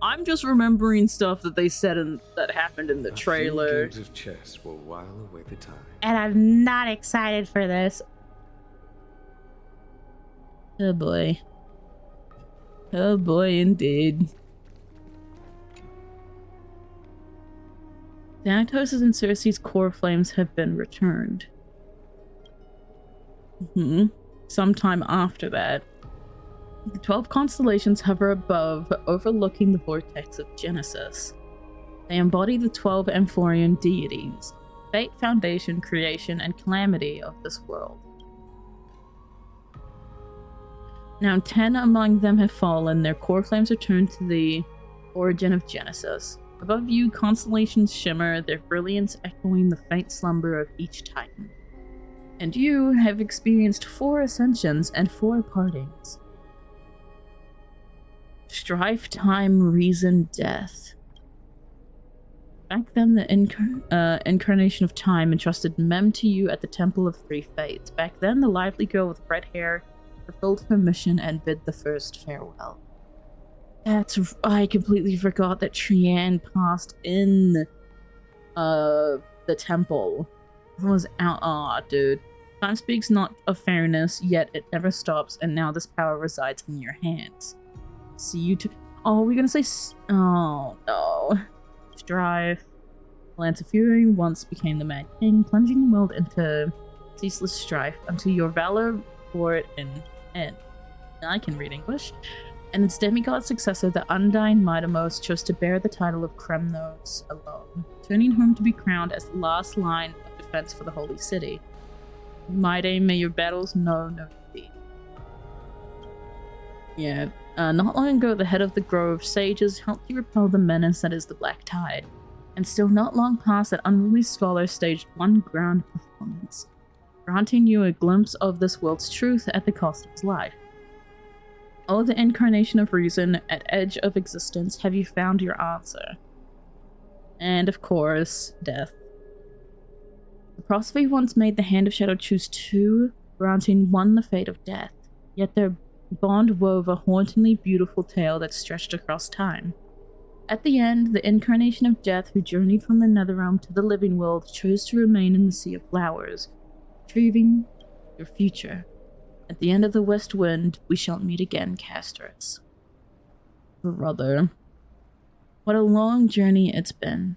I'm just remembering stuff that they said that happened in the trailer. A few games of chess will while away the time. And I'm not excited for this. Oh boy. Oh boy, indeed. Thanatos' and Circe's core flames have been returned. Sometime after that, the 12 constellations hover above, overlooking the vortex of Genesis. They embody the 12 Amphorian deities, fate, foundation, creation, and calamity of this world. Now 10 among them have fallen, their core flames return to the origin of Genesis. Above you, constellations shimmer, their brilliance echoing the faint slumber of each titan. And you have experienced 4 ascensions and 4 partings. Strife, time, reason, death. Back then, the incarnation of time entrusted Mem to you at the Temple of Three Fates. Back then, the lively girl with red hair fulfilled her mission and bid the first farewell. I completely forgot that Trianne passed in the temple. It was out. Aw, dude. Time speaks not of fairness, yet it never stops, and now this power resides in your hands. See you to. Oh, we're gonna say. Oh no. Strife. Lance of Fury once became the Mad King, plunging the world into ceaseless strife until your valor bore it in end. I can read English. And its demigod successor, the Undying Mightimos, chose to bear the title of Kremnos alone, turning home to be crowned as the last line of defense for the Holy City. Mighty, may your battles know no defeat. Yeah, not long ago, the head of the Grove Sages helped you repel the menace that is the Black Tide. And still not long past, that unruly scholar staged one grand performance, granting you a glimpse of this world's truth at the cost of his life. Oh, the incarnation of reason, at edge of existence, have you found your answer? And of course, death. The Prosophy once made the Hand of Shadow choose 2, granting one the fate of death, yet their bond wove a hauntingly beautiful tale that stretched across time. At the end, the incarnation of death, who journeyed from the Netherrealm to the living world, chose to remain in the Sea of Flowers, retrieving your future. At the end of the west wind, we shall meet again, Casterus. Brother. What a long journey it's been.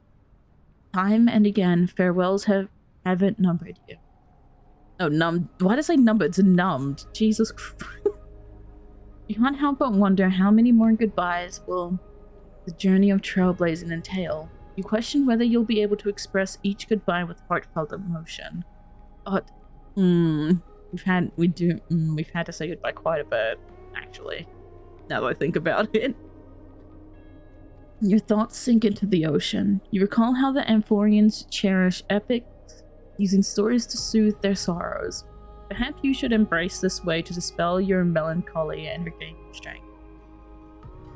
Time and again, farewells haven't numbered you. Oh, numbed. Why did I say numbered? It's numbed. Jesus Christ. You can't help but wonder how many more goodbyes will the journey of trailblazing entail. You question whether you'll be able to express each goodbye with heartfelt emotion. But, we've had to say goodbye quite a bit, actually, now that I think about it. Your thoughts sink into the ocean. You recall how the Amphorians cherish epics, using stories to soothe their sorrows. Perhaps you should embrace this way to dispel your melancholy and regain your strength.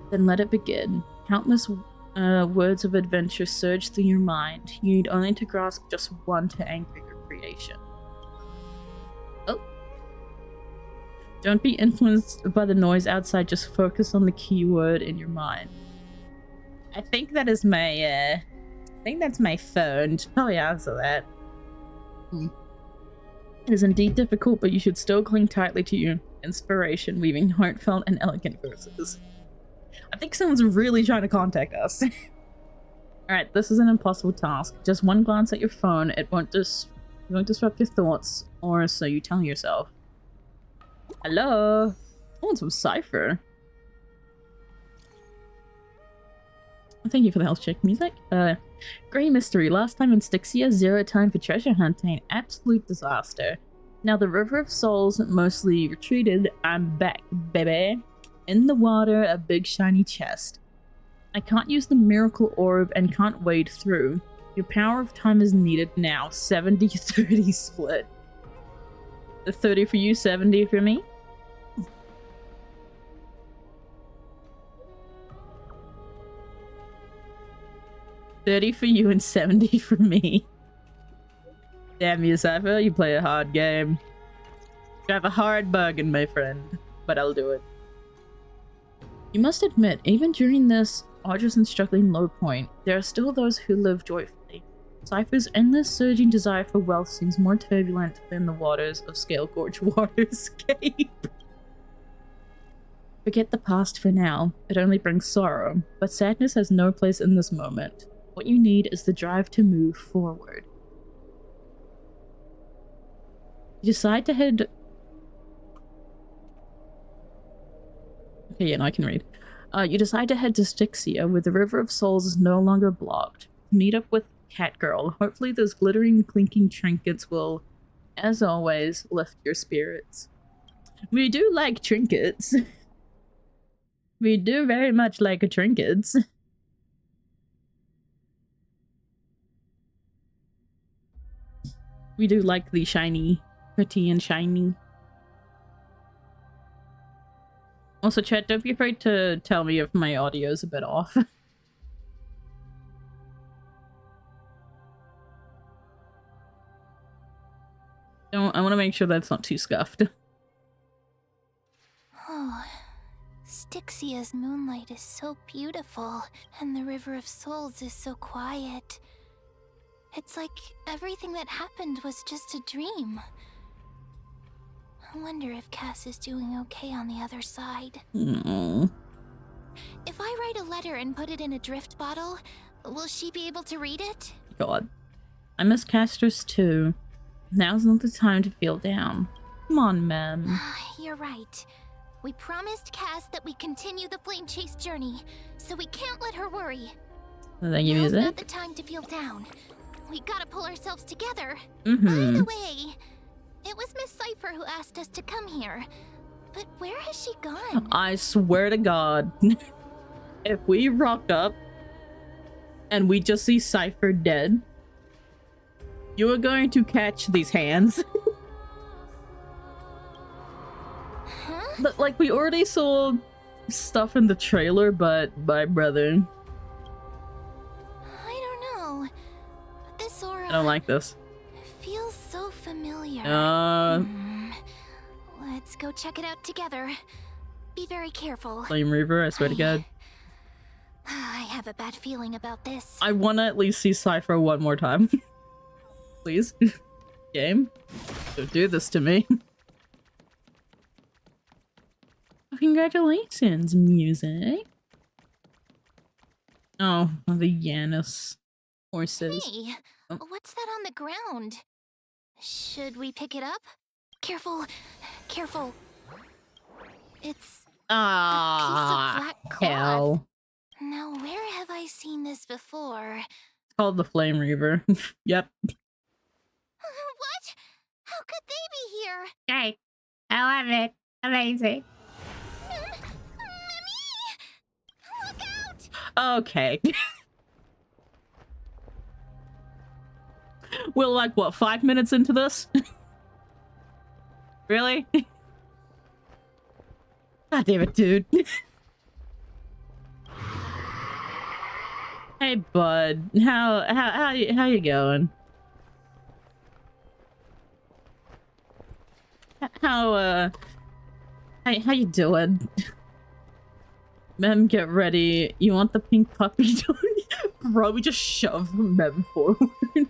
Then let it begin. Countless words of adventure surge through your mind. You need only to grasp just one to anchor your creation. Oh. Don't be influenced by the noise outside, just focus on the keyword in your mind. I think that is my, I think that's my phone. Just probably answer that. It is indeed difficult, but you should still cling tightly to your inspiration, weaving heartfelt and elegant verses. I think someone's really trying to contact us. Alright, this is an impossible task. Just one glance at your phone, it won't disrupt your thoughts, or so you tell yourself. Hello? Oh, it's some cipher. Thank you for the health check music. Grey mystery. Last time in Styxia, 0 time for treasure hunting. Absolute disaster. Now the River of Souls mostly retreated. I'm back, baby. In the water, a big shiny chest. I can't use the miracle orb and can't wade through. Your power of time is needed now. 70-30 split. The 30 for you, 70 for me. $30 for you and 70 for me. Damn you, Cypher, you play a hard game. You have a hard bargain, my friend, but I'll do it. You must admit, even during this arduous and struggling low point, there are still those who live joyfully. Cypher's endless surging desire for wealth seems more turbulent than the waters of Scale Gorge Waterscape. Forget the past for now. It only brings sorrow, but sadness has no place in this moment. What you need is the drive to move forward. You decide to head... Okay, yeah, no, I can read. You decide to head to Styxia, where the River of Souls is no longer blocked. Meet up with Catgirl. Hopefully those glittering, clinking trinkets will, as always, lift your spirits. We do like trinkets. We do very much like trinkets. We do like the shiny, pretty and shiny. Also, chat, don't be afraid to tell me if my audio's a bit off. I want to make sure that's not too scuffed. Oh, Styxia's moonlight is so beautiful, and the River of Souls is so quiet. It's like everything that happened was just a dream. I wonder if Cass is doing okay on the other side. Aww. If I write a letter and put it in a drift bottle, will she be able to read it? God. I miss Casters too. Now's not the time to feel down. Come on, Mem. You're right. We promised Cass that we continue the flame chase journey, so we can't let her worry. Thank you, Now's music. not the time to feel down. We gotta pull ourselves together. Mm-hmm. By the way, it was Miss Cypher who asked us to come here. But where has she gone? I swear to God, if we rock up and we just see Cypher dead, you are going to catch these hands. Huh? But, like, we already saw stuff in the trailer, but my brother, I don't know. This aura I don't like this. feels so familiar. Let's go check it out together. Be very careful. Flame Reaver, I swear to God. I have a bad feeling about this. I want to at least see Cypher one more time. Please. Game. Don't do this to me. Congratulations, music. Oh, the Yanis horses. Hey, Oh. what's that on the ground? Should we pick it up? Careful, careful. It's Ah, a piece of black cloth. hell. Now, where have I seen this before? It's called the Flame Reaver. Yep. What? How could they be here? Great. I love it. Amazing. Mimi! Look out! Okay. We're like, what, 5 minutes into this? Really? God damn it, dude. Hey, bud. How you going? How you doing? Mem, get ready. You want the pink puppy, don't you? Bro, we just shove Mem forward. Wait!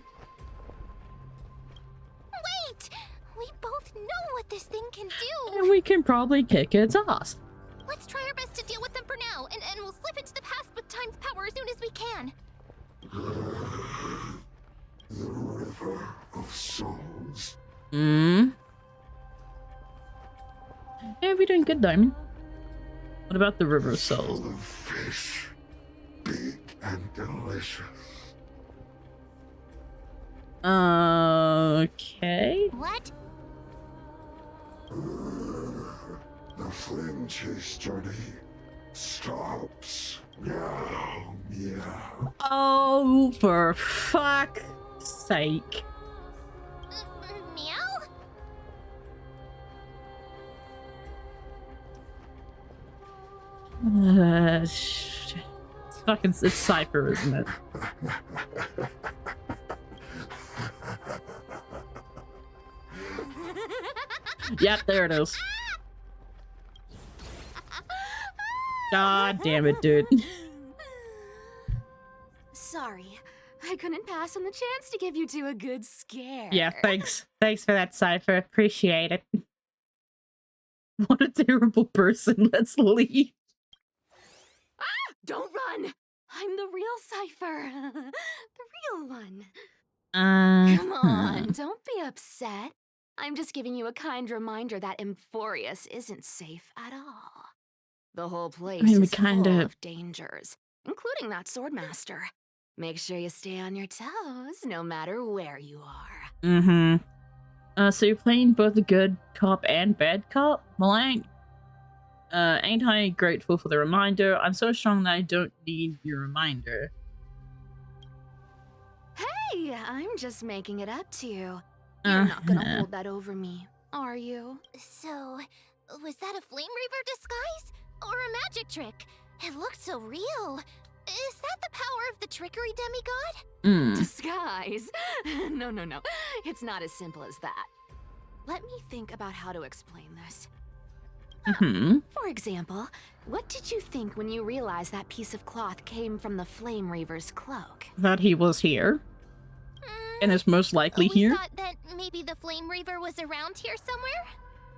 We both know what this thing can do. And we can probably kick its ass. Let's try our best to deal with them for now, and we'll slip into the past with time's power as soon as we can. The River of Souls. Hmm? Yeah, we're doing good, Diamond. What about the River of Souls? Full of fish. Big and delicious. Okay. What? The flame chase journey stops now. Meow. Oh, for fuck's sake. Meow? It's fucking, it's Cypher, isn't it? Yep, there it is. God damn it, dude. Sorry, I couldn't pass on the chance to give you two a good scare. Yeah, thanks. Thanks for that, Cypher. Appreciate it. What a terrible person. Let's leave. Don't run! I'm the real Cypher. The real one. Come on, don't be upset. I'm just giving you a kind reminder that Emphorius isn't safe at all. The whole place we is full kinda- of dangers, including that swordmaster. Make sure you stay on your toes, no matter where you are. Mm-hmm. So you're playing both the good cop and bad cop? Well, ain't I grateful for the reminder? I'm so strong that I don't need your reminder. Hey, I'm just making it up to you. You're not gonna hold that over me, are you? So, was that a Flame Reaver disguise? Or a magic trick? It looked so real. Is that the power of the trickery demigod? Disguise? No. It's not as simple as that. Let me think about how to explain this. For example, what did you think when you realized that piece of cloth came from the Flame Reaver's cloak? That he was here? And is most likely we here? thought that maybe the Flame Reaver was around here somewhere?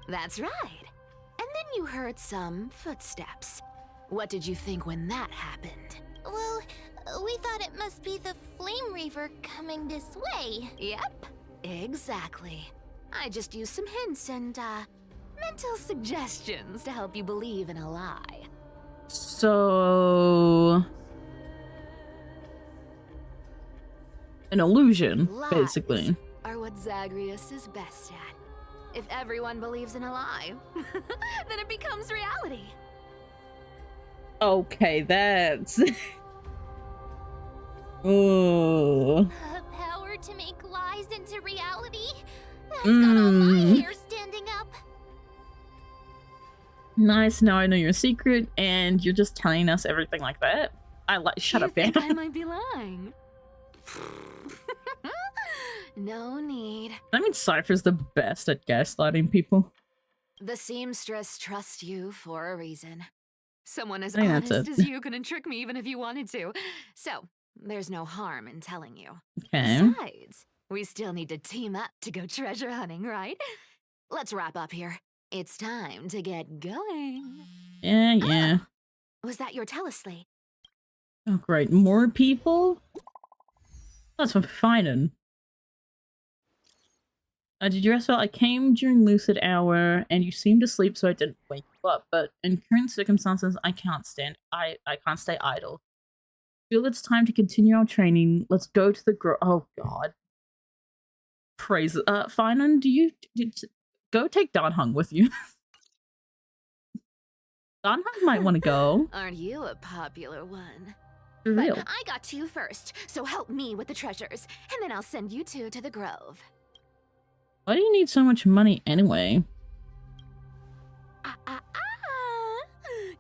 That's right. And then you heard some footsteps. What did you think when that happened? Well, we thought it must be the Flame Reaver coming this way. Yep, exactly. I just used some hints and, mental suggestions to help you believe in a lie. So... an illusion, Lies basically. are what Zagreus is best at. If everyone believes in a lie, then it becomes reality. Okay, that's... Ooh. A power to make lies into reality? That's got all my hair standing up. Nice, now I know your secret, and you're just telling us everything like that? Shut up, Dan. I might be lying. No need. I mean, Cypher's the best at gaslighting people. The seamstress trusts you for a reason. Someone as I think that's honest it. as you couldn't trick me even if you wanted to. So, there's no harm in telling you. Okay. Besides, we still need to team up to go treasure hunting, right? Let's wrap up here. It's time to get going. Yeah. Was that your teleslate? Oh, great. More people? That's fine. Did you rest well? I came during lucid hour, and you seemed asleep, so I didn't wake you up. But in current circumstances, I can't can't stay idle. Feel it's time to continue our training. Let's go to the oh god. Praise it. Finan, go take Danhung with you. Danhung might want to go. Aren't you a popular one? For real. But I got to you first, so help me with the treasures, and then I'll send you two to the grove. Why do you need so much money anyway?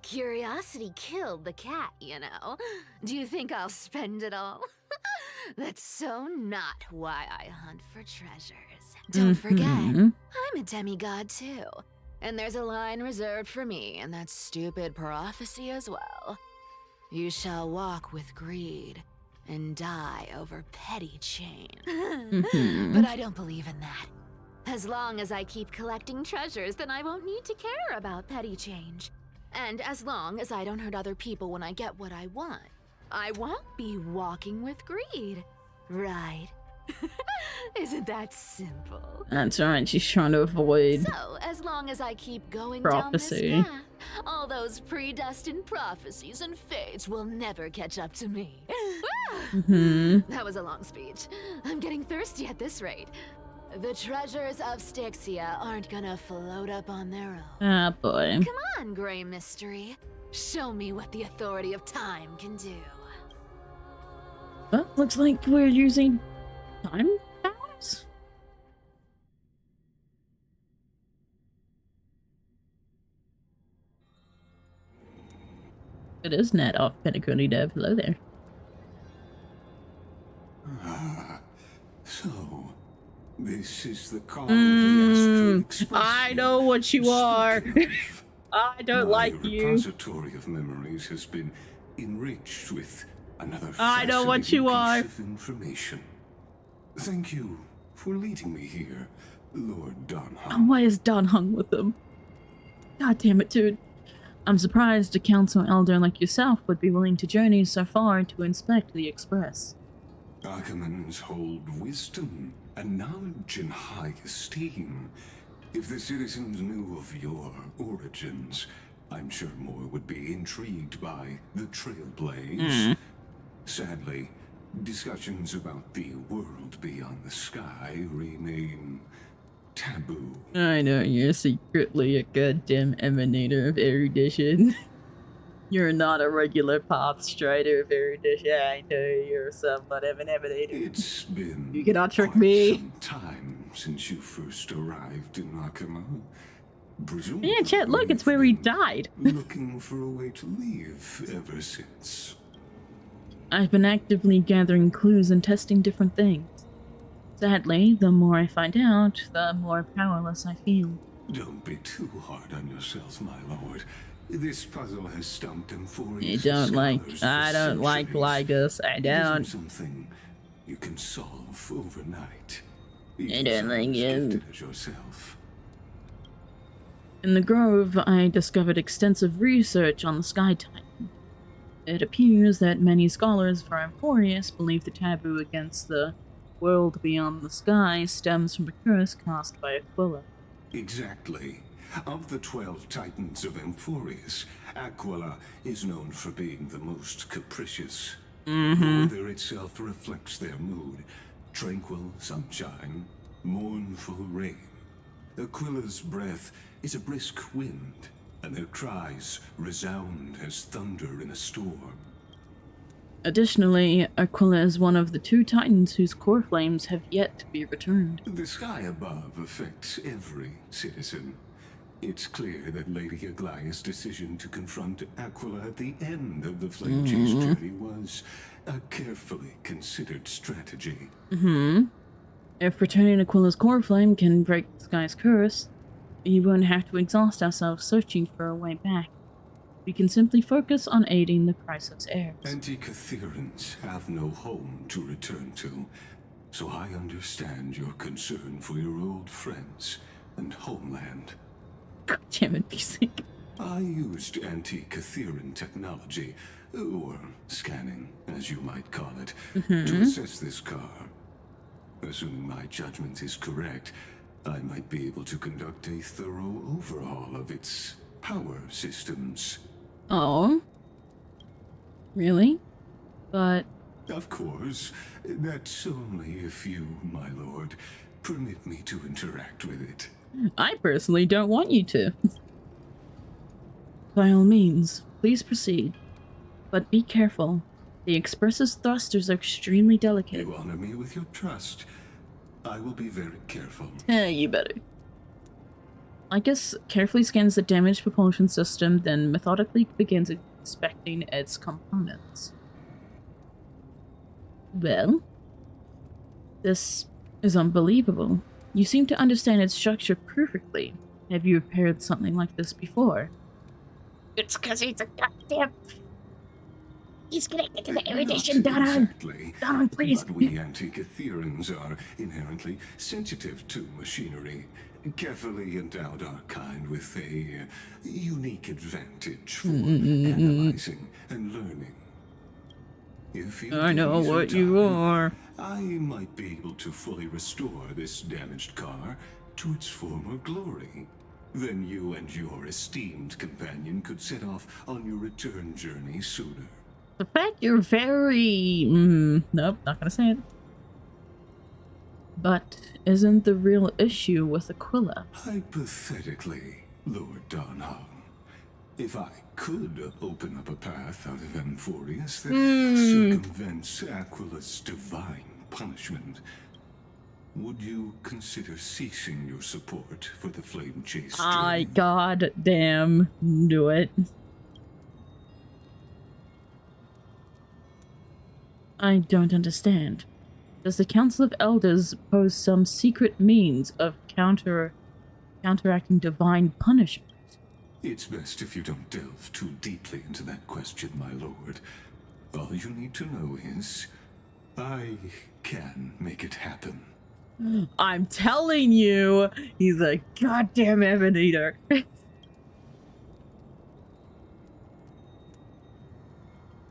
Curiosity killed the cat, you know. Do you think I'll spend it all? That's so not why I hunt for treasures. Don't forget, I'm a demigod too. And there's a line reserved for me in that stupid prophecy as well. You shall walk with greed and die over petty change. But I don't believe in that. As long as I keep collecting treasures, then I won't need to care about petty change. And as long as I don't hurt other people when I get what I want, I won't be walking with greed. Right? Isn't that simple? That's right, she's trying to avoid So, as long as I keep going prophecy. down this path, all those predestined prophecies and fates will never catch up to me. That was a long speech. I'm getting thirsty at this rate. The treasures of Styxia aren't gonna float up on their own. Ah, boy. Come on, Grey Mystery. Show me what the authority of time can do. Well, looks like we're using time powers? It is Nat off Pentaconi Dev. Hello there. So, this is the calm of the astral express. I know what you are. I don't My like you. repository of memories has been enriched with another I know what fascinating you are. piece of information. Thank you for leading me here, Lord Donham. Why is Don hung with them? God damn it, dude. I'm surprised a council elder like yourself would be willing to journey so far to inspect the Express. Archimans hold wisdom and knowledge in high esteem. If the citizens knew of your origins, I'm sure more would be intrigued by the Trailblaze. Sadly, discussions about the world beyond the sky remain taboo. I know you're secretly a goddamn emanator of erudition. You're not a regular path strider of erudition. I know you're somewhat of an emanator. It's been You cannot trick quite me. some time since you first arrived in Nakama. Presumably Yeah, chat, look, it's where he you've been died. looking for a way to leave ever since. I've been actively gathering clues and testing different things. Sadly, the more I find out, the more powerless I feel. Don't be too hard on yourself, my lord. This puzzle has stumped Emphorius I don't like Ligus. I It don't. isn't something you can solve overnight. I don't like As it. gifted as yourself. In the Grove, I discovered extensive research on the Sky Titan. It appears that many scholars for Emphorius believe the taboo against the world beyond the sky stems from a curse cast by Aquila. Exactly. Of the 12 titans of Emphorius, Aquila is known for being the most capricious. The weather itself reflects their mood. Tranquil sunshine, mournful rain. Aquila's breath is a brisk wind, and their cries resound as thunder in a storm. Additionally, Aquila is one of the 2 titans whose core flames have yet to be returned. The sky above affects every citizen. It's clear that Lady Aglaya's decision to confront Aquila at the end of the Flame Chase journey was a carefully considered strategy. If returning Aquila's core flame can break the sky's curse, we won't have to exhaust ourselves searching for a way back. We can simply focus on aiding the Chrysos heirs. Anti-Catherians have no home to return to, so I understand your concern for your old friends and homeland. God damn it, Basic. I used anti-Catherian technology, or scanning, as you might call it, to assess this car. Assuming my judgment is correct, I might be able to conduct a thorough overhaul of its power systems. Oh? Really? But Of course, that's only if you, my lord, permit me to interact with it. I personally don't want you to. By all means, please proceed. But be careful. The Express's thrusters are extremely delicate. You honor me with your trust. I will be very careful. You better. Lycus carefully scans the damaged propulsion system, then methodically begins inspecting its components. Well, this is unbelievable. You seem to understand its structure perfectly. Have you repaired something like this before? It's because he's a goddamn. He's connected to the erudition, Donald. Exactly. Donald, please. But we anti-Catherians are inherently sensitive to machinery. Carefully endowed our kind with a unique advantage for analyzing and learning. If you I know please in what you time, are. I might be able to fully restore this damaged car to its former glory. Then you and your esteemed companion could set off on your return journey sooner. The fact you're very... nope, not gonna say it. But isn't the real issue with Aquila? Hypothetically, Lord Donham, if I could open up a path out of Emphorius that circumvents Aquila's divine punishment, would you consider ceasing your support for the Flame Chase journey? I goddamn do it. I don't understand. Does the Council of Elders pose some secret means of counteracting divine punishment? It's best if you don't delve too deeply into that question, my lord. All you need to know is, I can make it happen. I'm telling you, he's a goddamn emanator.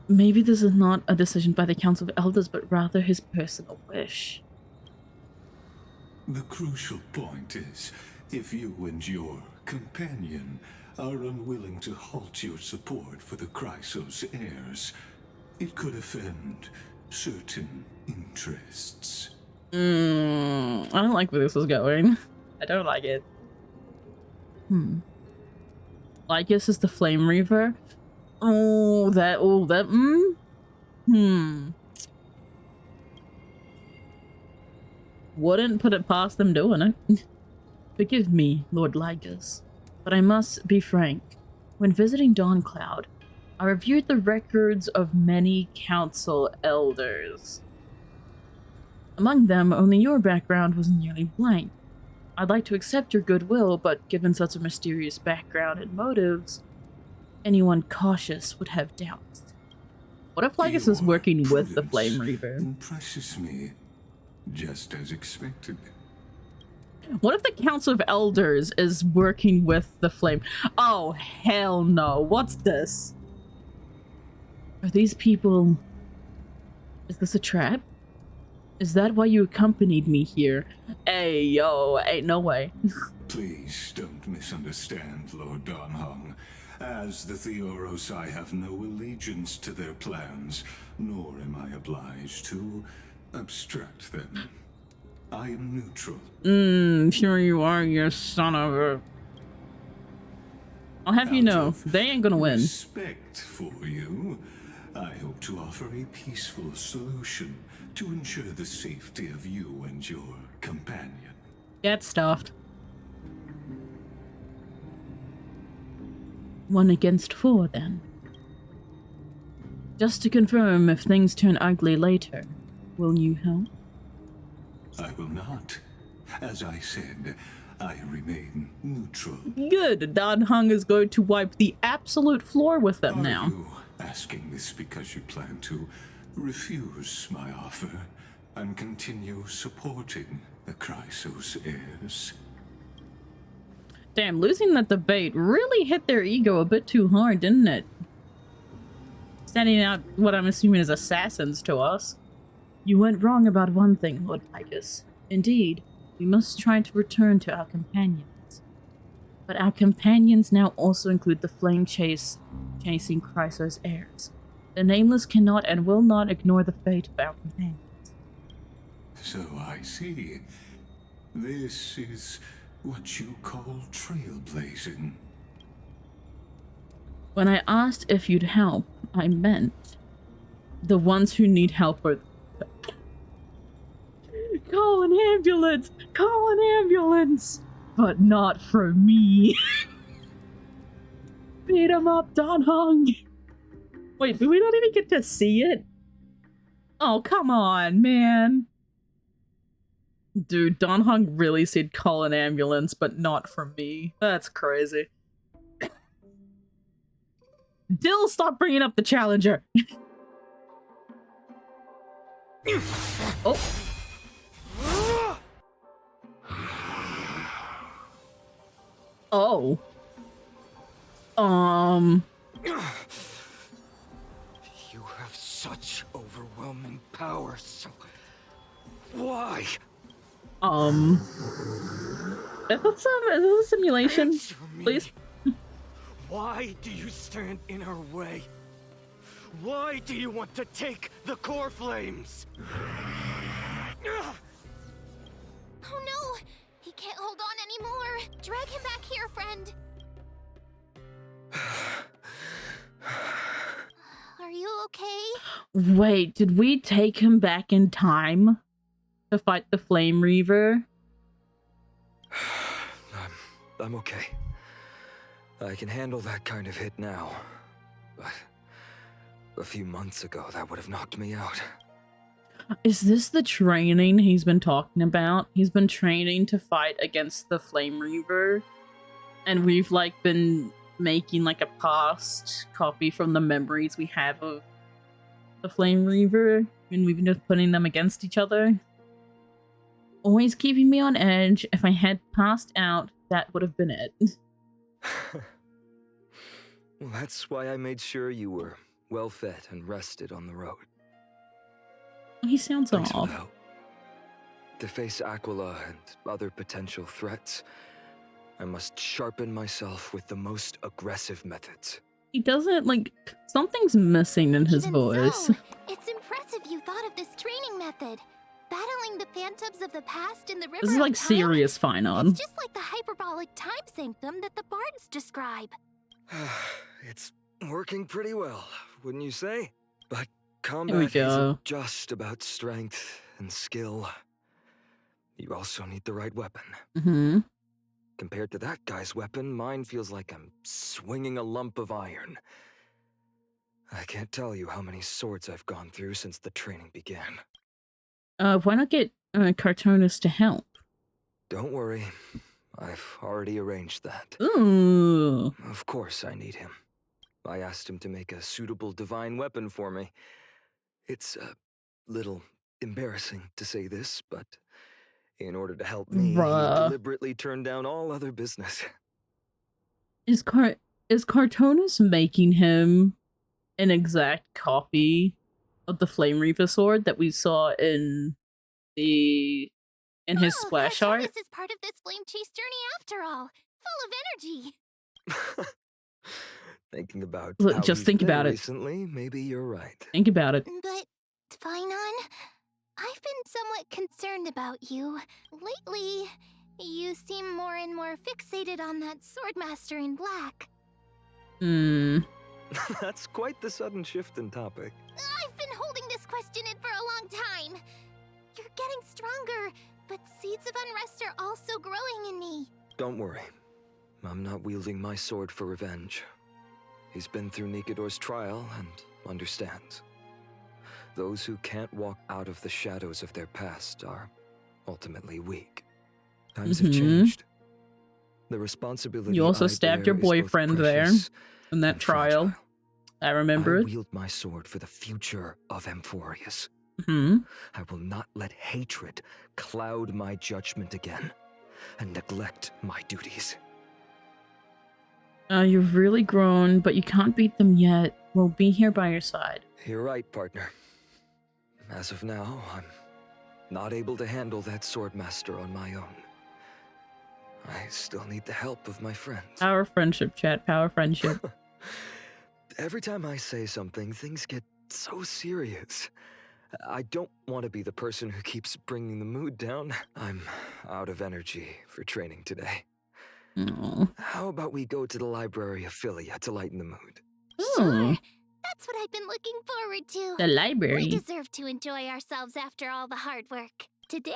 Maybe this is not a decision by the Council of Elders, but rather his personal wish. The crucial point is, if you and your companion are unwilling to halt your support for the Chrysos heirs, it could offend certain interests. I don't like where this is going. I don't like it. Lycus is the Flame Reaver. Wouldn't put it past them doing it. Forgive me, Lord Lycus, but I must be frank. When visiting Dawncloud, I reviewed the records of many council elders. Among them, only your background was nearly blank. I'd like to accept your goodwill, but given such a mysterious background and motives, anyone cautious would have doubts. What if Lycus is working with the Flame Reaver? Impresses me, just as expected. What if the Council of Elders is working with the Flame? Oh, hell no. What's this? Are these people... Is this a trap? Is that why you accompanied me here? Hey, yo, ain't no way. Please don't misunderstand, Lord Donhong. As the Theoros, I have no allegiance to their plans, nor am I obliged to obstruct them. I am neutral. Sure you are, you son of a... I'll have you know, they ain't gonna win. Respect for you, I hope to offer a peaceful solution to ensure the safety of you and your companion. Get stuffed. 1 against 4, then. Just to confirm, if things turn ugly later, will you help? I will not. As I said, I remain neutral. Good. Donhong is going to wipe the absolute floor with them now. Are you asking this because you plan to refuse my offer and continue supporting the Chrysos heirs? Damn, losing that debate really hit their ego a bit too hard, didn't it? Sending out what I'm assuming is assassins to us. You went wrong about one thing, Lord Lycus. Indeed, we must try to return to our companions. But our companions now also include the flame chasing Chrysos heirs. The Nameless cannot and will not ignore the fate of our companions. So I see. This is what you call trailblazing. When I asked if you'd help, I meant the ones who need help are... Call an ambulance! Call an ambulance! But not for me. Beat him up, Donhong! Wait, do we not even get to see it? Oh, come on, man. Dude, Donhong really said call an ambulance, but not for me. That's crazy. Dill, stop bringing up the Challenger! Oh. Oh. You have such overwhelming power, so why? Is this a simulation? Answer me. Please? Why do you stand in our way? Why do you want to take the core flames? Oh no! He can't hold on anymore! Drag him back here, friend! Are you okay? Wait, did we take him back in time to fight the Flame Reaver? I'm okay. I can handle that kind of hit now. But a few months ago, that would have knocked me out. Is this the training he's been talking about? He's been training to fight against the Flame Reaver, and we've like been making like a past copy from the memories we have of the Flame Reaver, and we've been just putting them against each other. Always keeping me on edge. If I had passed out, that would have been it. Well, that's why I made sure you were well fed and rested on the road. He sounds Thanks for off. the help. To face Aquila and other potential threats, I must sharpen myself with the most aggressive methods. He doesn't, like, something's missing in his Even voice. so, it's impressive you thought of this training method. Battling the phantoms of the past in the river This is of like time, serious fine on. It's just like the hyperbolic time sanctum that the bards describe. It's working pretty well, wouldn't you say? But we combat go. isn't just about strength and skill. You also need the right weapon. Mm-hmm. Compared to that guy's weapon, mine feels like I'm swinging a lump of iron. I can't tell you how many swords I've gone through since the training began. Why not get cartoonists to help? Don't worry, I've already arranged that. Ooh. Of course I need him. I asked him to make a suitable divine weapon for me. It's a little embarrassing to say this, but in order to help me, he Bruh. deliberately turned down all other business. Is Cartoonist making him an exact copy of the Flame Reaver sword that we saw in his splash art? This is part of this flame chase journey after all. Full of energy. Thinking about Look, how just he's think been about it. recently, maybe you're right. Think about it. But, Finon, I've been somewhat concerned about you. Lately, you seem more and more fixated on that swordmaster in black. Hmm. That's quite the sudden shift in topic. I've been holding this question in for a long time. You're getting stronger, but seeds of unrest are also growing in me. Don't worry. I'm not wielding my sword for revenge. He's been through Nikador's trial and understands. Those who can't walk out of the shadows of their past are ultimately weak. Times have changed. The responsibility You also I stabbed bear your is both boyfriend there precious in that and trial. fragile. I remember I it. wield my sword for the future of Amphorius. Hmm. I will not let hatred cloud my judgment again and neglect my duties. You've really grown, but you can't beat them yet. We'll be here by your side. You're right, partner. As of now, I'm not able to handle that swordmaster on my own. I still need the help of my friends. Power friendship, chat. Power friendship. Every time I say something, things get so serious. I don't want to be the person who keeps bringing the mood down. I'm out of energy for training today. Aww. How about we go to the library of Philia to lighten the mood? Sure. That's what I've been looking forward to. The library. We deserve to enjoy ourselves after all the hard work. Today,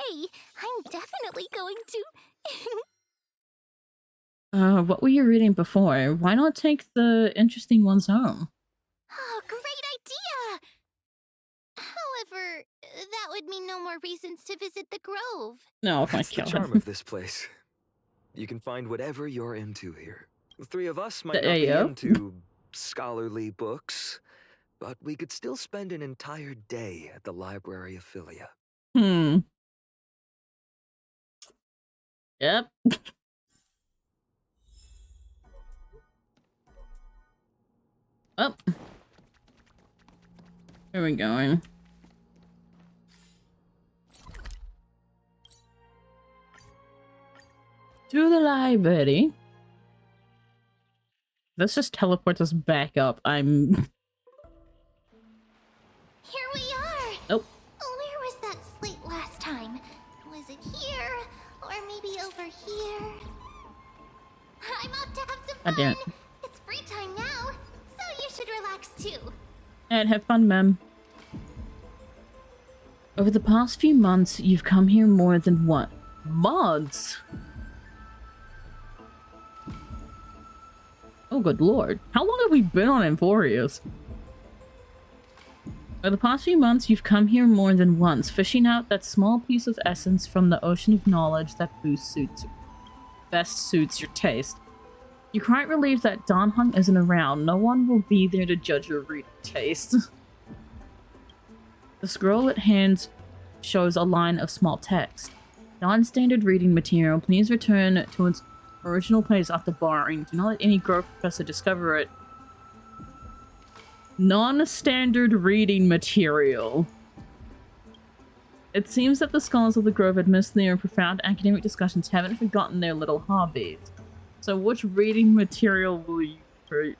I'm definitely going to... What were you reading before? Why not take the interesting ones home? Oh, great idea! However, that would mean no more reasons to visit the Grove. No, oh my That's the charm god. of this place. You can find whatever you're into here. The three of us might There not you be go. into scholarly books, but we could still spend an entire day at the library of Philia. Hmm. Yep. Oh. Where are we going? To the library. Let's just teleport us back up. I'm... Here we are! Oh. Where was that slate last time? Was it here? Or maybe over here? I'm off to have some God damn fun! it. It's free time now, so you should relax too. And have fun, ma'am. Over the past few months, you've come here more than what? Months? Oh, good lord. How long have we been on Amphorius? Over the past few months, you've come here more than once, fishing out that small piece of essence from the ocean of knowledge that best suits your taste. You're quite relieved that Dan Hung isn't around. No one will be there to judge your reading taste. The scroll at hand shows a line of small text. Non-standard reading material. Please return to its original place after borrowing. Do not let any Grove professor discover it. Non-standard reading material. It seems that the scholars of the Grove, amidst their profound academic discussions, haven't forgotten their little hobbies. So which reading material will you create?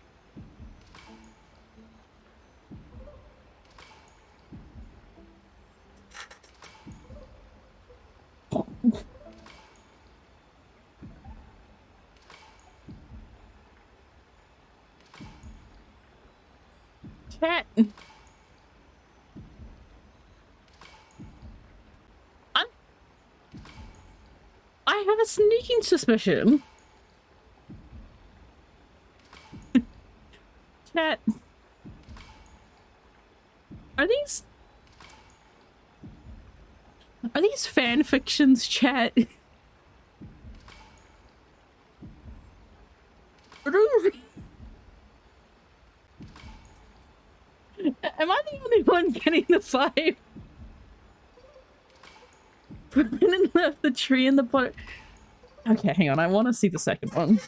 Chat. I have a sneaking suspicion. Chat. Are these fan fictions, chat? Are these... Am I the only one getting the vibe? Brennan left the tree in the pot. Okay, hang on. I want to see the second one.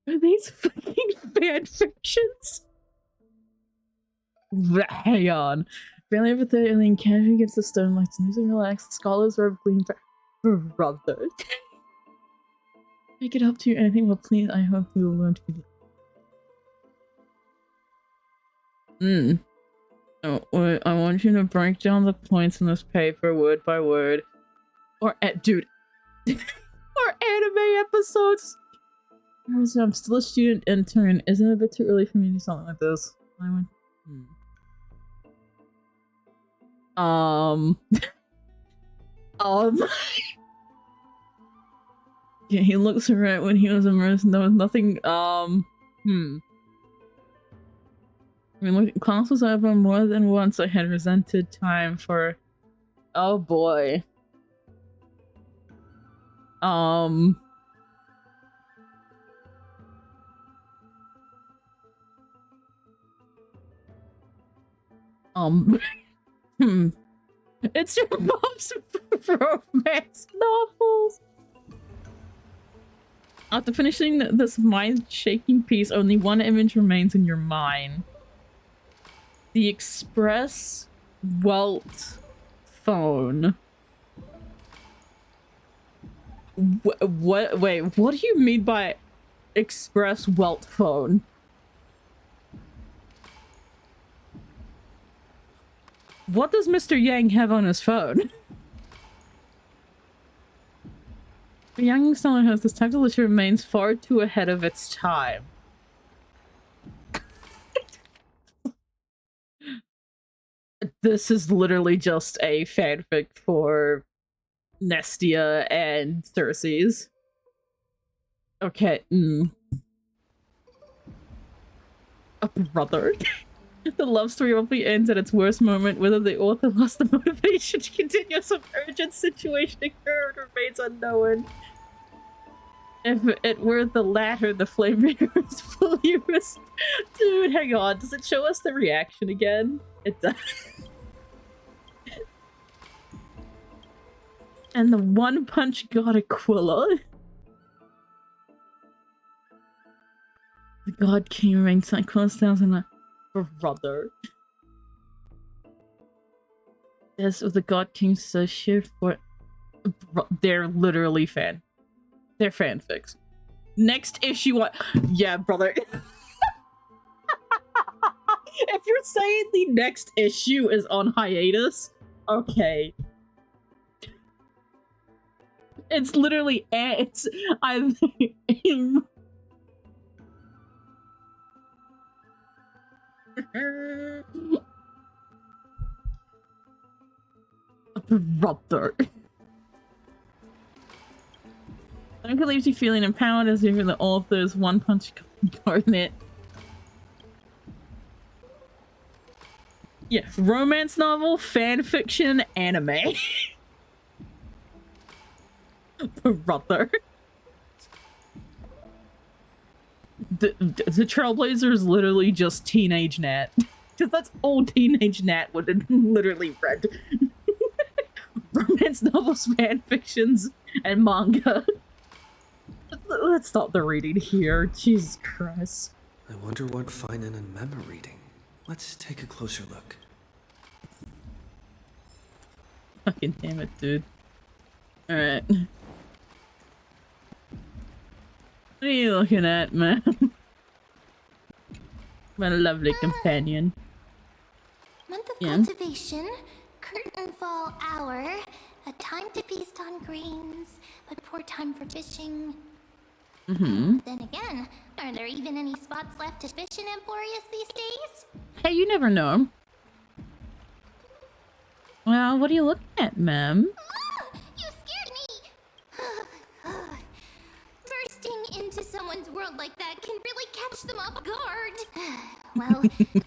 Are these fucking fan fictions? Hang on. Barely over 30 alien casually against the stone lights, news and relax. The scholars are gleaming for brother. Make it up to you anything will please. I hope you will learn to be. Oh, wait, I want you to break down the points in this paper word by word. Or, dude. Or anime episodes. I'm still a student intern. Isn't it a bit too early for me to do something like this? I went. Yeah, he looks right when he was immersed. There was nothing. I mean, look, class was over more than once. I had resented time for. Oh boy. It's your mom's romance novels. After finishing this mind-shaking piece, only one image remains in your mind. The Express Welt phone. What? Wait, what do you mean by Express Welt phone? What does Mr. Yang have on his phone? The young seller has this technology remains far too ahead of its time. This is literally just a fanfic for Nestia and Circes. Okay, A brother. The love story roughly ends at its worst moment. Whether the author lost the motivation to continue, some urgent situation occurred remains unknown. If it were the latter, the flame is fully Dude, hang on. Does it show us the reaction again? It does. And the One Punch God Aquila. The God King remains Aquila's thousand brother. This was the God King so sheer for. They're literally They're fanfics. Next issue, what? Yeah, brother. If you're saying the next issue is on hiatus, okay. It's literally it's I'm brother. I can leave you feeling empowered as even the author's One Punch Garnet. Yeah, romance novel, fan fiction, anime. Brother. The Trailblazer is literally just teenage Nat. Because that's all teenage Nat would have literally read. Romance novels, fan fictions, and manga. Let's stop the reading here. Jesus Christ. I wonder what Finan and Mem are reading. Let's take a closer look. Fucking damn it, dude. Alright. What are you looking at, man? My lovely companion. Month of Yeah. cultivation, curtain fall hour, a time to feast on grains, but poor time for fishing. Mm-hmm. Then again, are there even any spots left to fish in Emporius these days? Hey, you never know. Well, what are you looking at, ma'am? Ah, you scared me! Bursting into someone's world like that can really catch them off guard. Well,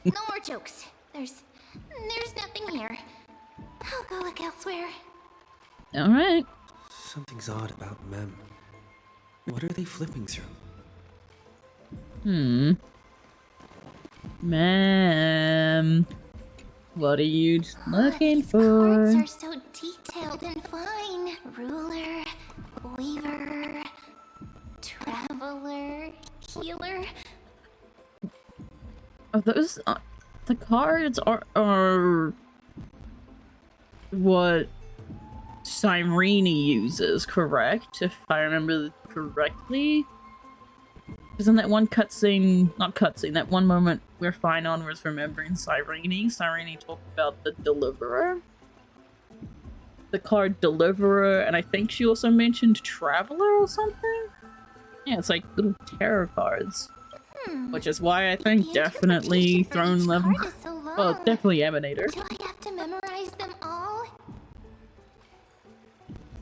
no more jokes. There's nothing here. I'll go look elsewhere. Alright. Something's odd about Mem. What are they flipping through? Ma'am. What are you looking These cards for? are so detailed and fine. Ruler, weaver, traveler, healer. Are those the cards are what Cyrene uses, correct? If I remember correctly. Because in that one that one moment where Finon was remembering Cyrene talked about the Deliverer. The card Deliverer, and I think she also mentioned Traveler or something? Yeah, it's like little tarot cards. Which is why I think The definitely interpretation for Throne each Level. card is so long. Well, definitely Emanator. Do I have to memorize them all?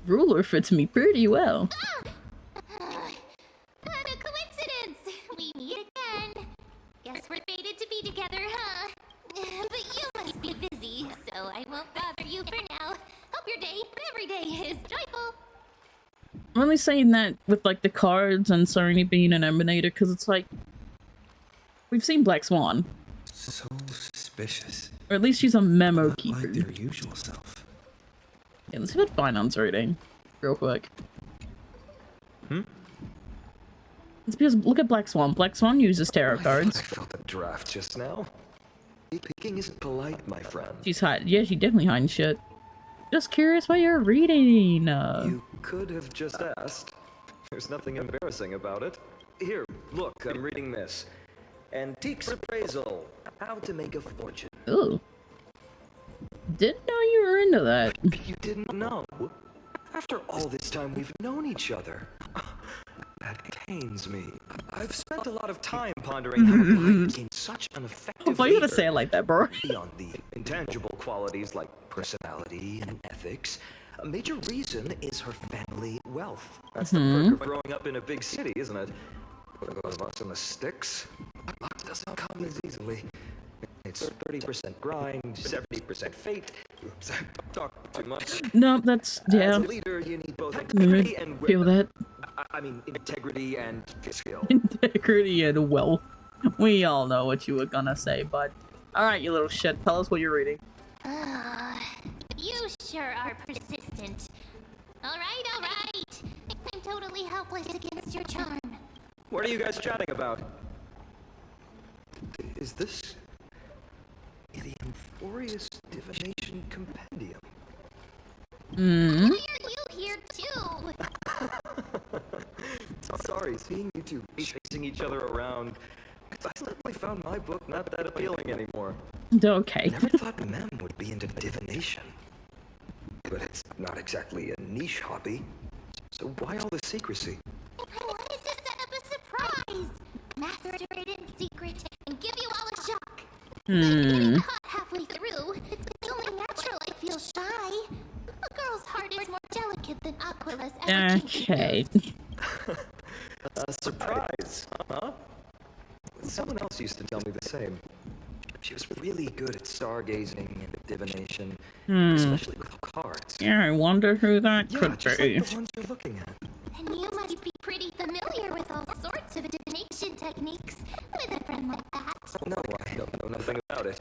Ruler fits me pretty well. What a coincidence! We meet again. Guess we're fated to be together, huh? But you must be busy, so I won't bother you for now. Hope your day, every day, is joyful. I'm only saying that with like the cards and Cyrene being an Emanator because it's like we've seen Black Swan, So suspicious. or at least she's a memo Not keeper. like their usual self. Yeah, let's see what Finon's reading, real quick. It's because look at Black Swan. Black Swan uses tarot I cards. felt a draft just now. Peeking isn't polite, my friend. She's hiding. Yeah, she definitely hiding shit. Just curious what you're reading. You could have just asked. There's nothing embarrassing about it. Here, look, I'm reading this. Antiques Appraisal. How to Make a Fortune. Ooh. Didn't know you were into that. You didn't know? After all this time we've known each other. That pains me. I've spent a lot of time pondering how I became such an effective Why you gotta leader. say it like that, bro? Beyond the intangible qualities like personality and ethics, a major reason is her family wealth. That's the perk of growing up in a big city, isn't it? For those of us in the sticks, luck doesn't come as easily. It's 30% grind, 70% fate. Oops, I talk too much. No, that's As yeah. a leader, you need both integrity and Feel that I mean, integrity and skill. integrity and wealth. We all know what you were gonna say, bud. All right, you little shit. Tell us what you're reading. You sure are persistent. All right. I'm totally helpless against your charm. What are you guys chatting about? Is this the Euphorious Divination Compendium? Why are you here too? Sorry, seeing you two chasing each other around. I suddenly found my book not that appealing anymore. Okay. Never thought Mem would be into divination. But it's not exactly a niche hobby. So why all the secrecy? I wanted to set up a surprise. Master it in secret and give you all a shock. Getting caught halfway through, it's only natural I feel shy. A girl's heart is more delicate than Aquila's ever Okay. A surprise, huh? Someone else used to tell me the same. She was really good at stargazing and divination, especially with cards. Yeah, I wonder who that Yeah, could just be. like the ones you're looking at. And you must be pretty familiar with all sorts of divination techniques with a friend like that. Oh, no, I don't know nothing about it.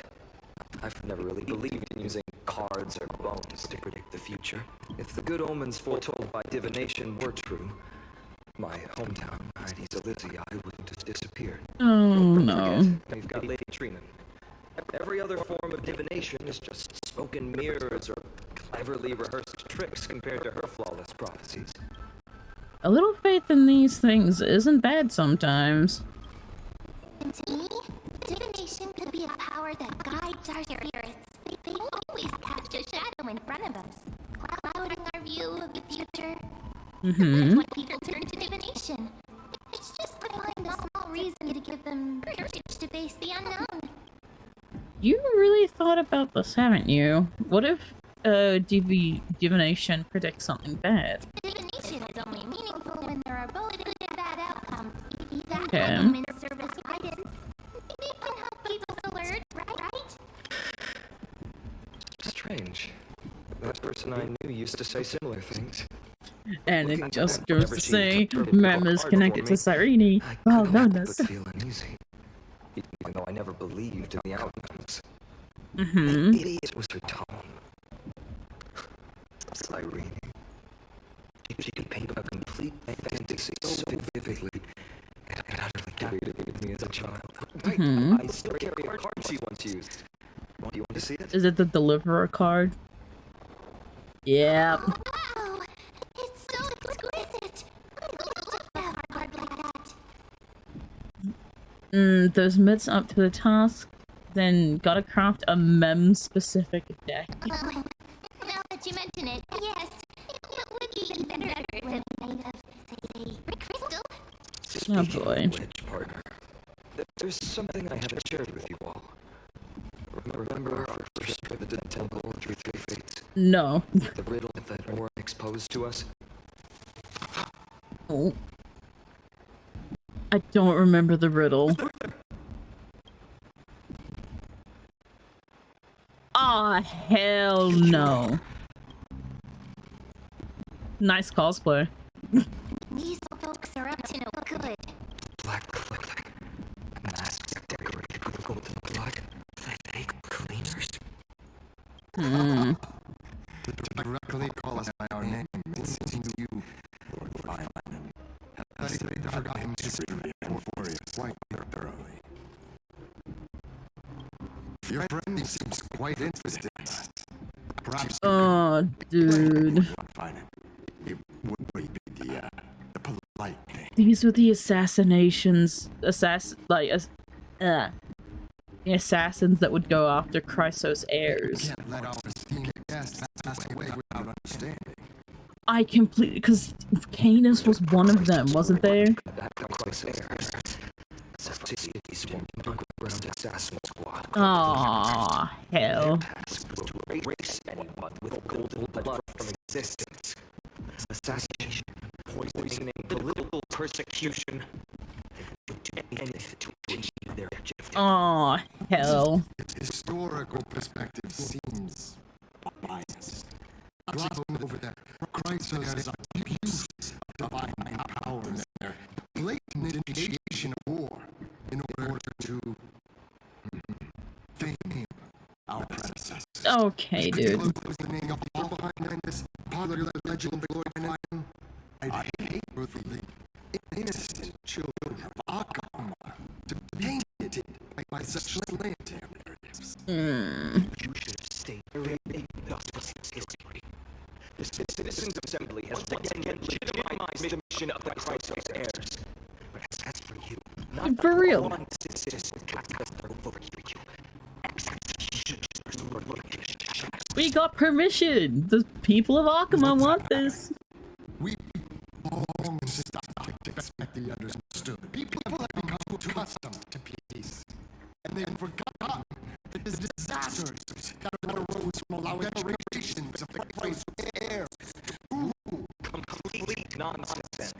I've never really believed in using cards or bones to predict the future. If the good omens foretold by divination were true, my hometown, Heidi's Elysia, wouldn't have disappeared. Oh Don't no. forget, we've got Lady Trina. Every other form of divination is just smoke and mirrors or cleverly rehearsed tricks compared to her flawless prophecies. A little faith in these things isn't bad sometimes. And to me, divination could be a power that guides our spirits. They always cast a shadow in front of us, clouding our view of the future. That's why people turn to divination. It's just to find a small reason to give them courage to face the unknown. You really thought about this, haven't you? What if divination predicts something bad? Divination is only meaningful when there are both good and bad outcomes. That's Okay. why humans serve as guidance. They can help people alert, right? Strange. That person I knew used to say similar things. And Looking it just back, goes never to seen say, a turtle Mem book is hard connected for to me. Cyrene. I Well, couldn't known help as. but feel uneasy. Even though I never believed in the outcomes. Mm-hmm. The idiot was her tone. Cyrene. She could paint a complete fantasy so vividly. It utterly captivated me as a child. I still carry a card she once used. Do you want to see it? Is it the Deliverer card? Yeah. Wow! It's so exquisite! I'd love to have a card like that. Those mitts up to the task. Then gotta craft a mem-specific deck. Now that you mention it, yes, it would be better if made of, say, crystal. Oh Speaking boy. of which, partner, there's something I haven't shared with you all. Remember our first trip to the temple through three fates? No. The riddle that Orin exposed to us? Oh. I don't remember the riddle. Aw, hell no. Nice cosplay. These folks are up to no good. Black clothing. Masks decorated with golden blood. Fake cleaners. Directly call us by our name. It seems you, Lord Fine, have studied the forgotten history of Emphorius quite thoroughly. Your friend seems quite interested in us. Perhaps Oh, dude. find it. It would be the polite thing. These were the assassinations. The assassins that would go after Chrysos heirs. Can't let our esteemed guest pass away without understanding. I completely. Because Canis was one of them, wasn't there? That Christ heirs. Cities formed an underground assassin squad. Aw, hell. Tasked was to erase anyone with golden blood from existence. Assassination, poisoning, political persecution. They would do anything to achieve their objective. Aw, hell. Its historical perspective seems biased. Glossing over that Chrysos' abuse of divine power and their blatant initiation of war in order to fame our predecessors. Okay, dude. What was the name of the people behind this popular legend of Lord Fine? I hate for the innocent children of Akama to be tainted by such slanted narratives. You should have stayed very thus history. The Citizens Assembly has once again legitimized the mission of the Chrysos heirs. But as for you, not For real. one citizen cast over you. Execution is the revolution. We got permission! The people of Akama want this. We long stopped to expect the understood. People have become accustomed to peace, and they have forgotten the disasters that arose from allowing generations of the Christ heirs to rule. Complete nonsense.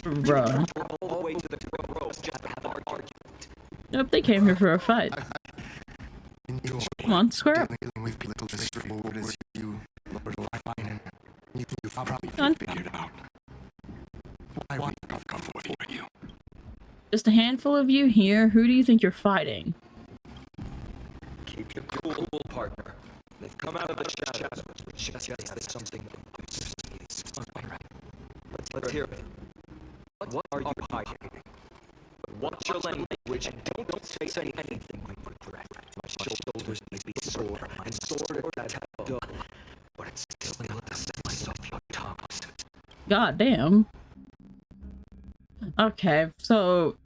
Bruh. All the way to the throne just to have an argument. Nope, they came here for a fight. Enjoy Come on, square up. dealing with people as straightforward as you, Lord Fine. You've probably Done. figured out why we have come for you. Just a handful of you here. Who do you think you're fighting? Keep your cool, partner. They've come out of the shadows. Just has something Alright. Let's hear it. What are you hiding? Watch your language and don't say anything you might regret. My shoulders may be sore and sore to that go, but it's still not the size of your tongues. God damn. Okay, so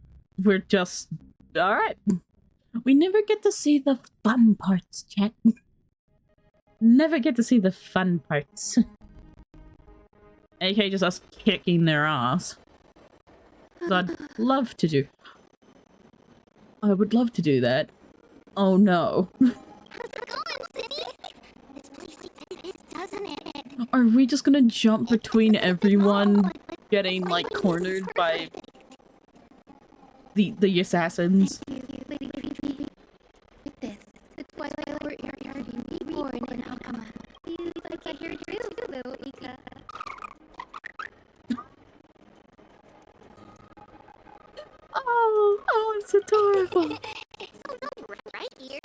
we're just alright. We never get to see the fun parts, chat. Never get to see the fun parts. AK just us kicking their ass. So I'd love to do. I would love to do that. Oh no. How's it going, City? This place like this, doesn't it? Are we just gonna jump between everyone getting like cornered by the assassins? Lady Creepy. Like this. The Twilight Courtyard reborn in Alchema. Feels like I hear you, little Ika. Oh, it's adorable. So right here.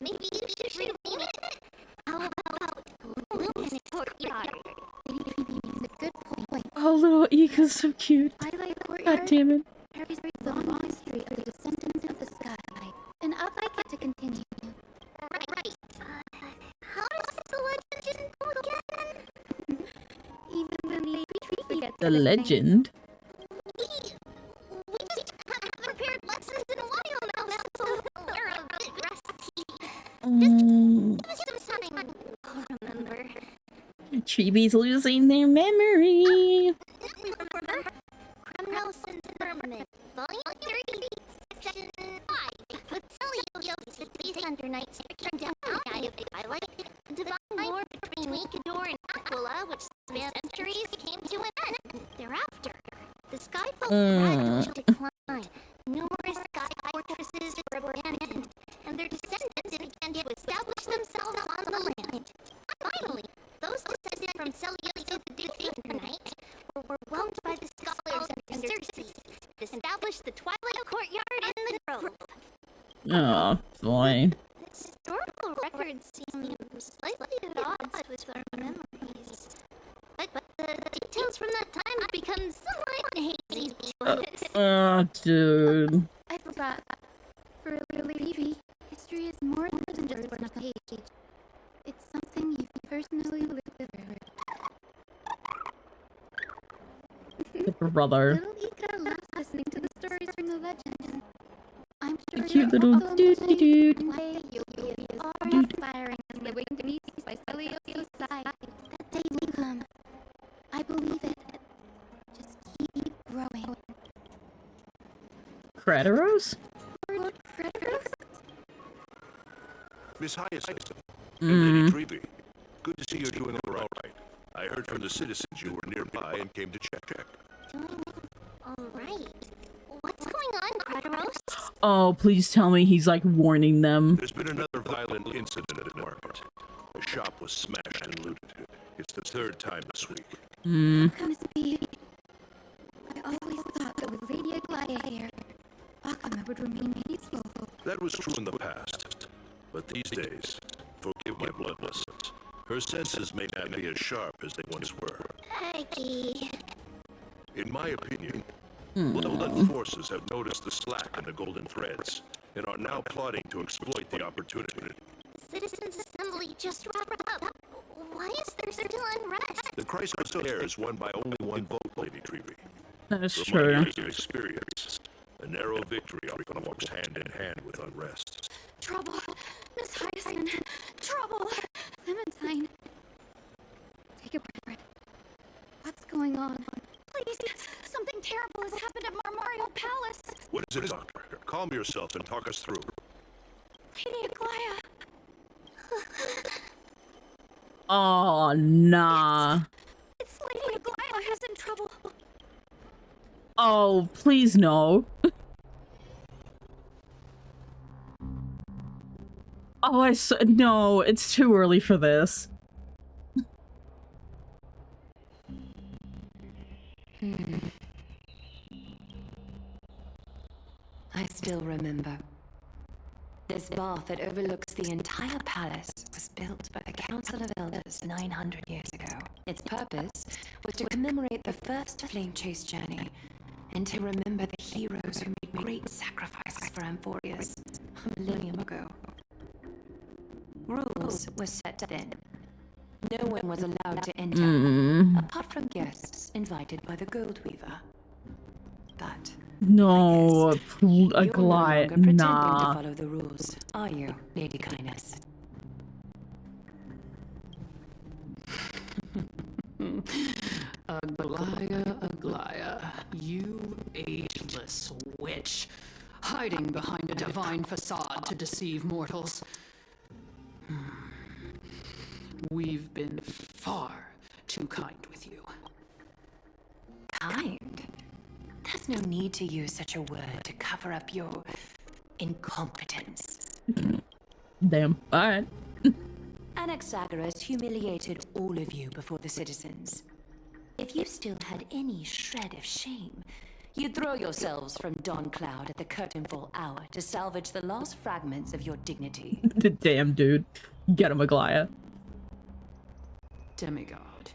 Maybe you should rename it. How about Luminous Courtyard? Lady Creepy makes a good point. Oh, little Ika's so cute. Twilight God Courtyard damn it. carries the long history of the descendants of the sky, and I'd like it to continue. Right. How does the legend go again? Even when the tree forgets The legend? We just haven't prepared lessons in a while now, so we're a bit rusty. Give us some time. I'll remember. Chibi's losing their memory. Remember? Criminal Sentiment, Volume 3, Section 5. With Celio's defeat under Night stricken down the eye of the Twilight, the divine war between Mikador and Aquila, which spanned centuries, came to an end. Thereafter, the Skyfolk gradually declined. Numerous sky fortresses were abandoned, and their descendants began to establish themselves on the land. Finally, those descended from Celio's defeat under Night were whelmed by the scholars under Circe, established the Twilight Courtyard in the Grove. Oh, boy. Historical records seem slightly at odds with our memories. But the details from that time have become somewhat hazy to us. Oh, dude. I forgot. For Levy, history is more than just word on a page. It's something you personally lived with. The brother. Little Ika loves listening to the stories from the legends. I'm sure Cute you're little also doo-doo-doo. enjoying why Yogi are inspiring us living beneath by Celio's side. That day will come. I believe it. Just keep growing. Crataros? Lord Crataros? Miss Hyacinth, and Lady Treeby, good to see you're doing all right. I heard from the citizens you were nearby and came to check. Doing all right. What's going on, Crataros? Oh, please tell me he's like warning them. There's been another violent incident at the market. The shop was smashed and looted. It's the third time this week. How can this be? I always thought that with Lady Aglaya here, Akama would remain peaceful. That was true in the past. But these days, forgive my bloodlessness, her senses may not be as sharp as they once were. Aggie. In my opinion, well-done forces have noticed the slack in the golden threads and are now plotting to exploit the opportunity. Citizens' Assembly just wrapped up. Why is there still unrest? The crisis air is won by only one vote, Lady Treeby. That is From my true. years of experience, a narrow victory often walks hand in hand with unrest. Trouble. Miss Hyacinth. Trouble. Clementine. Take a breath. What's going on? Please, something terrible has happened at Marmario Palace. What is it, Doctor? Calm yourself and talk us through. Lady Aglaya. Oh, nah. It's Lady Aglaya who's in trouble. Oh, please no. Oh, no, it's too early for this. I still remember. This bath that overlooks the entire palace was built by the Council of Elders 900 years ago. Its purpose was to commemorate the first flame chase journey and to remember the heroes who made great sacrifices for Amphorius a millennium ago. Rules were set then. No one was allowed to enter, apart from guests invited by the Gold Weaver. But No, a you're no glide. longer pretending to Nah. follow the rules, are you, Lady Kindness? Aglaya, you ageless witch, hiding behind a divine facade to deceive mortals. We've been far too kind with you. Kind? There's no need to use such a word to cover up your incompetence. Damn. Alright. Anaxagoras humiliated all of you before the citizens. If you still had any shred of shame, you'd throw yourselves from Dawn Cloud at the curtainfall hour to salvage the last fragments of your dignity. Damn, dude. Get him, Aglaya. Demigod,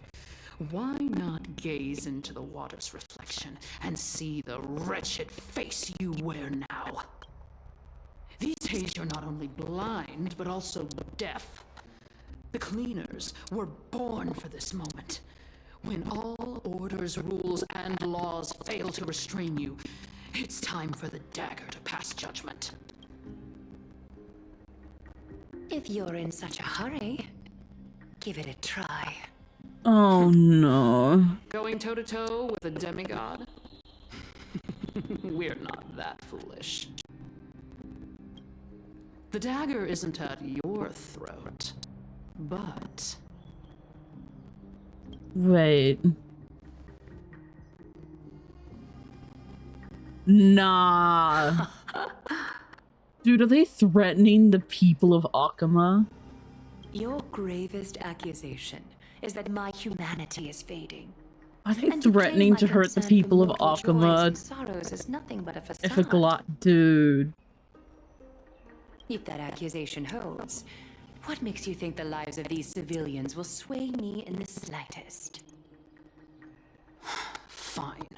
why not gaze into the water's reflection and see the wretched face you wear now? These days you're not only blind, but also deaf. The cleaners were born for this moment. When all orders, rules, and laws fail to restrain you, it's time for the dagger to pass judgment. If you're in such a hurry, give it a try. Oh no. Going toe-to-toe with a demigod? We're not that foolish. The dagger isn't at your throat, but... Wait. Nah. Dude, are they threatening the people of Akama? Your gravest accusation is that my humanity is fading. Are they And you claim threatening my to hurt the concern for people of mortal joys and Akama? sorrows is nothing but a facade. If a dude. If that accusation holds, what makes you think the lives of these civilians will sway me in the slightest? Fine.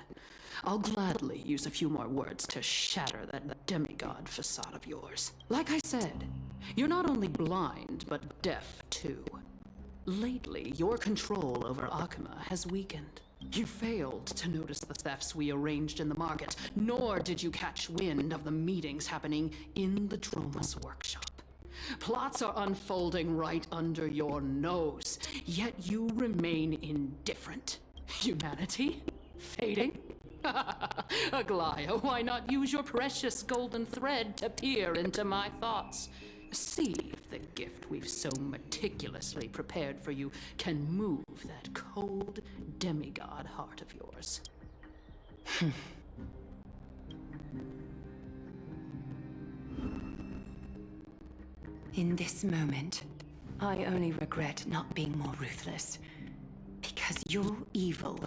I'll gladly use a few more words to shatter that demigod facade of yours. Like I said, you're not only blind, but deaf too. Lately, your control over Akama has weakened. You failed to notice the thefts we arranged in the market, nor did you catch wind of the meetings happening in the Droma's workshop. Plots are unfolding right under your nose, yet you remain indifferent. Humanity? Fading? Aglaya, why not use your precious golden thread to peer into my thoughts? See if the gift we've so meticulously prepared for you can move that cold demigod heart of yours. In this moment, I only regret not being more ruthless. Because your evil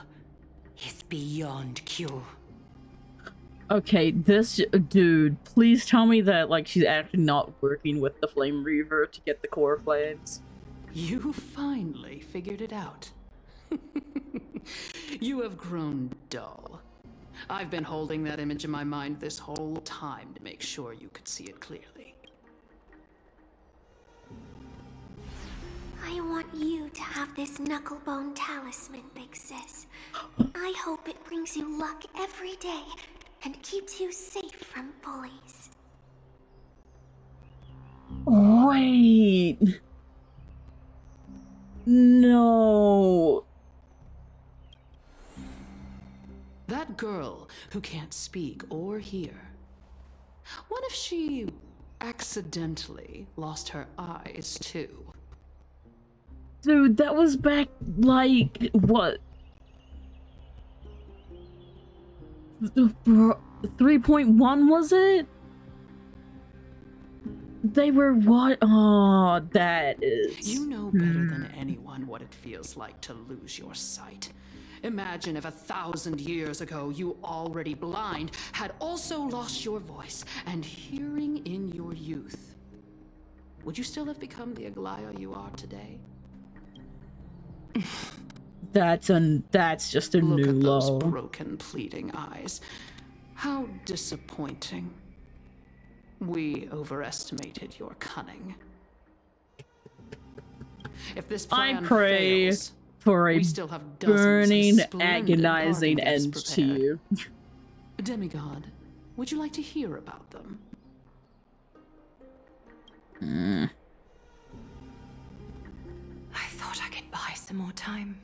is beyond cure. Okay, this dude, please tell me that, like, she's actually not working with the Flame Reaver to get the core flames. You finally figured it out. You have grown dull. I've been holding that image in my mind this whole time to make sure you could see it clearly. I want you to have this knucklebone talisman, Big Sis. I hope it brings you luck every day and keeps you safe from bullies. Wait. No. That girl who can't speak or hear. What if she accidentally lost her eyes too? Dude, that was back, like, what? 3.1 was it? They were what? Oh, that is... You know better than anyone what it feels like to lose your sight. Imagine if 1,000 years ago you, already blind, had also lost your voice and hearing in your youth. Would you still have become the Aglaya you are today? That's just a Look new at those low. broken, pleading eyes. How disappointing. We overestimated your cunning. If this plan I pray fails, for a we still have dozens burning, of splendid agonizing parting gifts end to prepared. you. Demigod, would you like to hear about them? I thought I could buy some more time.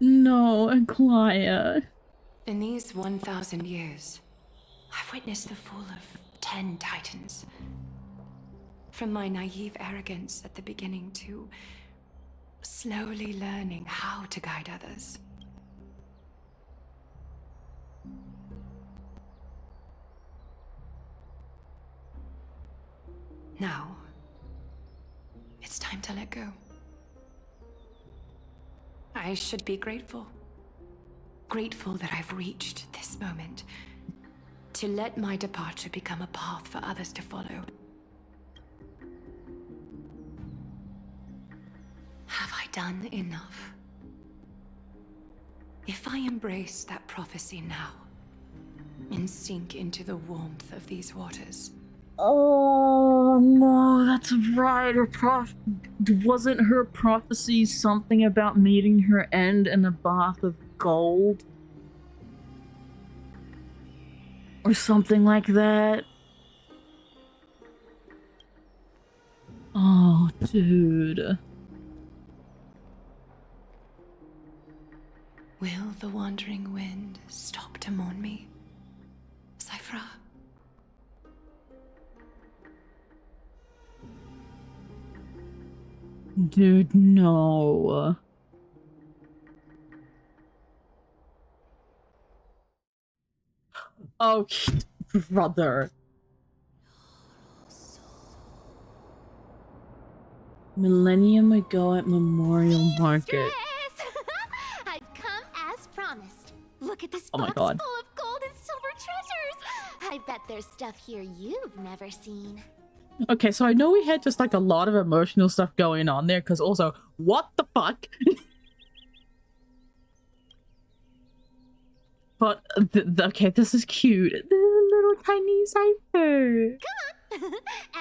No, Aglaya. In these 1,000 years, I've witnessed the fall of 10 titans. From my naive arrogance at the beginning to slowly learning how to guide others. Now, it's time to let go. I should be grateful. Grateful that I've reached this moment. To let my departure become a path for others to follow. Have I done enough? If I embrace that prophecy now, and sink into the warmth of these waters. Oh no, that's right. Wasn't her prophecy something about meeting her end in a bath of gold? Or something like that? Oh, dude. Will the wandering wind stop to mourn me? Cyphra? Dude, no. Oh, brother. Millennium ago at Memorial Market. I've come as promised. Look at this Oh my box God. full of gold and silver treasures. I bet there's stuff here you've never seen. Okay, so I know we had just like a lot of emotional stuff going on there, because also, what the fuck? But, okay, this is cute. The little tiny cipher. Come on.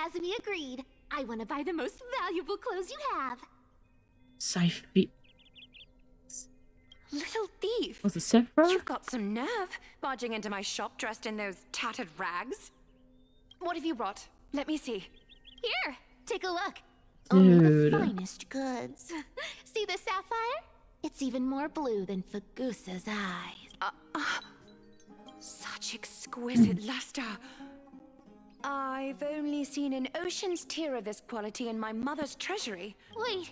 As we agreed, I want to buy the most valuable clothes you have. Cipher. Little thief! Was it Sephra? You've got some nerve, barging into my shop dressed in those tattered rags. What have you brought? Let me see. Here, take a look. Dude. Only the finest goods. See the sapphire? It's even more blue than Fagusa's eyes. Such exquisite luster. I've only seen an ocean's tear of this quality in my mother's treasury. Wait.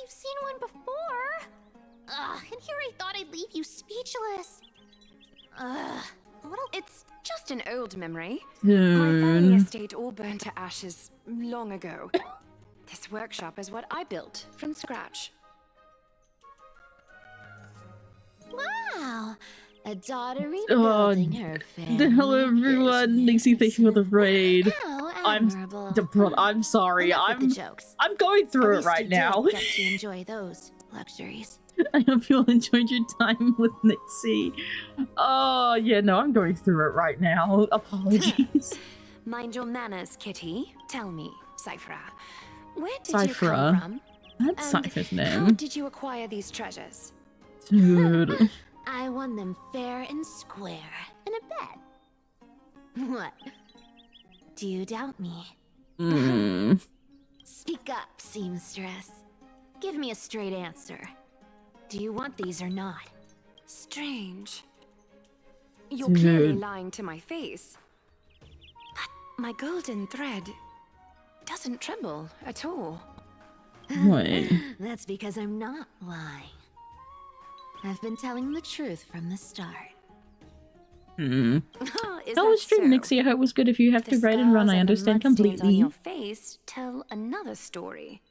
You've seen one before. And here I thought I'd leave you speechless. It's just an old memory. Dude. My family estate all burned to ashes long ago. This workshop is what I built from scratch. Wow. A daughter rebuilding her family. Hello everyone, Nixie, thank you for the raid. How admirable. I'm sorry, Enough with I'm the jokes. going through At it least right you now. did get to enjoy those luxuries. I hope you all enjoyed your time with Nixie. Oh, yeah, no, I'm going through it right now. Apologies. Mind your manners, Kitty. Tell me, Cyphra, where did you Cyphra? come from? That's Cypher's How name. did you acquire these treasures? Dude. I won them fair and square in a bet. What? Do you doubt me? Speak up, seamstress. Give me a straight answer. Do you want these or not? Strange. You're clearly Dude. lying to my face. But my golden thread doesn't tremble at all. Wait. That's because I'm not lying. I've been telling the truth from the start. Is How that was stream, so? Nixie? I hope it was good. If you have to raid and run, I understand The mud stains on completely. your face tell another story.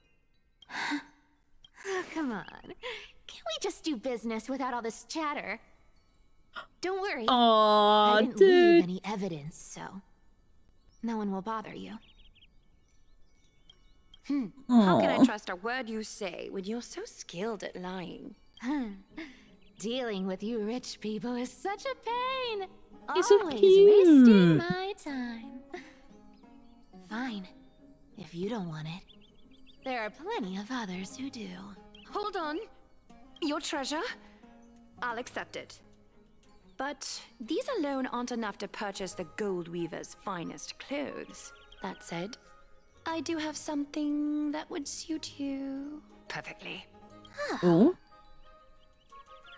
Oh, come on. Can't we just do business without all this chatter? Don't worry. Aw, I didn't dude. leave any evidence, so no one will bother you. How can I Aw. trust a word you say when you're so skilled at lying? Dealing with you rich people is such a pain. He's so Always cute. wasting my time. Fine, if you don't want it. There are plenty of others who do. Hold on. Your treasure? I'll accept it. But these alone aren't enough to purchase the Gold Weaver's finest clothes. That said, I do have something that would suit you perfectly. Oh,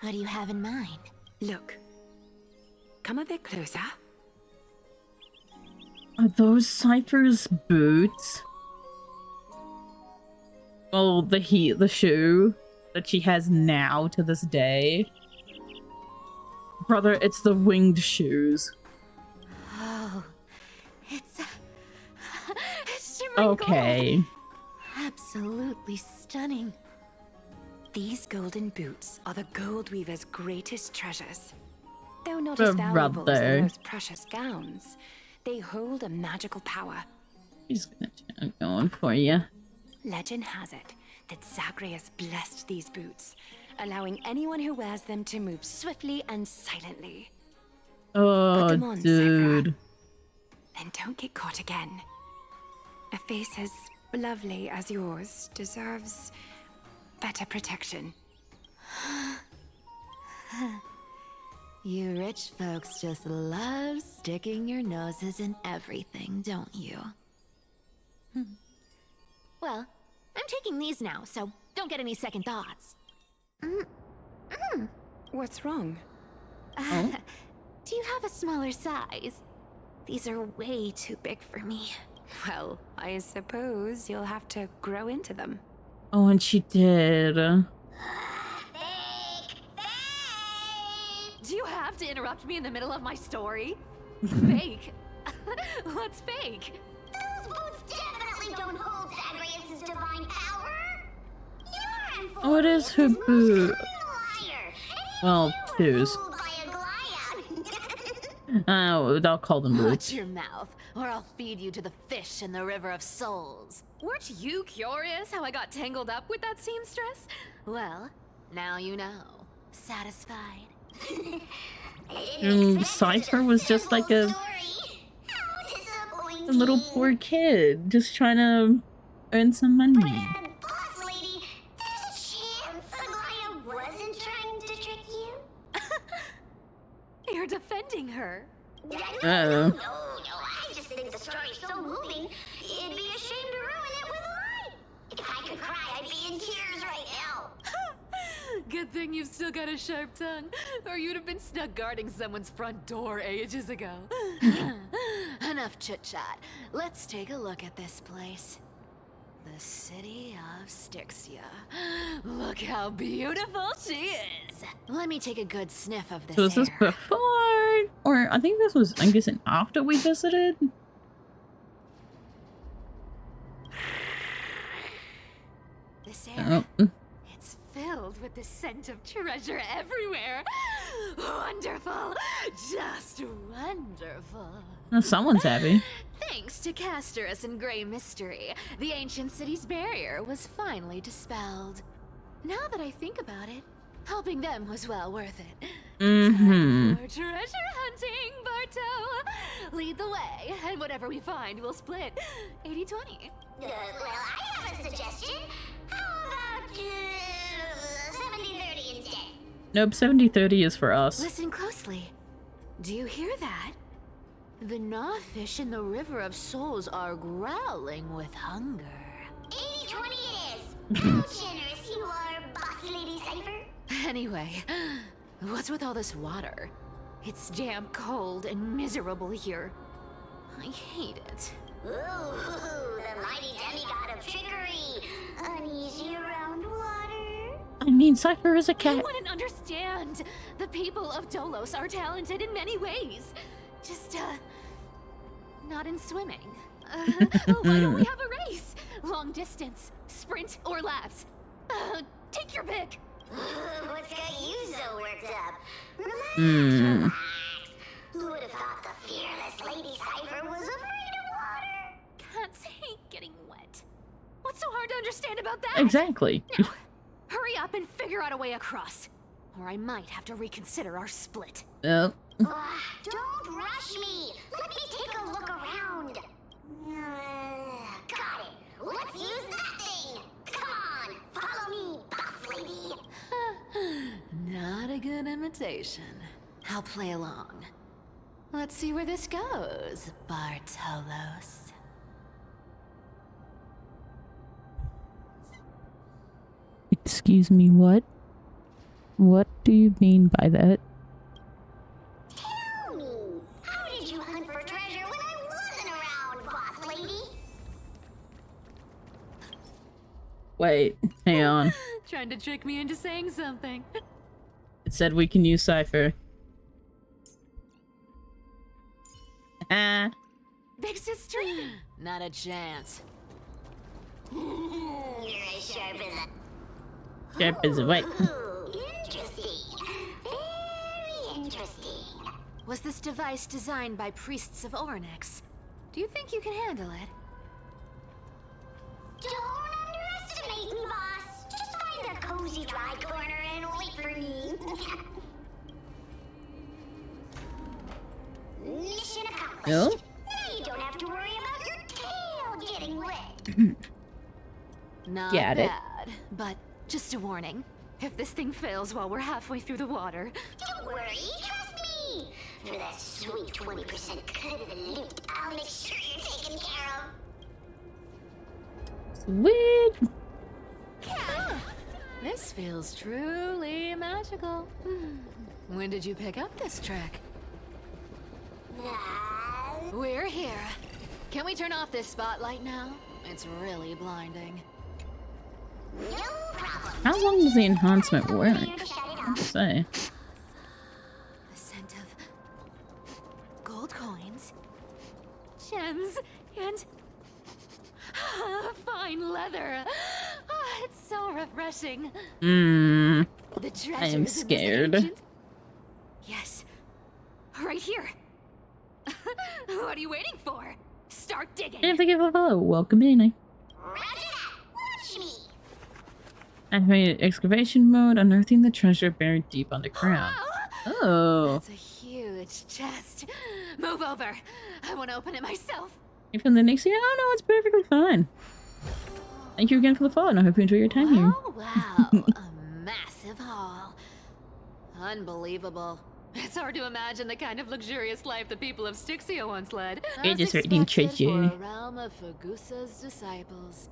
What do you have in mind? Look. Come a bit closer. are those Cypher's boots? Oh, the shoe that she has now to this day. Brother, it's the winged shoes. Oh, it's shimmering Okay. gold. Absolutely stunning. These golden boots are the Gold Weaver's greatest treasures. Though not as valuable as the Brother. most precious gowns, they hold a magical power. He's gonna get going for you. Legend has it that Zagreus blessed these boots, allowing anyone who wears them to move swiftly and silently. Oh, them on, dude. Then don't get caught again. A face as lovely as yours deserves better protection. You rich folks just love sticking your noses in everything, don't you? Well, I'm taking these now, so don't get any second thoughts. What's wrong? Do you have a smaller size? These are way too big for me. Well, I suppose you'll have to grow into them. Oh, and she did. Do you have to interrupt me in the middle of my story? Fake? What's fake? Those boots definitely don't hold Zagreus' divine power. You're an Oh, it is her boot. liar. Well, shoes. Fooled by a Goliath. I'll call them Watch boots. your mouth, or I'll feed you to the fish in the river of souls. Weren't you curious how I got tangled up with that seamstress? Well, now you know. Satisfied? Cypher was just like a little poor kid, just trying to earn some money. Boss lady, there's a chance Aglaia wasn't trying to trick you. You're defending her. No, Uh-oh. I just think the story's so moving, it'd be a shame to ruin it with a lie. If I could cry, I'd be in tears right now. Good thing you've still got a sharp tongue, or you'd have been snug guarding someone's front door ages ago. Enough chit-chat. Let's take a look at this place. The city of Styxia. Look how beautiful she is. Let me take a good sniff of this So is this air. before? Or I think this was, I'm guessing, after we visited? This air. Oh. It's filled with the scent of treasure everywhere. Wonderful. Just wonderful. Someone's happy. Thanks to Castorus and Grey Mystery, the ancient city's barrier was finally dispelled. Now that I think about it, helping them was well worth it. Mm-hmm. For treasure hunting, Barto! Lead the way, and whatever we find, we'll split 80-20. Well, I have a suggestion. How about 70-30 instead? Nope, 70-30 is for us. Listen closely. Do you hear that? The gnawfish in the River of Souls are growling with hunger. 80-20 it is. How generous you are, Boss Lady Cypher. Anyway, what's with all this water? It's damp, cold, and miserable here. I hate it. Ooh, the mighty demigod of trickery. Uneasy around water. I mean, Cypher is a You cat. wouldn't understand. The people of Dolos are talented in many ways. Just, not in swimming. Why don't we have a race? Long distance, sprint, or laps? Take your pick. What's got you so worked up? Hmm. Who would have thought the fearless Lady Cypher was afraid of water? Cats hate getting wet. What's so hard to understand about that? Exactly. Now, hurry up and figure out a way across. Or I might have to reconsider our split. Oh. Don't rush me. Let me take a look around. Got it. Let's use that thing. Come on, follow me, boss lady. Not a good imitation. I'll play along. Let's see where this goes, Bartolos. Excuse me, what? What do you mean by that? Tell me, how did you hunt for treasure when I wasn't around, boss lady? Wait, hang on. Trying to trick me into saying something. It said we can use Cypher. Big sister? Not a chance. You're as sharp as a... Sharp as a white. Interesting. Very interesting. Was this device designed by priests of Ornyx? Do you think you can handle it? Don't underestimate me, boss. Just find a cozy dry corner and wait for me. Mission accomplished. No? Now you don't have to worry about your tail getting wet. Not Got it. bad, but just a warning. If this thing fails while we're halfway through the water... Don't worry, trust me. For that sweet 20% cut of the loot, I'll make sure you're taken care of. Sweet. This feels truly magical. When did you pick up this trick? We're here. Can we turn off this spotlight now? It's really blinding. No problem. How long does the enhancement work? Let's say. The scent of gold coins, gems, and fine leather. Oh, it's so refreshing. Hmm. The treasures I am in this scared. ancient- Yes, right here. What are you waiting for? Start digging. Thank you for the follow. Welcome in. Roger that. Watch me. Activated excavation mode, unearthing the treasure buried deep underground. Oh. That's a huge chest. Move over. I want to open it myself. You from the next year? Oh no, it's perfectly fine. Thank you again for the follow, and I hope you enjoy your time here. Oh wow, a massive haul. Unbelievable. It's hard to imagine the kind of luxurious life the people of Styxia once led. You're As just reading expected treasure. for a realm of Fagusa's disciples.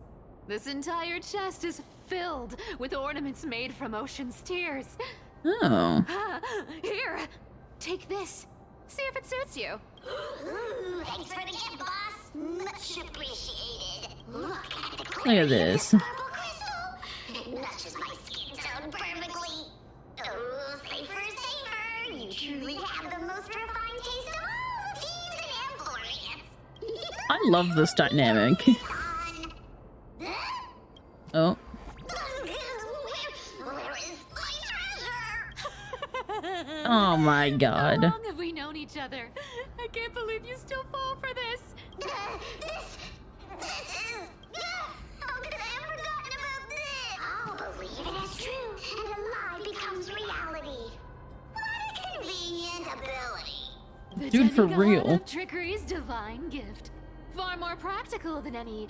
This entire chest is filled with ornaments made from ocean's tears. Oh. Here, take this. See if it suits you. Ooh, thanks for the gift, boss. Much appreciated. Look at the Look at this. purple crystal. It matches my skin tone perfectly. Oh, safer, safer. You truly have the most refined taste of all the thieves in Amphorius. I love this dynamic. Oh. Where is my treasure? Oh my god. How long have we known each other? I can't believe you still fall for this. This is... How could I have forgotten about this? I'll believe it as true, and a lie becomes reality. What a convenient ability. The Dude, for demigod real. of trickery's divine gift. Far more practical than any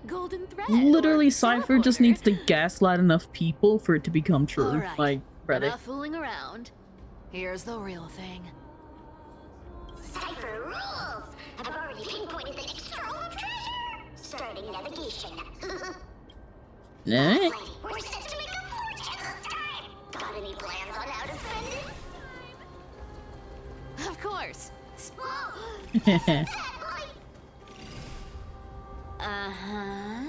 golden thread. Literally, or Cypher just teleporter. needs to gaslight enough people for it to become true. Alright, Like, ready. enough fooling around. Here's the real thing. Cypher rules! I've already pinpointed the next trove of treasure. Starting navigation. Alright. We're set to make a fortune this time. Got any plans on how to spend it? Of course. Whoa! Uh-huh.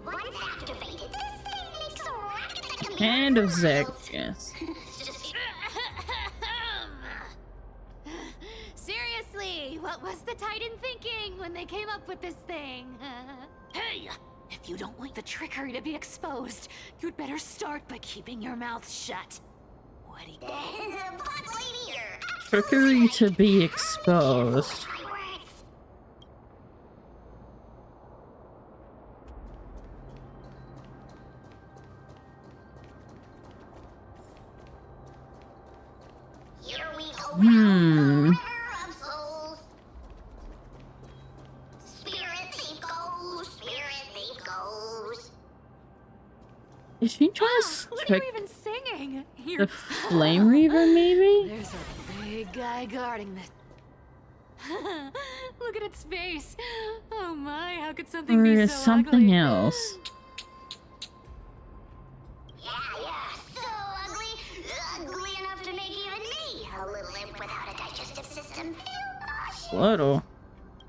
Once activated, this thing makes a racket that can be Hand of unfurled. Zek, yes. Seriously, what was the Titan thinking when they came up with this thing? Hey! If you don't want the trickery to be exposed, you'd better start by keeping your mouth shut. What do you Trickery to be exposed. Is she trying to What are you even singing? the Flame Reaver, maybe? There's a big guy guarding this. Look at its face. Oh my, how could something Or be is so something ugly? else? So ugly. Ugly enough to make even me, a little imp without a digestive system, feel nauseous. Little.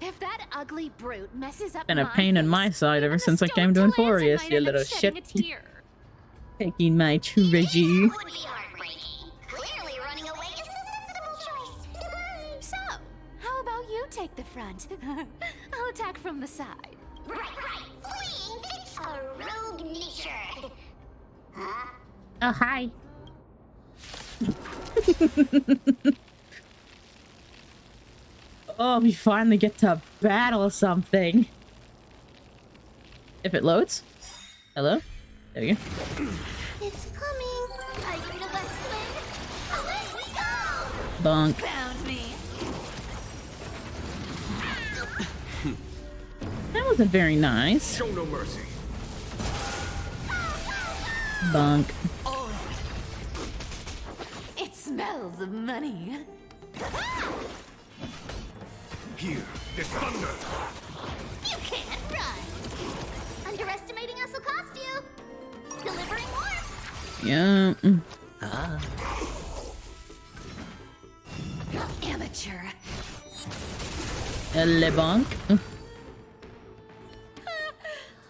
If that ugly brute messes up Been a my pain in face, my side ever even the since I stone came to Talans Enforius, might you end up little shedding shit. a tear. Taking my treasure. Would be heartbreaking. Clearly running away is the sensible choice. So, how about you take the front? I'll attack from the side. Right. Fleeing fits a rogue nature. Huh? Oh, hi. Oh, we finally get to battle something. If it loads. Hello? There we go. It's coming. Are you the best thing? Away we go! Bonk. Found me. That wasn't very nice. Show no mercy. Bonk. It smells of money. Here, there's thunder. You can't run. Underestimating us will cost you. Delivering warmth. Yeah. Amateur. Le bonk.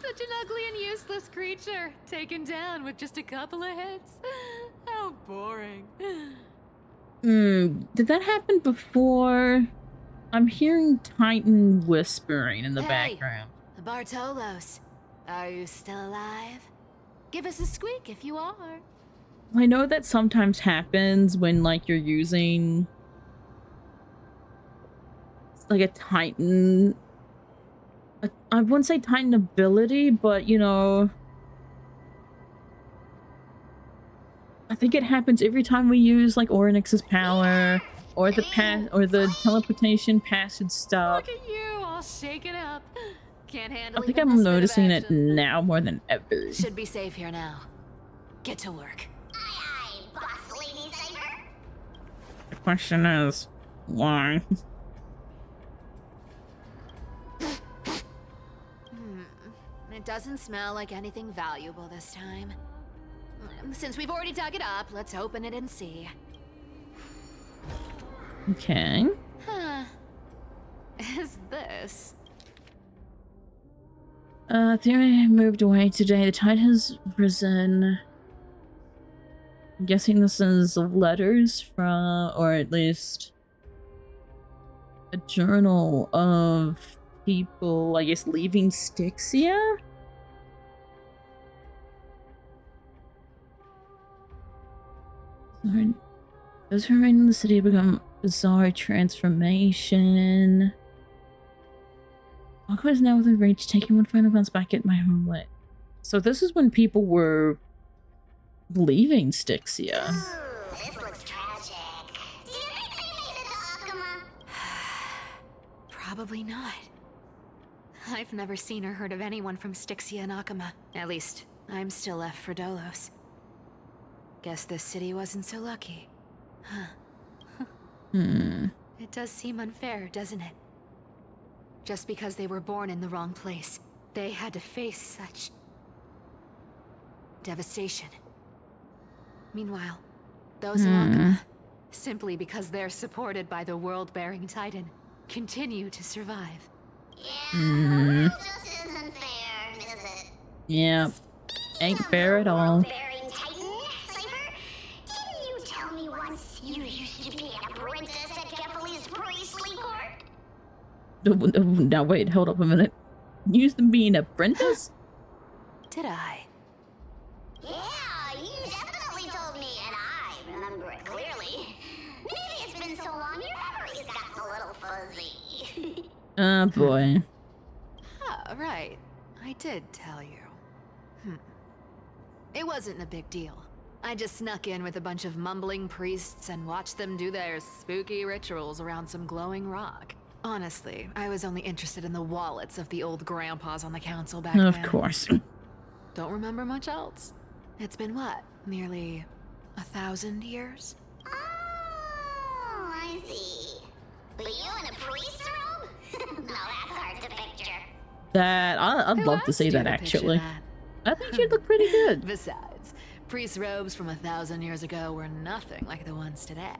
Such an ugly and useless creature, taken down with just a couple of hits. How boring. Did that happen before? I'm hearing Titan whispering in the Hey. background. Bartolos, are you still alive? Give us a squeak if you are. I know that sometimes happens when, like, you're using like a Titan. I wouldn't say Titan ability, but you know, I think it happens every time we use like Oryx's power or the teleportation passage stuff. Look at you, all shaken up. Can't handle I think even I'm this bit of noticing it action. now more than ever. Should be safe here now. Get to work. Aye, boss lady saver. The question is, why? It doesn't smell like anything valuable this time. Since we've already dug it up, let's open it and see. Okay. Huh. Is this? Theory moved away today. The tide has risen. I'm guessing this is letters from, or at least a journal of people, I guess, leaving Styxia? Sorry. Those who remain in the city have become bizarre transformation. Aqua is now within reach, taking one final glance back at my homelet. So this is when people were leaving Styxia. Ooh, this looks tragic. Do you think they made it to Akuma? Probably not. I've never seen or heard of anyone from Styxia and Akuma. At least, I'm still left for Dolos. Guess this city wasn't so lucky. Huh. It does seem unfair, doesn't it? Just because they were born in the wrong place, they had to face such devastation. Meanwhile, those in Akuma, simply because they're supported by the world-bearing Titan, continue to survive. Yeah, it just isn't fair, is it? Yeah. Ain't fair at all. Bearing Titan, Saber, didn't you tell me once you used to be an apprentice at Kephal's priestly court? Now wait, hold up a minute. Use them being apprentice? did I? Yeah, you definitely told me, and I remember it clearly. Maybe it's been so long your memory's gotten a little fuzzy. Oh boy. Oh, right. I did tell you. It wasn't a big deal. I just snuck in with a bunch of mumbling priests and watched them do their spooky rituals around some glowing rock. Honestly, I was only interested in the wallets of the old grandpas on the council back then. Of course. Don't remember much else. It's been what? Nearly 1,000 years? Oh, I see. But you in a priest's robe? No, that's hard to picture. I'd love to see that actually. I think she'd look pretty good. Besides, priest robes from 1,000 years ago were nothing like the ones today.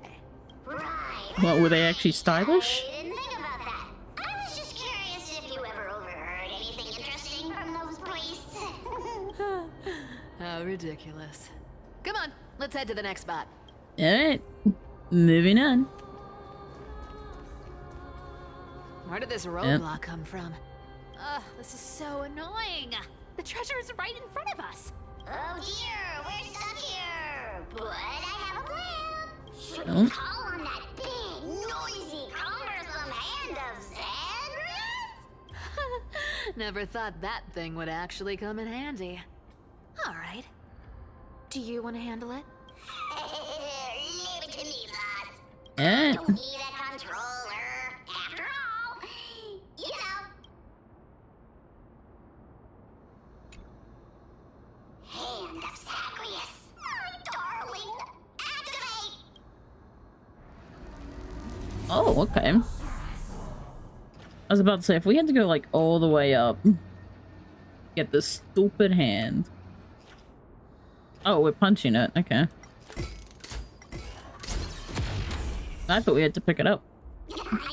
Right. What, were they actually stylish? I didn't think about that. I was just curious if you ever overheard anything interesting from those priests. How ridiculous. Come on, let's head to the next spot. Alright. Moving on. Where did this roadblock come from? Ugh, this is so annoying. The treasure is right in front of us. Oh dear, we're stuck here. But I have a plan. Should we call on that big, noisy, cumbersome hand of Sandra? Never thought that thing would actually come in handy. All right. Do you want to handle it? Leave it to me, boss. Yeah. Don't need a controller. After all, you know. Hand of Zagreus. My darling. Activate. Oh, okay. I was about to say, if we had to go like all the way up, get this stupid hand. Oh, we're punching it. Okay. I thought we had to pick it up.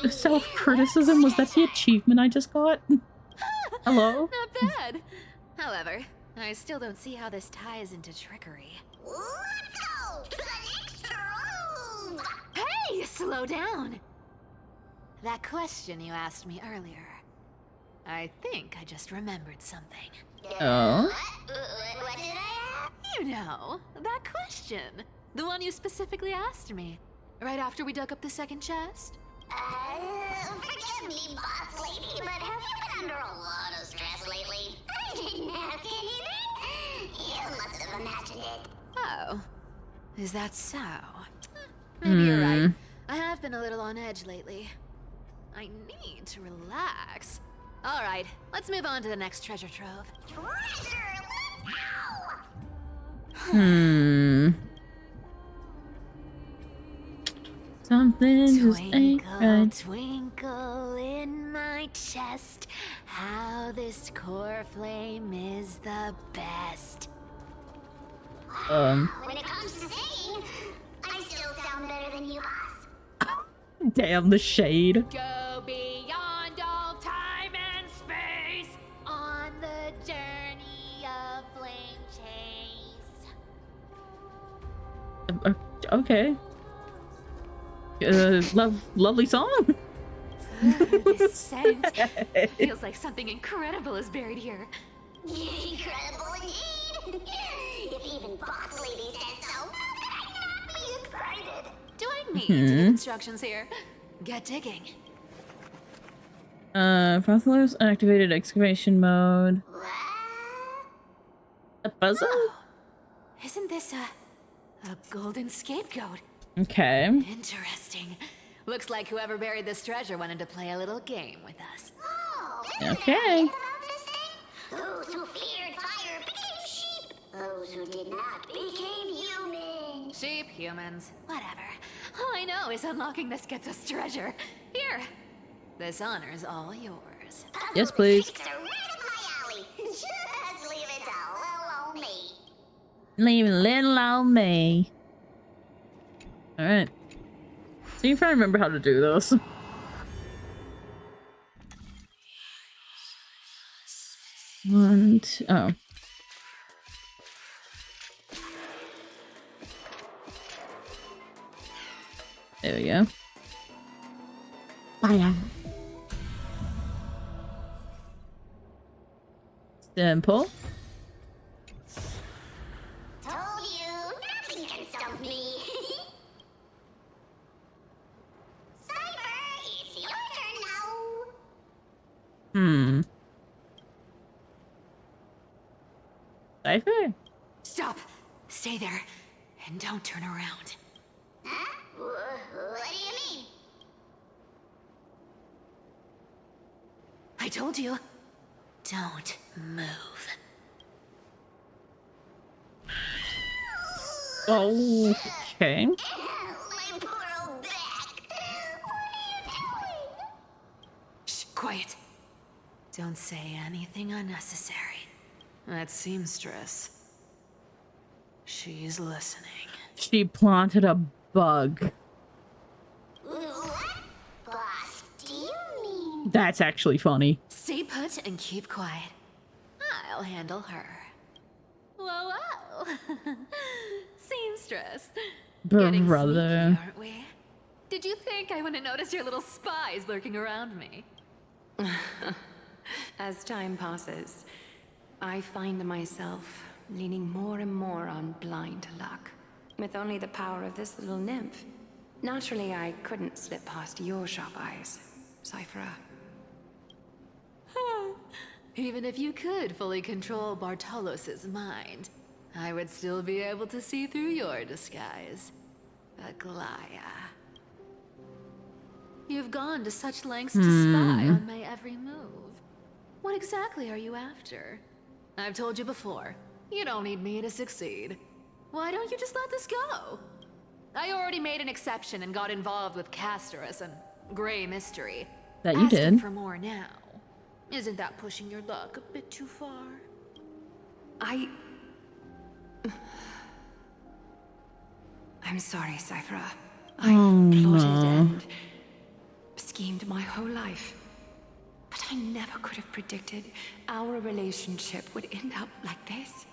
Self-criticism? Was that the achievement I just got? Hello? Not bad. However, I still don't see how this ties into trickery. Let's go to the next room. Hey, slow down. That question you asked me earlier. I think I just remembered something. Oh? What did I ask? You know, that question. The one you specifically asked me. Right after we dug up the second chest? Forgive me, boss lady, but have you been under a lot of stress lately? I didn't ask anything. You must have imagined it. Oh. Is that so? Maybe you're right. I have been a little on edge lately. I need to relax. All right, let's move on to the next treasure trove. Treasure, let's go! Something just ain't Twinkle, right. twinkle in my chest, how this core flame is the best. When it comes to singing, I still sound better than you, boss. Damn, the shade. Go beyond all time and space on the journey of flame chase. Okay. Lovely song. This scent feels like something incredible is buried here. Incredible indeed. If even boss lady said so, how could I not be excited? Do I need to give instructions here? Get digging. Frothlow's activated excavation mode. A puzzle? Oh, isn't this a golden scapegoat? Okay. Interesting. Looks like whoever buried this treasure wanted to play a little game with us. Oh, Okay. those who feared fire became sheep. Those who did not became human. Sheep, humans, whatever. All I know is unlocking this gets us treasure. Here. This honor's all yours. Yes, please. Are right up my alley. Just leave it a little on me. Leave a little on me. Alright. See if I remember how to do this. One, two, oh. There we go. Fire. Simple. Cypher? Stop! Stay there, and don't turn around. Huh? What do you mean? I told you, don't move. Okay. My poor old back. What are you doing? Shh, quiet. Don't say anything unnecessary. That seamstress. She's listening. She planted a bug. What? Boss, do you mean? That's actually funny. Stay put and keep quiet. I'll handle her. Whoa, whoa. Seamstress. Getting Brother. sneaky, aren't we? Did you think I wouldn't notice your little spies lurking around me? As time passes, I find myself leaning more and more on blind luck. With only the power of this little nymph. Naturally, I couldn't slip past your sharp eyes, Cyphera. Even if you could fully control Bartolos's mind, I would still be able to see through your disguise. Aglaya. You've gone to such lengths to spy on my every move. What exactly are you after? I've told you before, you don't need me to succeed. Why don't you just let this go? I already made an exception and got involved with Castorus and Grey Mystery. That you Asking did. for more now. Isn't that pushing your luck a bit too far? I'm sorry, Cyphera. I've plotted and schemed my whole life. But I never could have predicted our relationship would end up like this.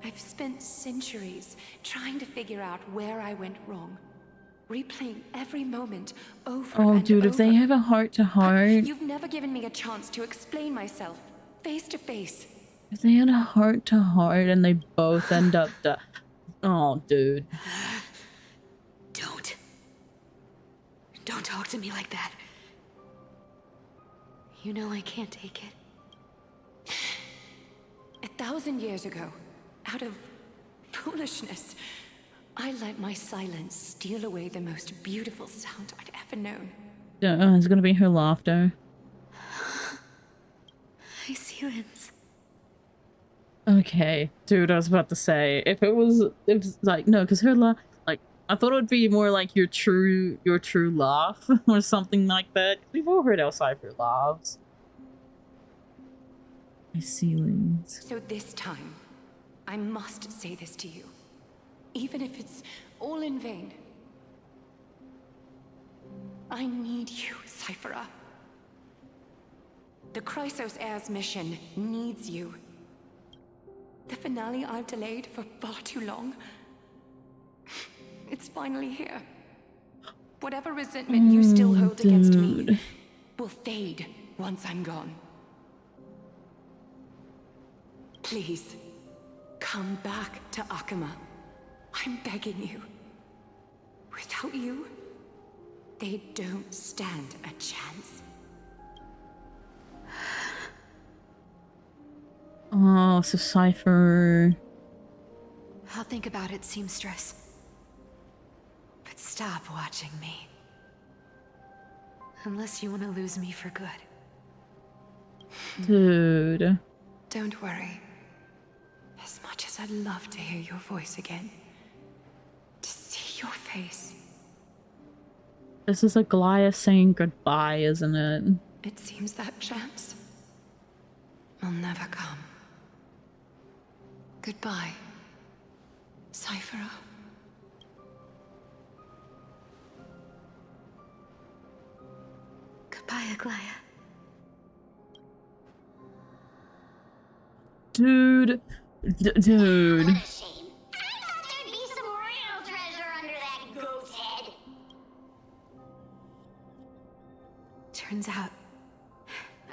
I've spent centuries trying to figure out where I went wrong. Replaying every moment over Oh, and dude, over. if they have a heart-to-heart... You've never given me a chance to explain myself, face to face. If they had a heart-to-heart and they both end up... Oh, dude. Don't talk to me like that. You know I can't take it. 1,000 years ago, out of foolishness, I let my silence steal away the most beautiful sound I'd ever known. It's gonna be her laughter. My ceilings. Okay, dude, I was about to say, if it was like, no, because her laugh, like, I thought it would be more like your true laugh or something like that. We've all heard how Cypher laughs. My ceilings. So this time, I must say this to you, even if it's all in vain. I need you, Cyphera. The Chrysos Heir's mission needs you. The finale I've delayed for far too long. It's finally here. Whatever resentment you still hold against me will fade once I'm gone. Please, come back to Akama. I'm begging you. Without you, they don't stand a chance. Oh, so Cypher... I'll think about it, seamstress. But stop watching me. Unless you want to lose me for good. Dude. Don't worry. As much as I'd love to hear your voice again, to see your face. This is Aglaya saying goodbye, isn't it? It seems that chance will never come. Goodbye, Cyphera. Goodbye, Aglaya. Dude. Dude. What a shame. I thought there'd be some real treasure under that goat's head. Turns out,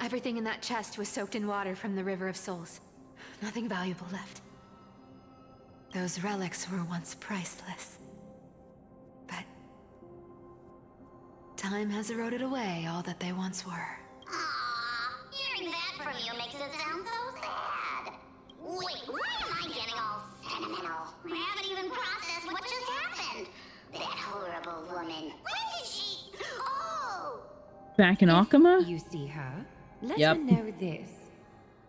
everything in that chest was soaked in water from the River of Souls. Nothing valuable left. Those relics were once priceless. But Time has eroded away all that they once were. Aww, hearing that from you makes it sound so sad. Wait, why am I getting all sentimental? I haven't even processed what just happened. That horrible woman. When did she... Oh! Back in Akama? You see her? Let Yep. her know this.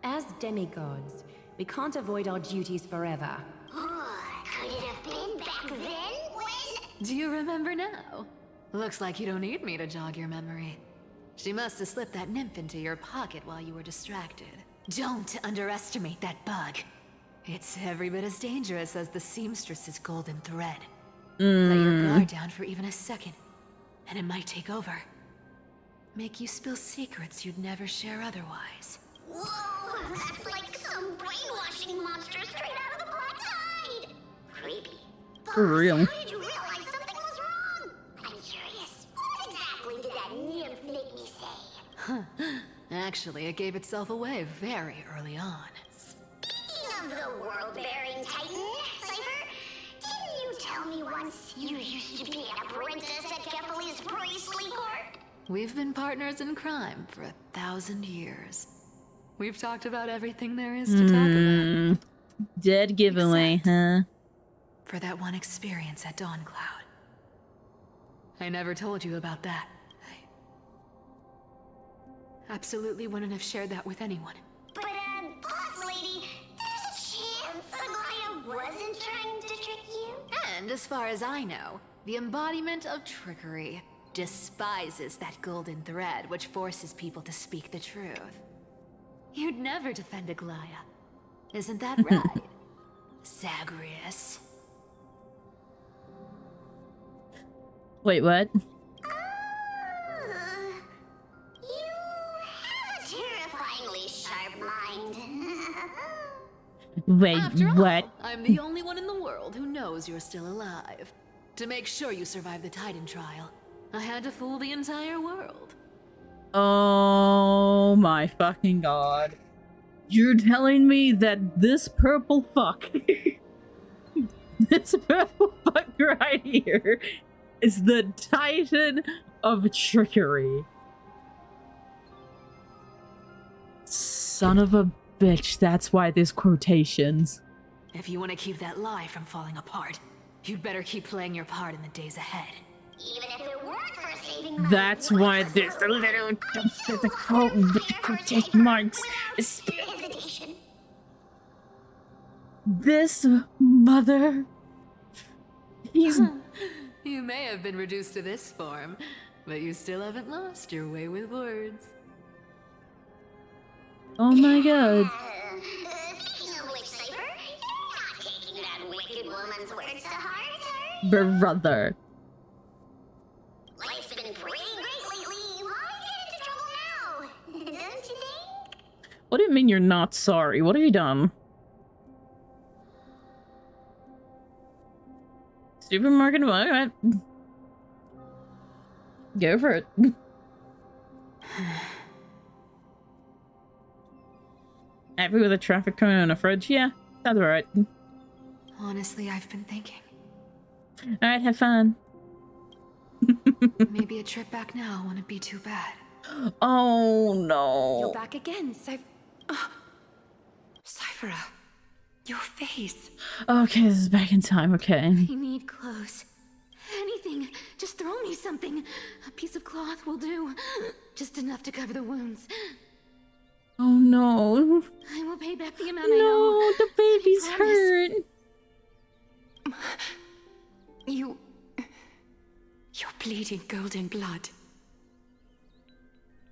As demigods, we can't avoid our duties forever. Could it have been back then when... Do you remember now? Looks like you don't need me to jog your memory. She must have slipped that nymph into your pocket while you were distracted. Don't underestimate that bug. It's every bit as dangerous as the seamstress's golden thread. Let your guard down for even a second, and it might take over. Make you spill secrets you'd never share otherwise. Whoa, that's like some brainwashing monster straight out of the Black Tide. Creepy. For real. How did you realize something was wrong? I'm curious. What exactly did that nymph make me say? Actually, it gave itself away very early on. Speaking of the world-bearing titan, Cypher, didn't you tell me once you used to be an apprentice at Kephalie's priestly court? We've been partners in crime for 1,000 years. We've talked about everything there is to talk about. Dead giveaway, huh? For that one experience at Dawncloud. I never told you about that. I absolutely wouldn't have shared that with anyone. But, boss lady, there's a chance Aglaya wasn't trying to trick you? And as far as I know, the embodiment of trickery despises that golden thread which forces people to speak the truth. You'd never defend Aglaya. Isn't that right, Zagreus? Wait, what? You have a terrifyingly sharp mind. Wait, After all, what? I'm the only one in the world who knows you're still alive. To make sure you survive the Titan trial, I had to fool the entire world. Oh my fucking god. You're telling me that this purple fuck, this purple fuck right here, is the Titan of trickery. Son of a bitch, that's why there's quotations. If you want to keep that lie from falling apart, you'd better keep playing your part in the days ahead. Even if it weren't for saving my That's why there's a little the quote with the quotation marks. hesitation. This mother. He's. You may have been reduced to this form, but you still haven't lost your way with words. Oh my god. Speaking of which, Cypher, you're not taking that wicked woman's words to heart, Brother. Life's been pretty great lately. Why get into trouble now? Don't you think? What do you mean you're not sorry? What have you done? Supermarket? Alright. Go for it. Happy with a traffic cone and a fridge? Yeah, that's alright. Honestly, I've been thinking. Alright, have fun. Maybe a trip back now wouldn't be too bad. Oh no. You're back again, Cyphera. Your face. Okay, this is back in time, okay. I need clothes. Anything. Just throw me something. A piece of cloth will do. Just enough to cover the wounds. Oh no. I will pay back the amount I owe. No, the baby's hurt. You're bleeding golden blood.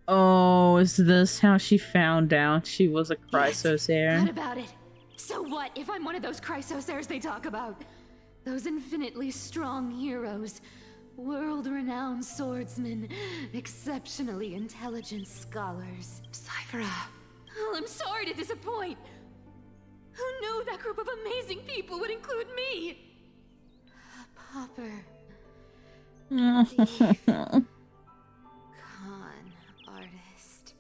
Oh, is this how she found out she was a Chrysosaur? What about it? So what if I'm one of those Chrysosaurs they talk about? Those infinitely strong heroes. World-renowned swordsmen. Exceptionally intelligent scholars. Cyphera. Oh, I'm sorry to disappoint. Who knew that group of amazing people would include me? A pauper. Con artist.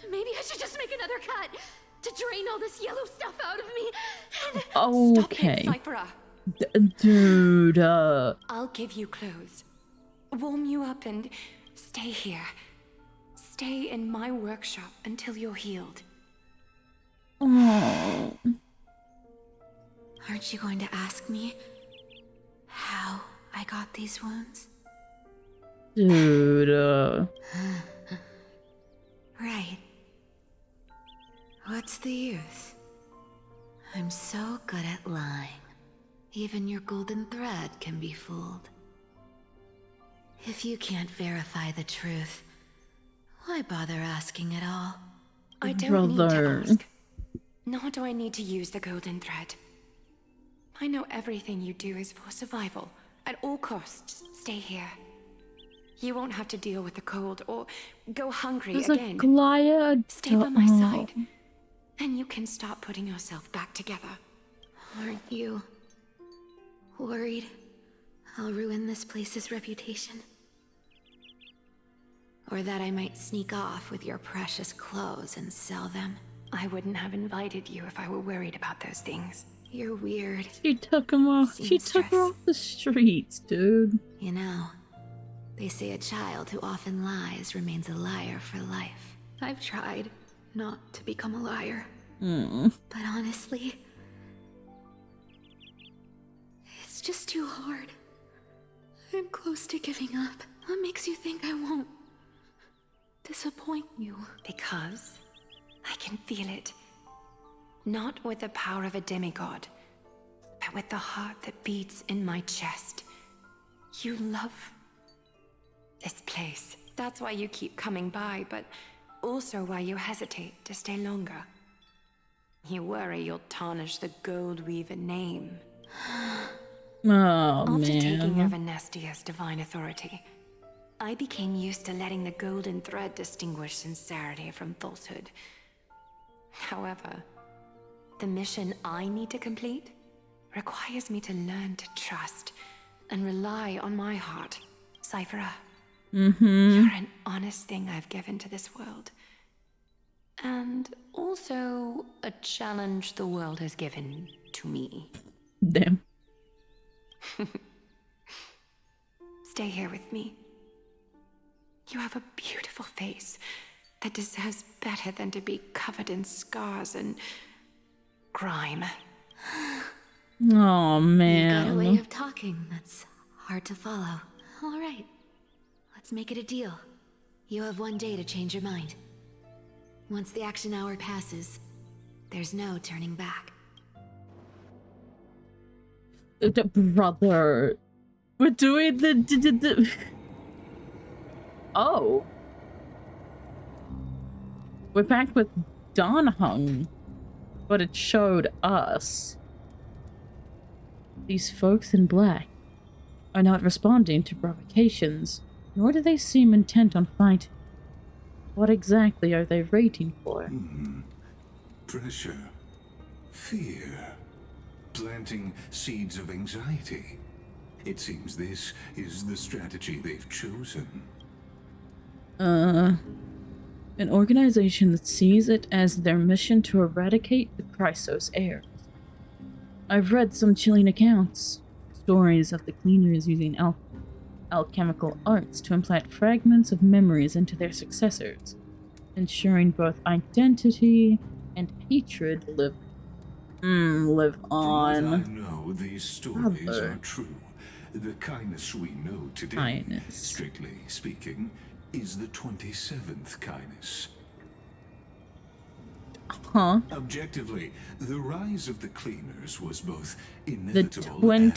Maybe I should just make another cut to drain all this yellow stuff out of me. And Okay. Cyphera. Dude, I'll give you clothes. warm you up, and stay here. Stay in my workshop until you're healed. Oh. Aren't you going to ask me how I got these wounds? Dude, Right. What's the use? I'm so good at lying. Even your golden thread can be fooled. If you can't verify the truth, why bother asking at all? I don't need to brother. ask. Nor do I need to use the golden thread. I know everything you do is for survival. At all costs, stay here. You won't have to deal with the cold or go hungry There's again. a Goliath. Stay by my side, and you can start putting yourself back together. Aren't you worried I'll ruin this place's reputation? Or that I might sneak off with your precious clothes and sell them? I wouldn't have invited you if I were worried about those things. You're weird. She took him off. She took her off the streets, dude. You know, they say a child who often lies remains a liar for life. I've tried not to become a liar. But honestly, it's just too hard. I'm close to giving up. What makes you think I won't disappoint you? Because I can feel it. Not with the power of a demigod, but with the heart that beats in my chest. You love this place. That's why you keep coming by, but also why you hesitate to stay longer. You worry you'll tarnish the Gold Weaver name. Oh, After taking over man. Nestia's divine authority, I became used to letting the golden thread distinguish sincerity from falsehood. However, the mission I need to complete requires me to learn to trust and rely on my heart. Cyphera, you're an honest thing I've given to this world. And also a challenge the world has given to me. Damn. Stay here with me. You have a beautiful face that deserves better than to be covered in scars and grime. Oh, You got a man. way of talking that's hard to follow. All right, let's make it a deal. You have 1 day to change your mind. Once the action hour passes, there's no turning back. Brother. We're doing the... Oh. We're back with Dawn Hung, but it showed us. These folks in black are not responding to provocations, nor do they seem intent on fighting. What exactly are they waiting for? Pressure. Fear. Planting seeds of anxiety. It seems this is the strategy they've chosen. An organization that sees it as their mission to eradicate the Chrysos heirs. I've read some chilling accounts, stories of the cleaners using alchemical arts to implant fragments of memories into their successors, ensuring both identity and hatred live on. From what I know, these stories Brother. are true. The kindness we know today, Kindness. strictly speaking, is the 27th kindness. Huh? Objectively, the rise of the cleaners was both The inevitable and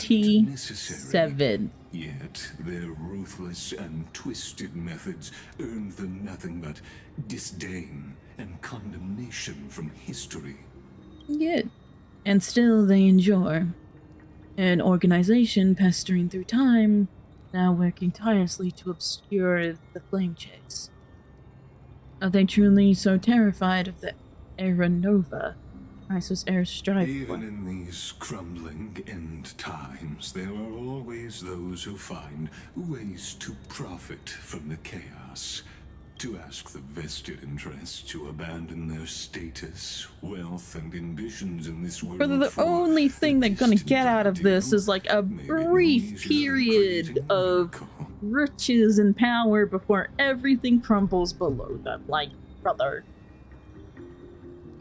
necessary. 27th. Yet their ruthless and twisted methods earned them nothing but disdain and condemnation from history. Yeah. And still they endure. An organization pestering through time, now working tirelessly to obscure the flame chase. Are they truly so terrified of the Era Nova Chrysos heirs strive for? Even in these crumbling end times, there are always those who find ways to profit from the chaos. To ask the vested interests to abandon their status, wealth, and ambitions in this world. Brother, the for only thing they're gonna distant get out of this ideal, is like a maybe brief easier than period creating a of miracle. riches and power before everything crumbles below them. Like, brother.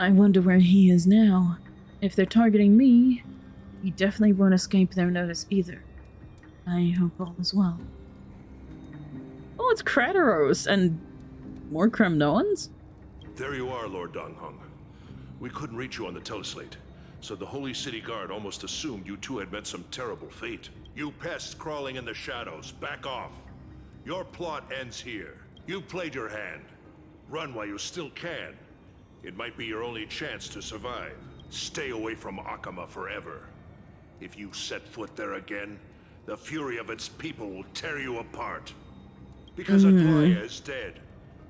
I wonder where he is now. If they're targeting me, he definitely won't escape their notice either. I hope all is well. Oh, it's Kratos and more Kremnoans? There you are, Lord Donghung. We couldn't reach you on the teleslate, so the Holy City Guard almost assumed you two had met some terrible fate. You pests crawling in the shadows, back off. Your plot ends here. You played your hand. Run while you still can. It might be your only chance to survive. Stay away from Akama forever. If you set foot there again, the fury of its people will tear you apart. Because Aglaya is dead,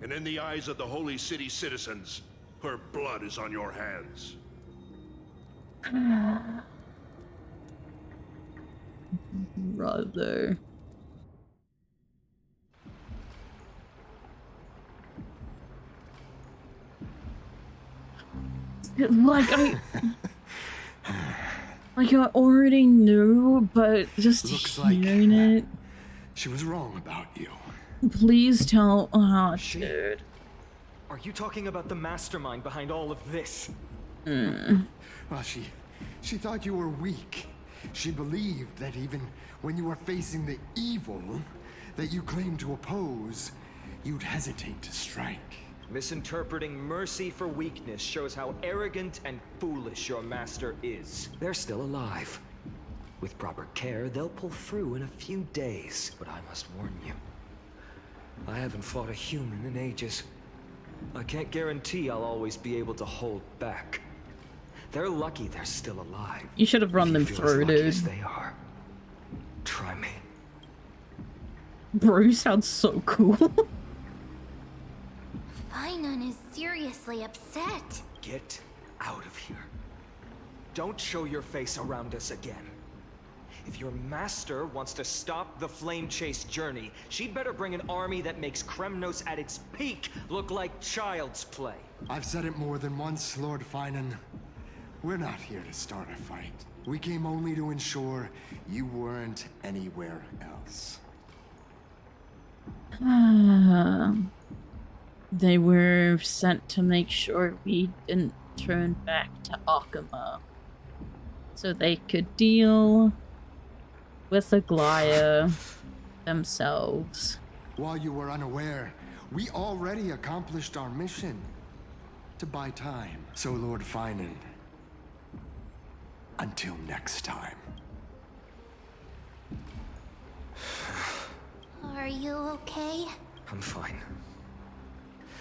and in the eyes of the Holy City citizens, her blood is on your hands. Brother. Like I already knew, but just hearing it. She was wrong about you. Please tell. Oh, dude. Are you talking about the mastermind behind all of this? Well, she thought you were weak. She believed that even when you were facing the evil that you claimed to oppose, you'd hesitate to strike. Misinterpreting mercy for weakness shows how arrogant and foolish your master is. They're still alive. With proper care, they'll pull through in a few days. But I must warn you, I haven't fought a human in ages. I can't guarantee I'll always be able to hold back. They're lucky they're still alive. You should have run them through, dude. As they are. Try me. Bro, you sound so cool. Finon is seriously upset. Get out of here. Don't show your face around us again. If your master wants to stop the flame chase journey, she'd better bring an army that makes Kremnos at its peak look like child's play. I've said it more than once, Lord Finon. We're not here to start a fight. We came only to ensure you weren't anywhere else. They were sent to make sure we didn't turn back to Akama, so they could deal with Aglaya themselves. While you were unaware, we already accomplished our mission to buy time. So, Lord Finon, until next time. Are you okay? I'm fine.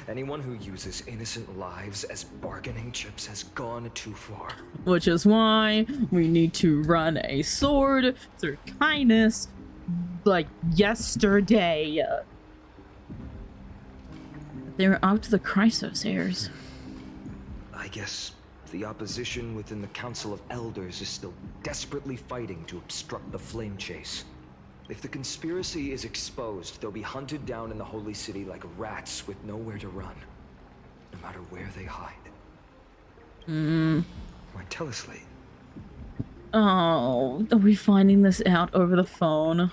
Anyone who uses innocent lives as bargaining chips has gone too far. Which is why we need to run a sword through kindness like yesterday. They're out to the Chrysos heirs. I guess the opposition within the Council of Elders is still desperately fighting to obstruct the flame chase. If the conspiracy is exposed, they'll be hunted down in the Holy City like rats with nowhere to run. No matter where they hide. My teleslate. Oh, are we finding this out over the phone?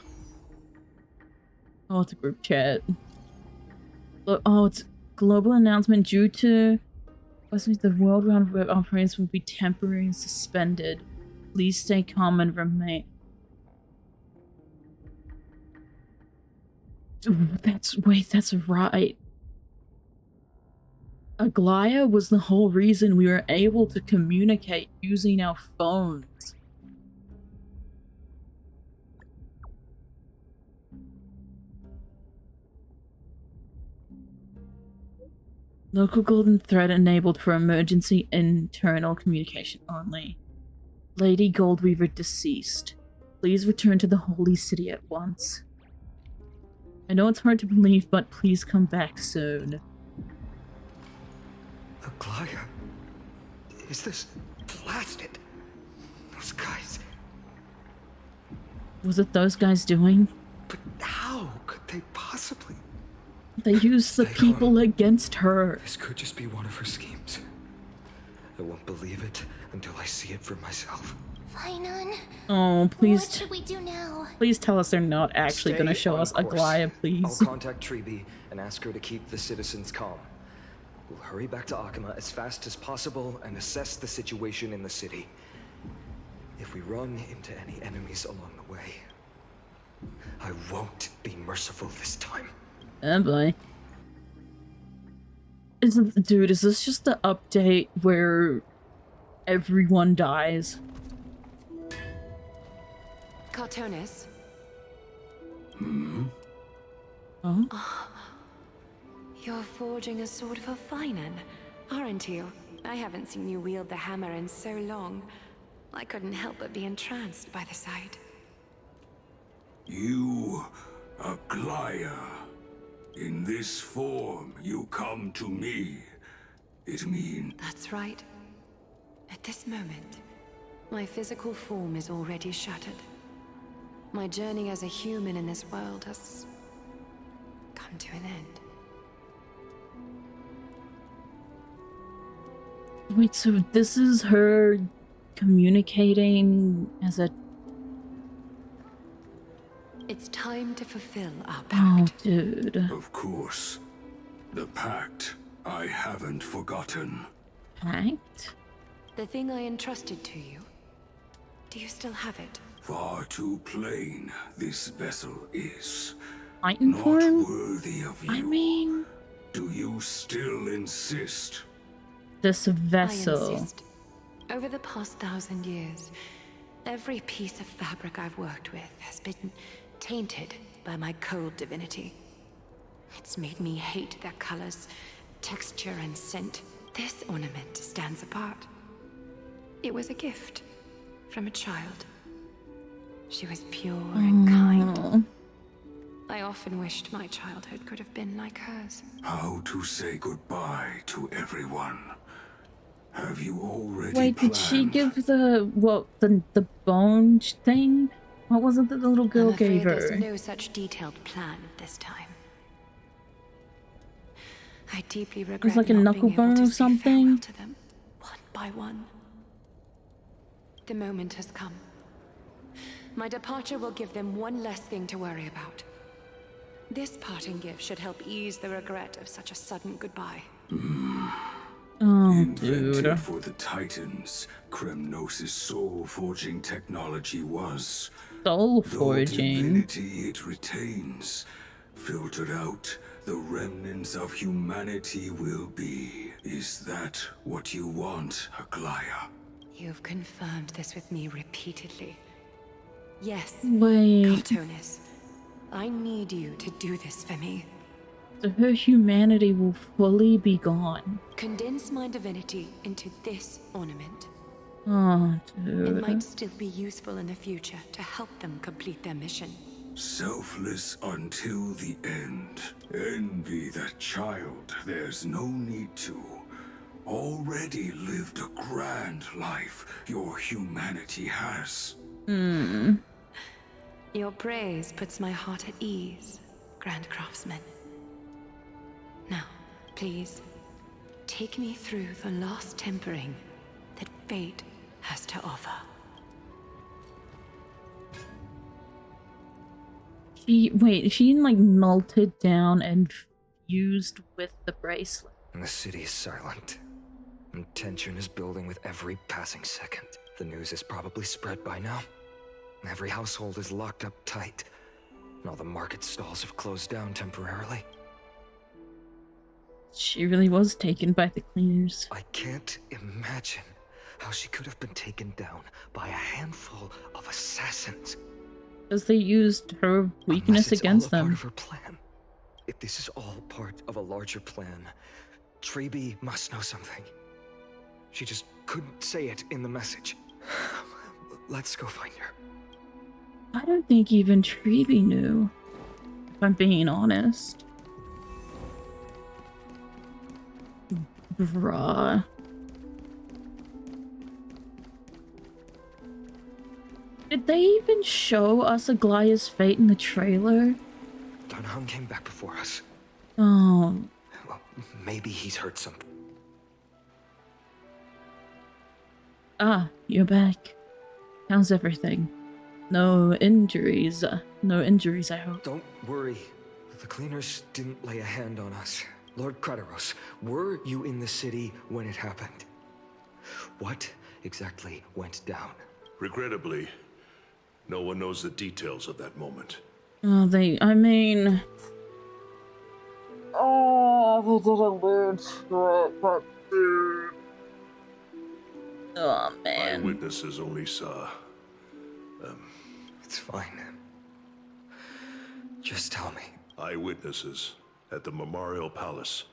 Oh, it's a group chat. Look, oh, it's global announcement due to the world-round web operations will be temporarily suspended. Please stay calm and remain. That's right. Aglaya was the whole reason we were able to communicate using our phones. Local golden thread enabled for emergency internal communication only. Lady Goldweaver deceased. Please return to the Holy City at once. I know it's hard to believe, but please come back soon. Aglaya? Is this blasted? Those guys. Was it those guys doing? But how could they possibly? They used the people against her. This could just be one of her schemes. I won't believe it until I see it for myself. Finon, Oh, what please, should we do now? please tell us they're not actually Stay gonna show on us course. Aglaya, I'll please. contact Treeby and ask her to keep the citizens calm. We'll hurry back to Akima as fast as possible and assess the situation in the city. If we run into any enemies along the way, I won't be merciful this time. Oh boy. Dude, is this just the update where everyone dies? Cartonis. Oh? You're forging a sword for Finon, aren't you? I haven't seen you wield the hammer in so long. I couldn't help but be entranced by the sight. You, Aglaya. In this form, you come to me. It means... That's right. At this moment, my physical form is already shattered. My journey as a human in this world has come to an end. Wait, so this is her communicating as a... It's time to fulfill our Oh, pact. dude. Of course. The pact I haven't forgotten. Pact? The thing I entrusted to you. Do you still have it? Far too plain this vessel is. Titan Not form? worthy of you. I mean... Do you still insist? This vessel. I insist. Over the past 1,000 years, every piece of fabric I've worked with has been tainted by my cold divinity. It's made me hate their colors, texture, and scent. This ornament stands apart. It was a gift from a child. She was pure and kind. I often wished my childhood could have been like hers. How to say goodbye to everyone? Have you already Wait, did she planned? give the... what, the bone thing? What was it that the little girl I'm afraid gave her? there's no such detailed plan at this time. I deeply regret It was like a not knuckle being able bone to or say something? farewell to them, one by one. The moment has come. My departure will give them one less thing to worry about. This parting gift should help ease the regret of such a sudden goodbye. Oh, Invented dude. for the Titans, Kremnos' soul-forging technology was. Soul Though forging. divinity it retains, filtered out, the remnants of humanity will be. Is that what you want, Aglaya? You've confirmed this with me repeatedly. Yes, Wait. Cartonis. I need you to do this for me. So her humanity will fully be gone. Condense my divinity into this ornament. Oh, It dude. might still be useful in the future to help them complete their mission. Selfless until the end. Envy that child, there's no need to. Already lived a grand life your humanity has. Your praise puts my heart at ease, Grand Craftsman. Now, please, take me through the last tempering that fate has to offer. She like melted down and fused with the bracelet. And the city is silent. And tension is building with every passing second. The news is probably spread by now. Every household is locked up tight. And all the market stalls have closed down temporarily. She really was taken by the cleaners. I can't imagine how she could have been taken down by a handful of assassins. Because they used her weakness Unless it's against all a them. part of her plan. If this is all part of a larger plan, Treeby must know something. She just couldn't say it in the message. Let's go find her. I don't think even Treeby knew, if I'm being honest. Bruh. Did they even show us Aglaya's fate in the trailer? Don Hung came back before us. Oh, Well, maybe he's heard something. you're back. How's everything? No injuries. No injuries, I hope. Don't worry. The cleaners didn't lay a hand on us. Lord Krateros, were you in the city when it happened? What exactly went down? Regrettably, no one knows the details of that moment. Oh, I mean... Oh, they did allude to it, but... Oh, man. Eyewitnesses only saw... It's fine. Just tell me. Eyewitnesses at the Memorial Palace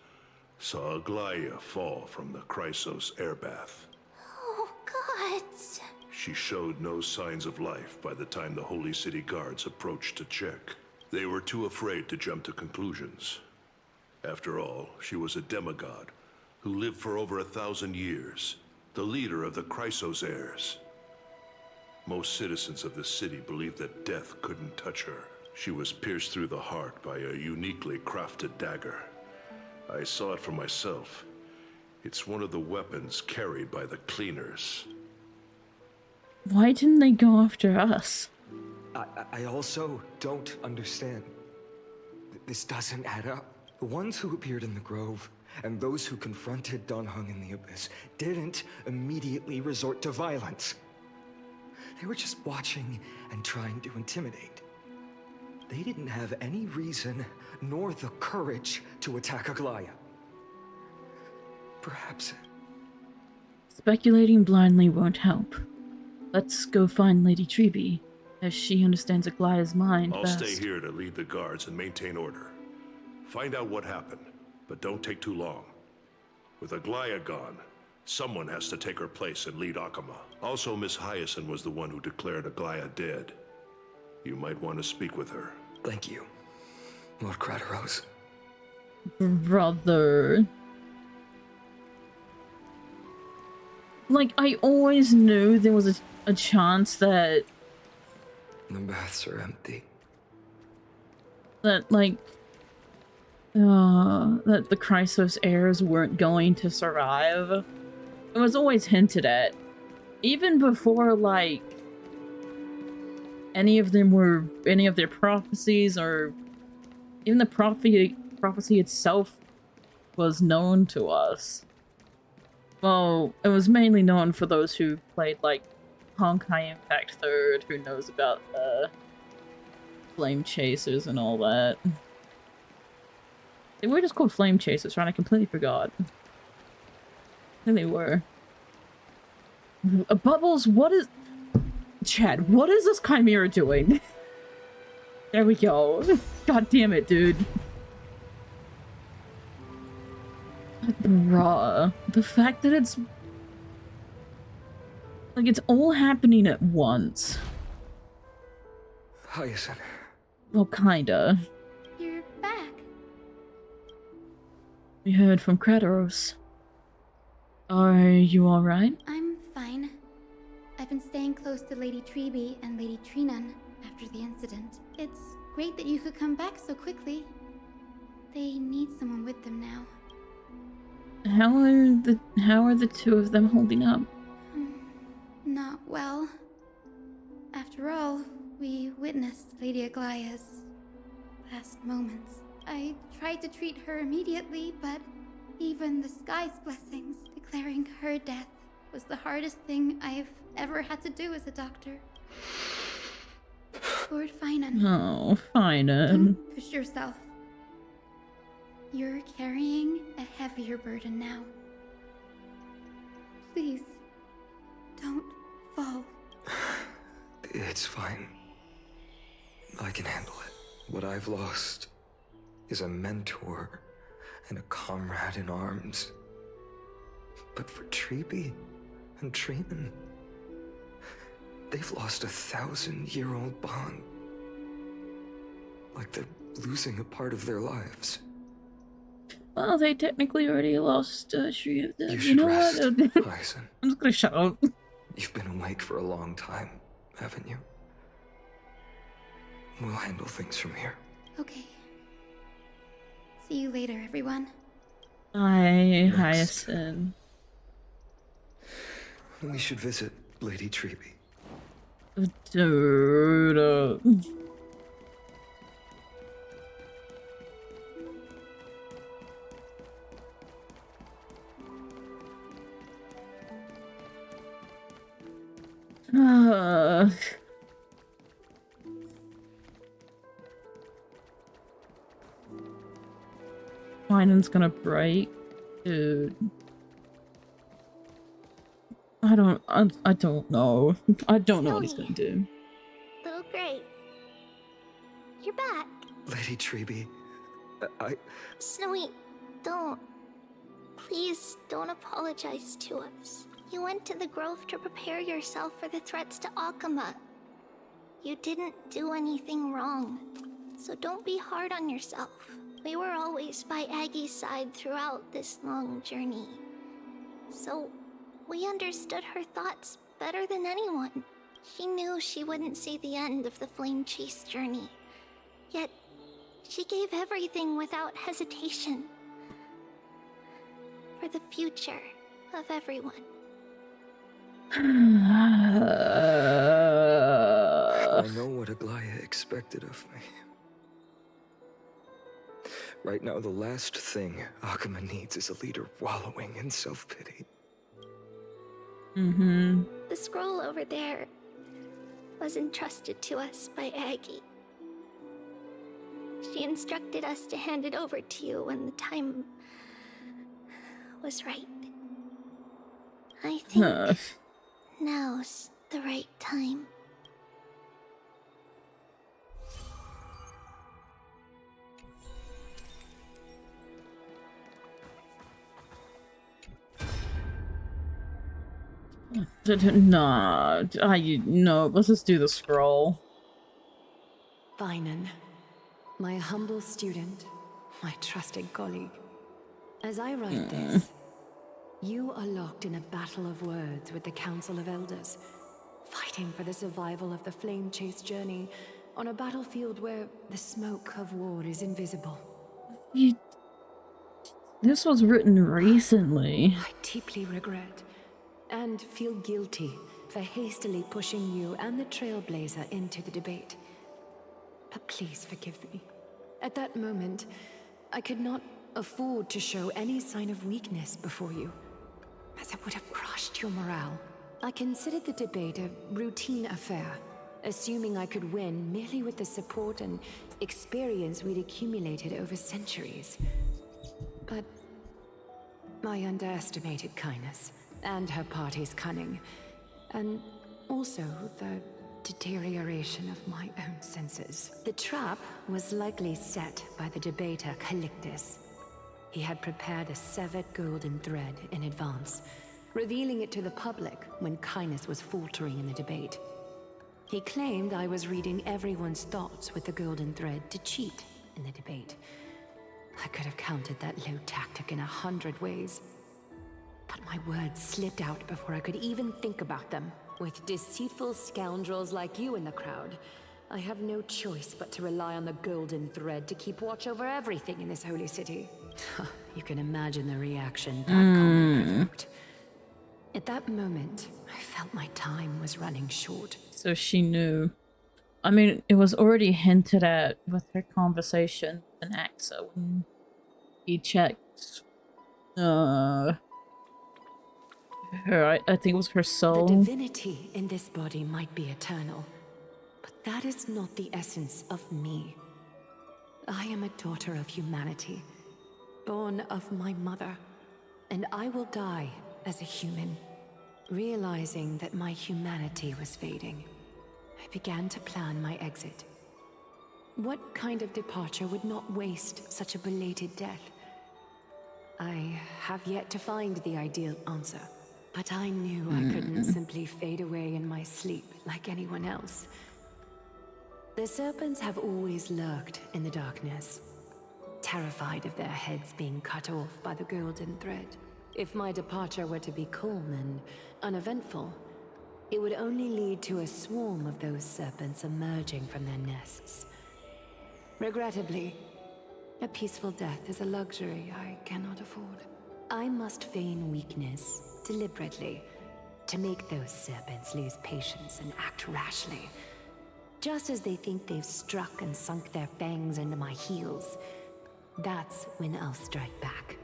saw Aglaya fall from the Chrysos airbath. Oh, God. She showed no signs of life by the time the Holy City Guards approached to check. They were too afraid to jump to conclusions. After all, she was a demigod who lived for over 1,000 years, the leader of the Chrysos heirs. Most citizens of the city believed that death couldn't touch her. She was pierced through the heart by a uniquely crafted dagger. I saw it for myself. It's one of the weapons carried by the cleaners. Why didn't they go after us? I also don't understand. This doesn't add up. The ones who appeared in the Grove and those who confronted Dan Heng in the Abyss didn't immediately resort to violence. They were just watching and trying to intimidate. They didn't have any reason nor the courage to attack Aglaya. Perhaps... Speculating blindly won't help. Let's go find Lady Treby, as she understands Aglaya's mind I'll best. stay here to lead the guards and maintain order. Find out what happened, but don't take too long. With Aglaya gone, someone has to take her place and lead Akama. Also, Miss Hyacinth was the one who declared Aglaya dead. You might want to speak with her. Thank you, Lord Krateros. Brother. Like, I always knew there was a chance that... The baths are empty. That, like... that the Chrysos heirs weren't going to survive. It was always hinted at. Even before, like... any of their prophecies, or... even the prophecy itself was known to us. Well, it was mainly known for those who played, like, Honkai Impact 3rd, who knows about, Flame Chasers and all that. They were just called Flame Chasers, right? I completely forgot. I think they were. Bubbles, what is... Chad, what is this Chimera doing? There we go. God damn it, dude. Bruh. The fact that it's... like, it's all happening at once. Hyacinth. Well, kinda. You're back. We heard from Krateros. Are you alright? I'm fine. I've been staying close to Lady Treby and Lady Trinan after the incident. It's great that you could come back so quickly. They need someone with them now. How are the two of them holding up? Not well. After all, we witnessed Lady Aglaya's last moments. I tried to treat her immediately, but even the sky's blessings declaring her death was the hardest thing I've ever had to do as a doctor. Lord Finan. Oh, Finan. Don't push yourself. You're carrying a heavier burden now. Please, don't fall. It's fine. I can handle it. What I've lost is a mentor and a comrade in arms. But for Treby and Trinan, they've lost a 1,000-year-old bond. Like they're losing a part of their lives. Well, they technically already lost three of them. You should know rest, what? Hyacinth. I'm just gonna shut up. You've been awake for a long time, haven't you? We'll handle things from here. Okay. See you later, everyone. Hi, Hyacinth. We should visit Lady Treby. Dude. Finance gonna break, dude. I don't know. I don't know what he's Snowy. gonna do. Little Gray. You're back. Lady Treby, Snowy, don't. Please don't apologize to us. You went to the grove to prepare yourself for the threats to Akama. You didn't do anything wrong, so don't be hard on yourself. We were always by Aggie's side throughout this long journey, so we understood her thoughts better than anyone. She knew she wouldn't see the end of the Flame Chase journey, yet she gave everything without hesitation. For the future of everyone. I know what Aglaya expected of me. Right now, the last thing Akama needs is a leader wallowing in self-pity. The scroll over there was entrusted to us by Aggie. She instructed us to hand it over to you when the time was right. I think now's the right time. Nah, no, let's just do the scroll. Finan, my humble student, my trusted colleague. As I write this, you are locked in a battle of words with the Council of Elders, fighting for the survival of the Flame Chase journey on a battlefield where the smoke of war is invisible. This was written recently. I deeply regret and feel guilty for hastily pushing you and the Trailblazer into the debate. But please forgive me. At that moment, I could not afford to show any sign of weakness before you, as it would have crushed your morale. I considered the debate a routine affair, assuming I could win merely with the support and experience we'd accumulated over centuries. But I underestimated kindness and her party's cunning, and also the deterioration of my own senses. The trap was likely set by the debater Calictus. He had prepared a severed golden thread in advance, revealing it to the public when kindness was faltering in the debate. He claimed I was reading everyone's thoughts with the golden thread to cheat in the debate. I could have countered that low tactic in 100 ways. But my words slipped out before I could even think about them. With deceitful scoundrels like you in the crowd, I have no choice but to rely on the golden thread to keep watch over everything in this holy city. You can imagine the reaction that comment provoked. At that moment, I felt my time was running short. So she knew. I mean, it was already hinted at with her conversation with an Axa when he checked her, I think it was her soul. The divinity in this body might be eternal, but that is not the essence of me. I am a daughter of humanity, born of my mother, and I will die as a human. Realizing that my humanity was fading, I began to plan my exit. What kind of departure would not waste such a belated death? I have yet to find the ideal answer. But I knew I couldn't simply fade away in my sleep like anyone else. The serpents have always lurked in the darkness, terrified of their heads being cut off by the golden thread. If my departure were to be calm and uneventful, it would only lead to a swarm of those serpents emerging from their nests. Regrettably, a peaceful death is a luxury I cannot afford. I must feign weakness deliberately to make those serpents lose patience and act rashly. Just as they think they've struck and sunk their fangs into my heels, that's when I'll strike back,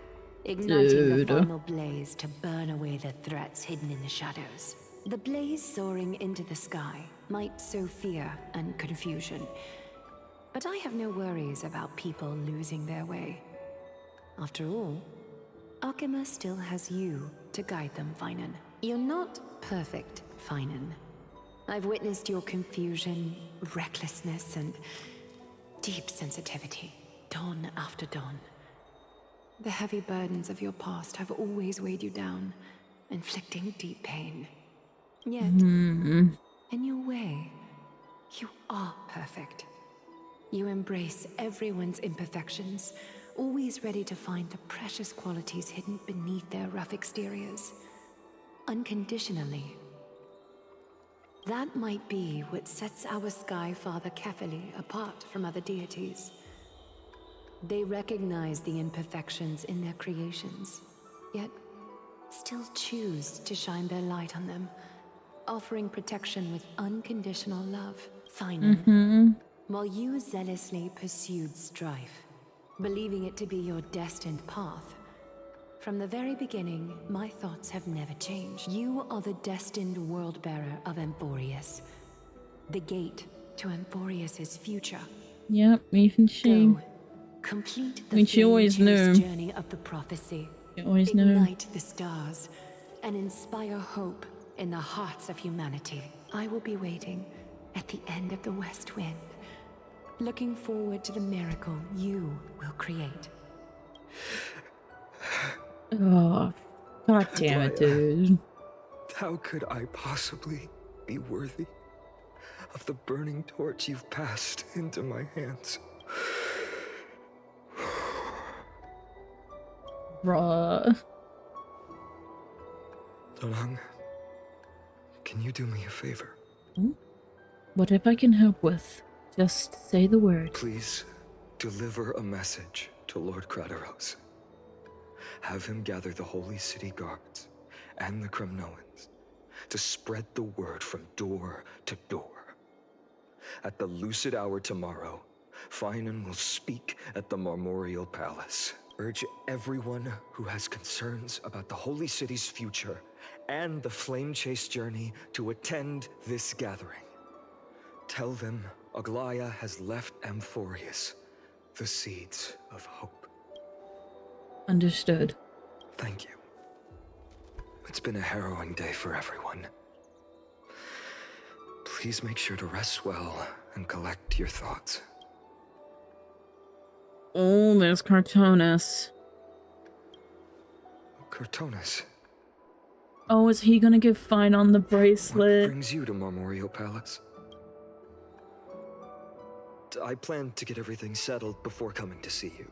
igniting the final blaze to burn away the threats hidden in the shadows. The blaze soaring into the sky might sow fear and confusion, but I have no worries about people losing their way. After all, Arkema still has you to guide them, Finan. You're not perfect, Finan. I've witnessed your confusion, recklessness, and deep sensitivity, dawn after dawn. The heavy burdens of your past have always weighed you down, inflicting deep pain. Yet, in your way, you are perfect. You embrace everyone's imperfections, always ready to find the precious qualities hidden beneath their rough exteriors. Unconditionally. That might be what sets our Sky Father Kefili apart from other deities. They recognize the imperfections in their creations, yet still choose to shine their light on them, offering protection with unconditional love. Finan, while you zealously pursued strife, believing it to be your destined path, from the very beginning, my thoughts have never changed. You are the destined world-bearer of Amphorius, the gate to Amphorius's future. Yep, even she. Go, complete the she always knew. Journey of the prophecy. She always knew. Ignite the stars and inspire hope in the hearts of humanity. I will be waiting at the end of the West Wind, looking forward to the miracle you will create. Oh, god damn it, dude. How could I possibly be worthy of the burning torch you've passed into my hands? Bruh. Donhong, can you do me a favor? Whatever I can help with, just say the word. Please deliver a message to Lord Crateros. Have him gather the Holy City guards and the Kremnoans to spread the word from door to door. At the lucid hour tomorrow, Finan will speak at the Marmorial Palace. Urge everyone who has concerns about the Holy City's future and the Flame Chase journey to attend this gathering. Tell them Aglaya has left Amphorius the seeds of hope. Understood. Thank you. It's been a harrowing day for everyone. Please make sure to rest well and collect your thoughts. Oh, there's Cartonis. Cartonis. Oh, is he gonna give Finan the bracelet? What brings you to Marmorial Palace? I plan to get everything settled before coming to see you.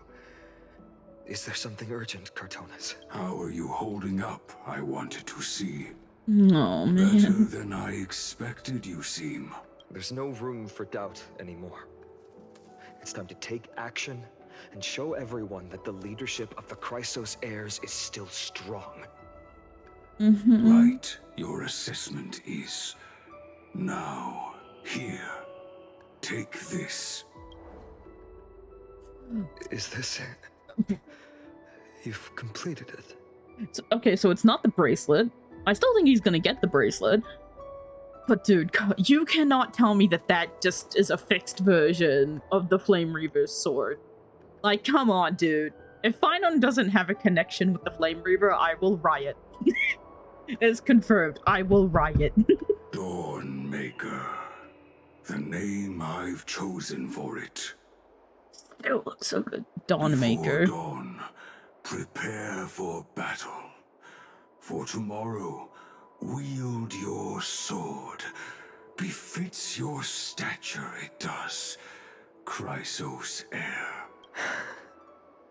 Is there something urgent, Cartonis? How are you holding up, I wanted to see. Oh, man. Better than I expected, you seem. There's no room for doubt anymore. It's time to take action and show everyone that the leadership of the Chrysos heirs is still strong. Right, your assessment is. Now, here. Take this. Is this it? You've completed it. Okay, so it's not the bracelet. I still think he's gonna get the bracelet. But dude, you cannot tell me that that just is a fixed version of the Flame Reaver's sword. Like, come on, dude. If Finan doesn't have a connection with the Flame Reaver, I will riot. It's confirmed. I will riot. Dawnmaker. The name I've chosen for it. It looks so good. Dawnmaker. Before dawn, prepare for battle. For tomorrow, wield your sword. Befits your stature, it does. Chrysos heir.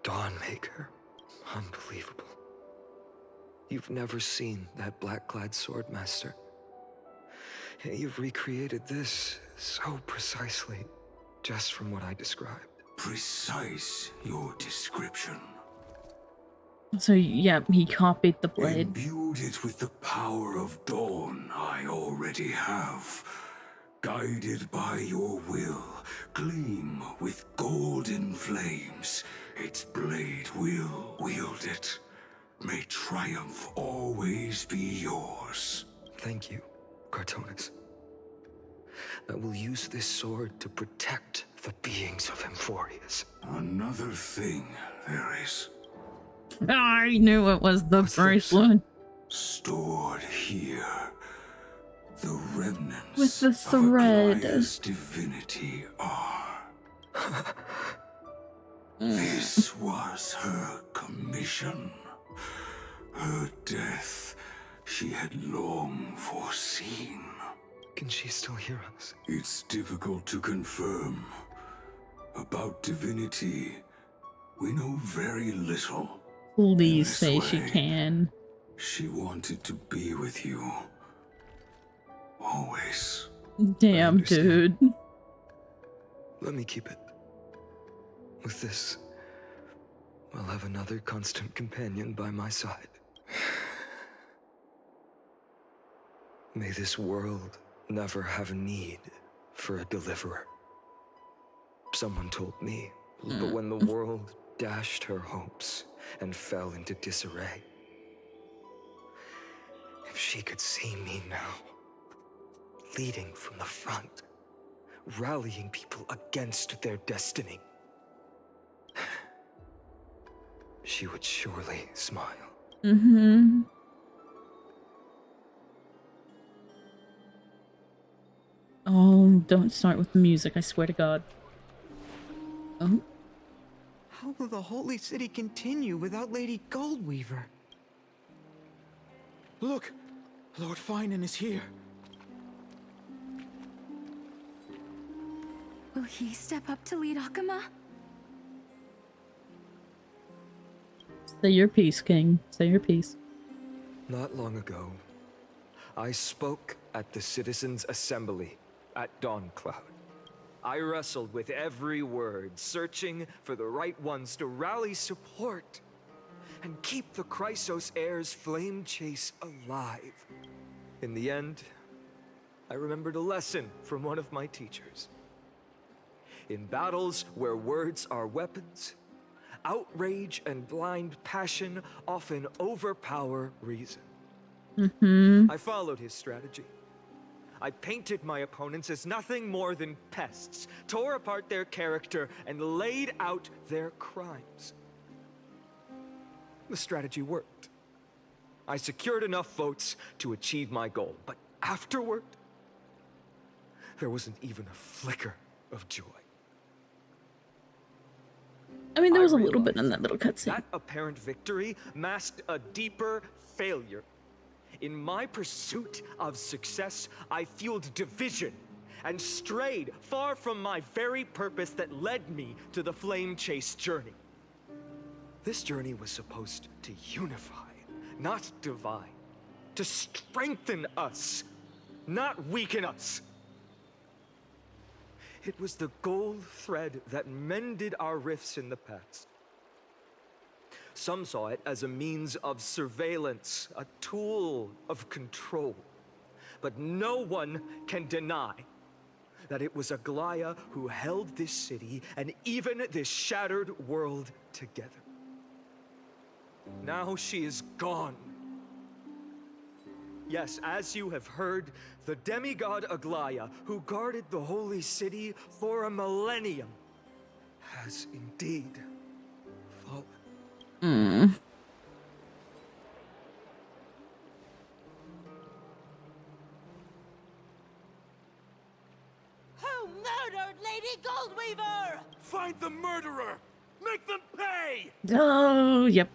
Dawnmaker. Unbelievable. You've never seen that black-clad swordmaster. You've recreated this so precisely, just from what I described. Precise, your description. So, yeah, he copied the blade. Imbued it with the power of dawn I already have. Guided by your will, gleam with golden flames. Its blade will wield it. May triumph always be yours. Thank you, Cartonis. I will use this sword to protect the beings of Emphorius. Another thing there is. I knew it was the bracelet. Stored here. The remnants With the of thread. Aglaya's divinity are. This was her commission. Her death she had long foreseen. Can she still hear us? It's difficult to confirm. About divinity, we know very little. Please say she can. She wanted to be with you. Always. Damn, dude. Let me keep it. With this, I'll have another constant companion by my side. May this world never have need for a deliverer. Someone told me, but when the world dashed her hopes and fell into disarray, if she could see me now, leading from the front, rallying people against their destiny, she would surely smile. Mm-hmm. Oh, don't start with the music, I swear to God. Oh. How will the Holy City continue without Lady Goldweaver? Look! Lord Finan is here. Will he step up to lead Akama? Say your piece, King. Say your piece. Not long ago, I spoke at the Citizens' Assembly at Dawncloud. I wrestled with every word, searching for the right ones to rally support and keep the Chrysos heir's flame chase alive. In the end, I remembered a lesson from one of my teachers. In battles where words are weapons, outrage and blind passion often overpower reason. I followed his strategy. I painted my opponents as nothing more than pests, tore apart their character, and laid out their crimes. The strategy worked. I secured enough votes to achieve my goal, but afterward, there wasn't even a flicker of joy. I mean, there was a little bit in that little cutscene. That apparent victory masked a deeper failure. In my pursuit of success, I fueled division and strayed far from my very purpose that led me to the Flame Chase journey. This journey was supposed to unify, not divide, to strengthen us, not weaken us. It was the gold thread that mended our rifts in the past. Some saw it as a means of surveillance, a tool of control. But no one can deny that it was Aglaya who held this city and even this shattered world together. Now she is gone. Yes, as you have heard, the demigod Aglaya, who guarded the holy city for a millennium, has indeed fallen. Who murdered Lady Goldweaver? Find the murderer! Make them pay! Oh, yep.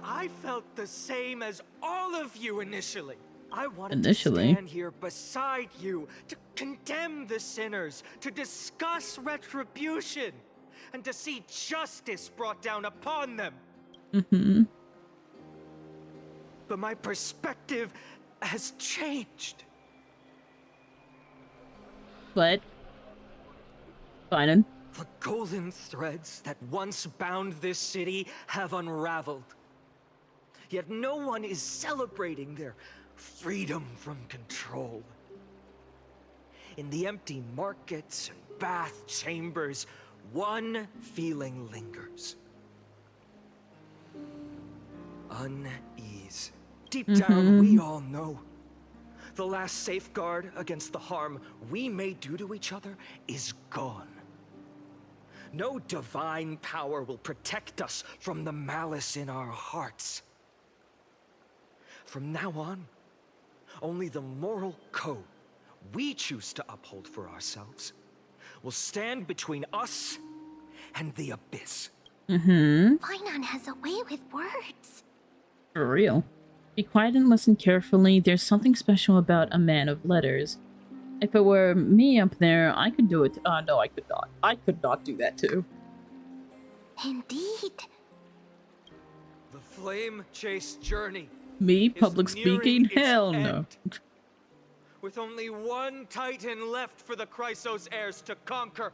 I felt the same as all of you initially. I wanted Initially? to stand here beside you, to condemn the sinners, to discuss retribution, and to see justice brought down upon them. But my perspective has changed. What? Fine. The golden threads that once bound this city have unraveled. Yet no one is celebrating their freedom from control. In the empty markets and bath chambers, one feeling lingers. Unease. Deep down, we all know the last safeguard against the harm we may do to each other is gone. No divine power will protect us from the malice in our hearts. From now on, only the moral code we choose to uphold for ourselves will stand between us and the abyss. Finon has a way with words. For real. Be quiet and listen carefully. There's something special about a man of letters. If it were me up there, I could do it. No, I could not. I could not do that too. Indeed. The flame-chased journey. Me? Public speaking? its Hell no. end. With only one Titan left for the Chrysos heirs to conquer.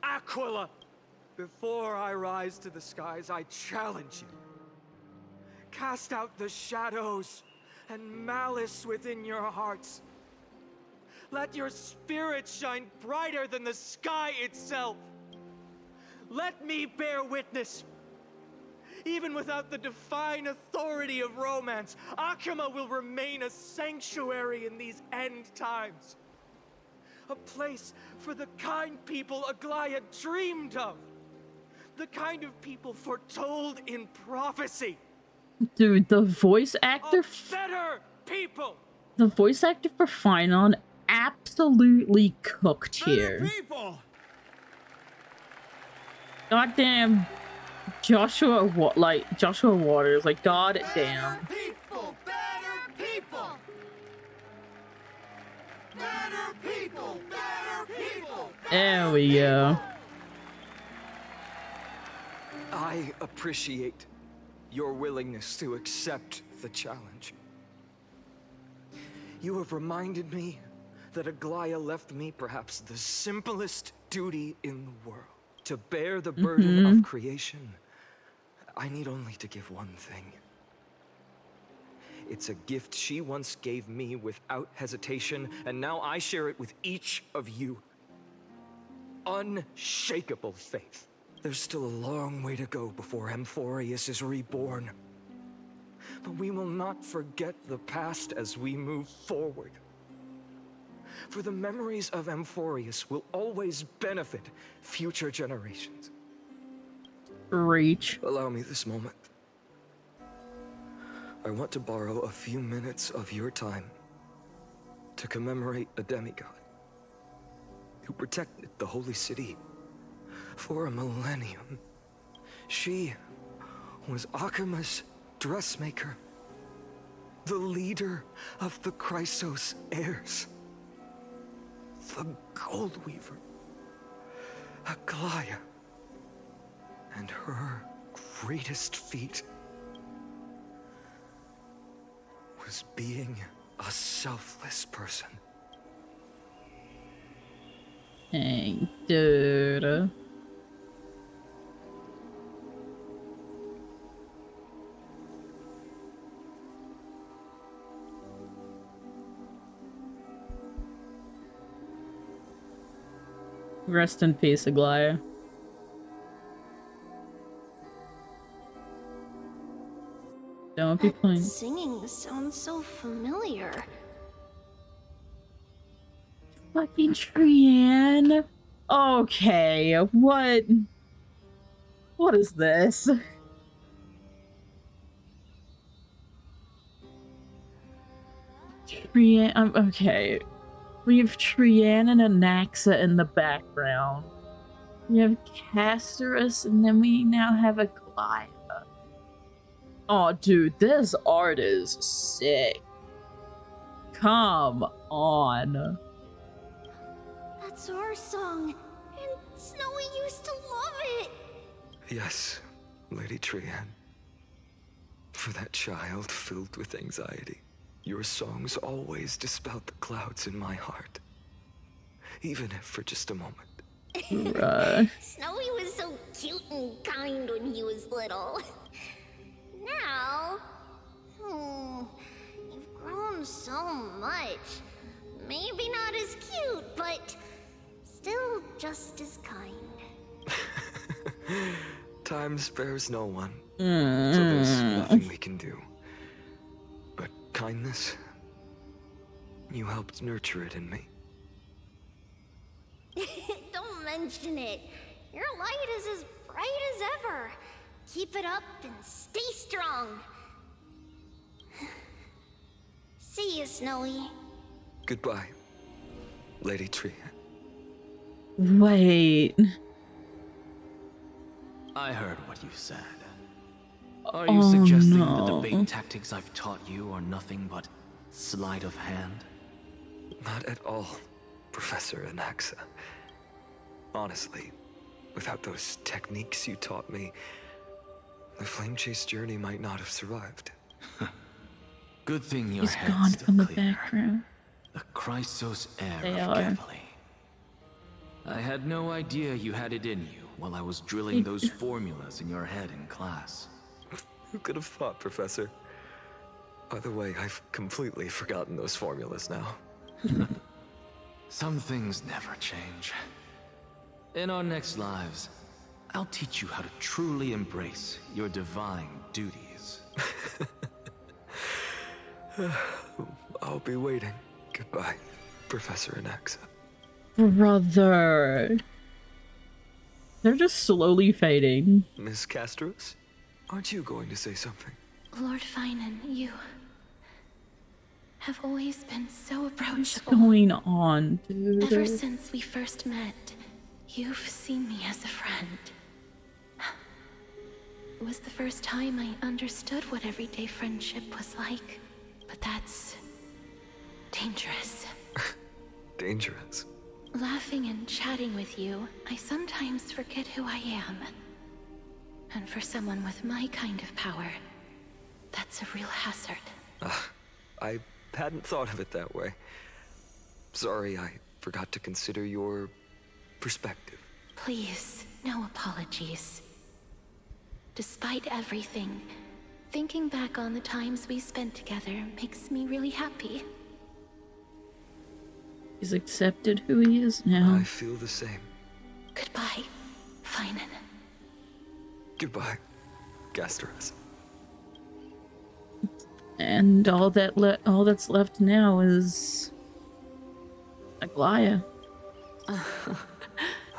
Aquila! Before I rise to the skies, I challenge you. Cast out the shadows and malice within your hearts. Let your spirit shine brighter than the sky itself. Let me bear witness. Even without the divine authority of romance, Akima will remain a sanctuary in these end times. A place for the kind people Aglaia dreamed of. The kind of people foretold in prophecy. Dude, the voice actor... Better people! The voice actor for Finon absolutely cooked here. Goddamn Joshua Waters, like goddamn. People, better people. Better people, better people. There we go. I appreciate your willingness to accept the challenge. You have reminded me that Aglaia left me perhaps the simplest duty in the world. To bear the burden of creation, I need only to give one thing. It's a gift she once gave me without hesitation, and now I share it with each of you. Unshakable faith. There's still a long way to go before Amphorius is reborn. But we will not forget the past as we move forward. For the memories of Amphorius will always benefit future generations. Reach. Allow me this moment. I want to borrow a few minutes of your time to commemorate a demigod who protected the holy city for a millennium. She was Akima's dressmaker, the leader of the Chrysos heirs, the Gold Weaver, Aglaia, and her greatest feat was being a selfless person. Dang, dude. Rest in peace, Aglaia. Don't be playing. Singing sounds so familiar. Fucking Trianne. Okay, what is this? Trianne, okay. We have Trianne and Anaxa in the background. We have Castorus, and then we now have Aglaia. Oh, dude, this art is sick. Come on. That's our song, and Snowy used to love it. Yes, Lady Trianne. For that child filled with anxiety, your songs always dispelled the clouds in my heart. Even if for just a moment. Right. Snowy was so cute and kind when he was little. Now, you've grown so much. Maybe not as cute, but still just as kind. Time spares no one, so there's nothing we can do. But kindness, you helped nurture it in me. Don't mention it. Your light is as bright as ever. Keep it up and stay strong. See you, Snowy. Goodbye, Lady Tree. Wait. I heard what you said. Are you suggesting that the no. bait tactics I've taught you are nothing but sleight of hand? Not at all, Professor Anaxa. Honestly, without those techniques you taught me, the Flame Chase journey might not have survived. Good thing your He's head's gone still from the clear. background. The Chrysos heir They of are. Gavali. I had no idea you had it in you while I was drilling those formulas in your head in class. Who could have thought, Professor? By the way, I've completely forgotten those formulas now. Some things never change. In our next lives, I'll teach you how to truly embrace your divine duties. I'll be waiting. Goodbye, Professor Anaxa. Brother. They're just slowly fading. Miss Castros, aren't you going to say something? Lord Finan, you have always been so What's approachable. going on, dude? Ever since we first met, you've seen me as a friend. It was the first time I understood what everyday friendship was like. But that's dangerous. Dangerous. Laughing and chatting with you, I sometimes forget who I am. And for someone with my kind of power, that's a real hazard. I hadn't thought of it that way. Sorry, I forgot to consider your perspective. Please, no apologies. Despite everything, thinking back on the times we spent together makes me really happy. He's accepted who he is now. I feel the same. Goodbye, Finan. Goodbye, Gasteros. And all that's left now is Aglaya.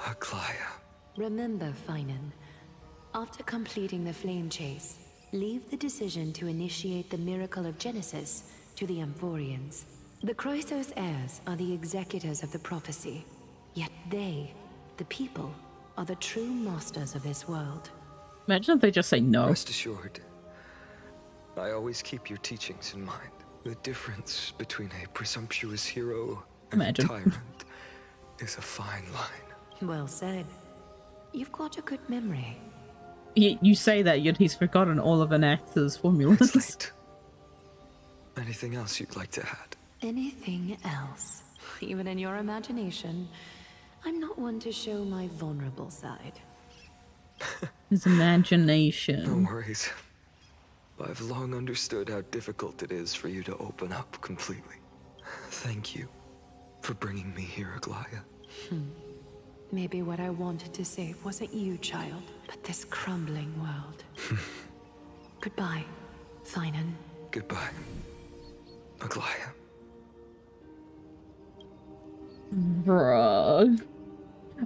Aglaya. Remember, Finan, after completing the flame chase, leave the decision to initiate the miracle of Genesis to the Amphorians. The Chrysos heirs are the executors of the prophecy, yet they, the people, are the true masters of this world. Imagine if they just say no. Rest assured, I always keep your teachings in mind. The difference between a presumptuous hero and a tyrant is a fine line. Well said. You've got a good memory. You say that, yet he's forgotten all of Anax's formulas. Anything else you'd like to add? Anything else? Even in your imagination, I'm not one to show my vulnerable side. His imagination. No worries. I've long understood how difficult it is for you to open up completely. Thank you for bringing me here, Aglaya. Maybe what I wanted to save wasn't you, child, but this crumbling world. Goodbye, Finan. Goodbye, Aglaya. Bruh.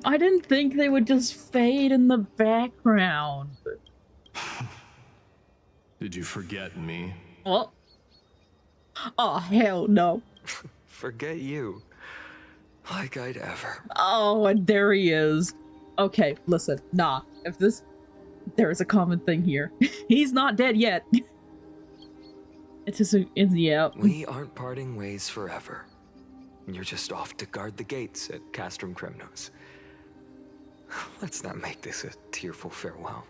I didn't think they would just fade in the background. Did you forget me? Oh. Oh, hell no. Forget you. Like I'd ever. Oh, and there he is. Okay, listen, nah. There is a common thing here. He's not dead yet. Yeah. We aren't parting ways forever. You're just off to guard the gates at Castrum Kremnos. Let's not make this a tearful farewell.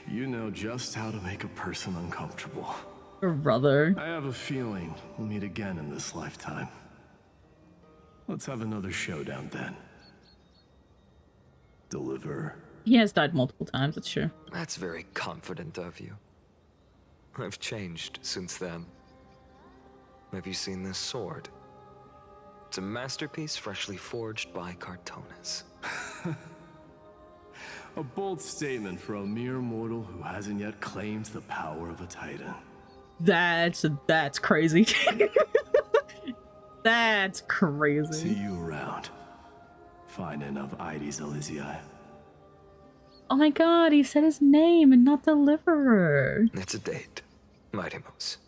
You know just how to make a person uncomfortable. Brother. I have a feeling we'll meet again in this lifetime. Let's have another showdown then. Deliver. He has died multiple times, it's true. That's very confident of you. I've changed since then. Have you seen this sword? It's a masterpiece freshly forged by Cartonis. A bold statement for a mere mortal who hasn't yet claimed the power of a titan. That's crazy. That's crazy. See you around. Find enough Ides Elysiae. Oh my god, he said his name and not Deliverer. It's a date, Mighty-Mos.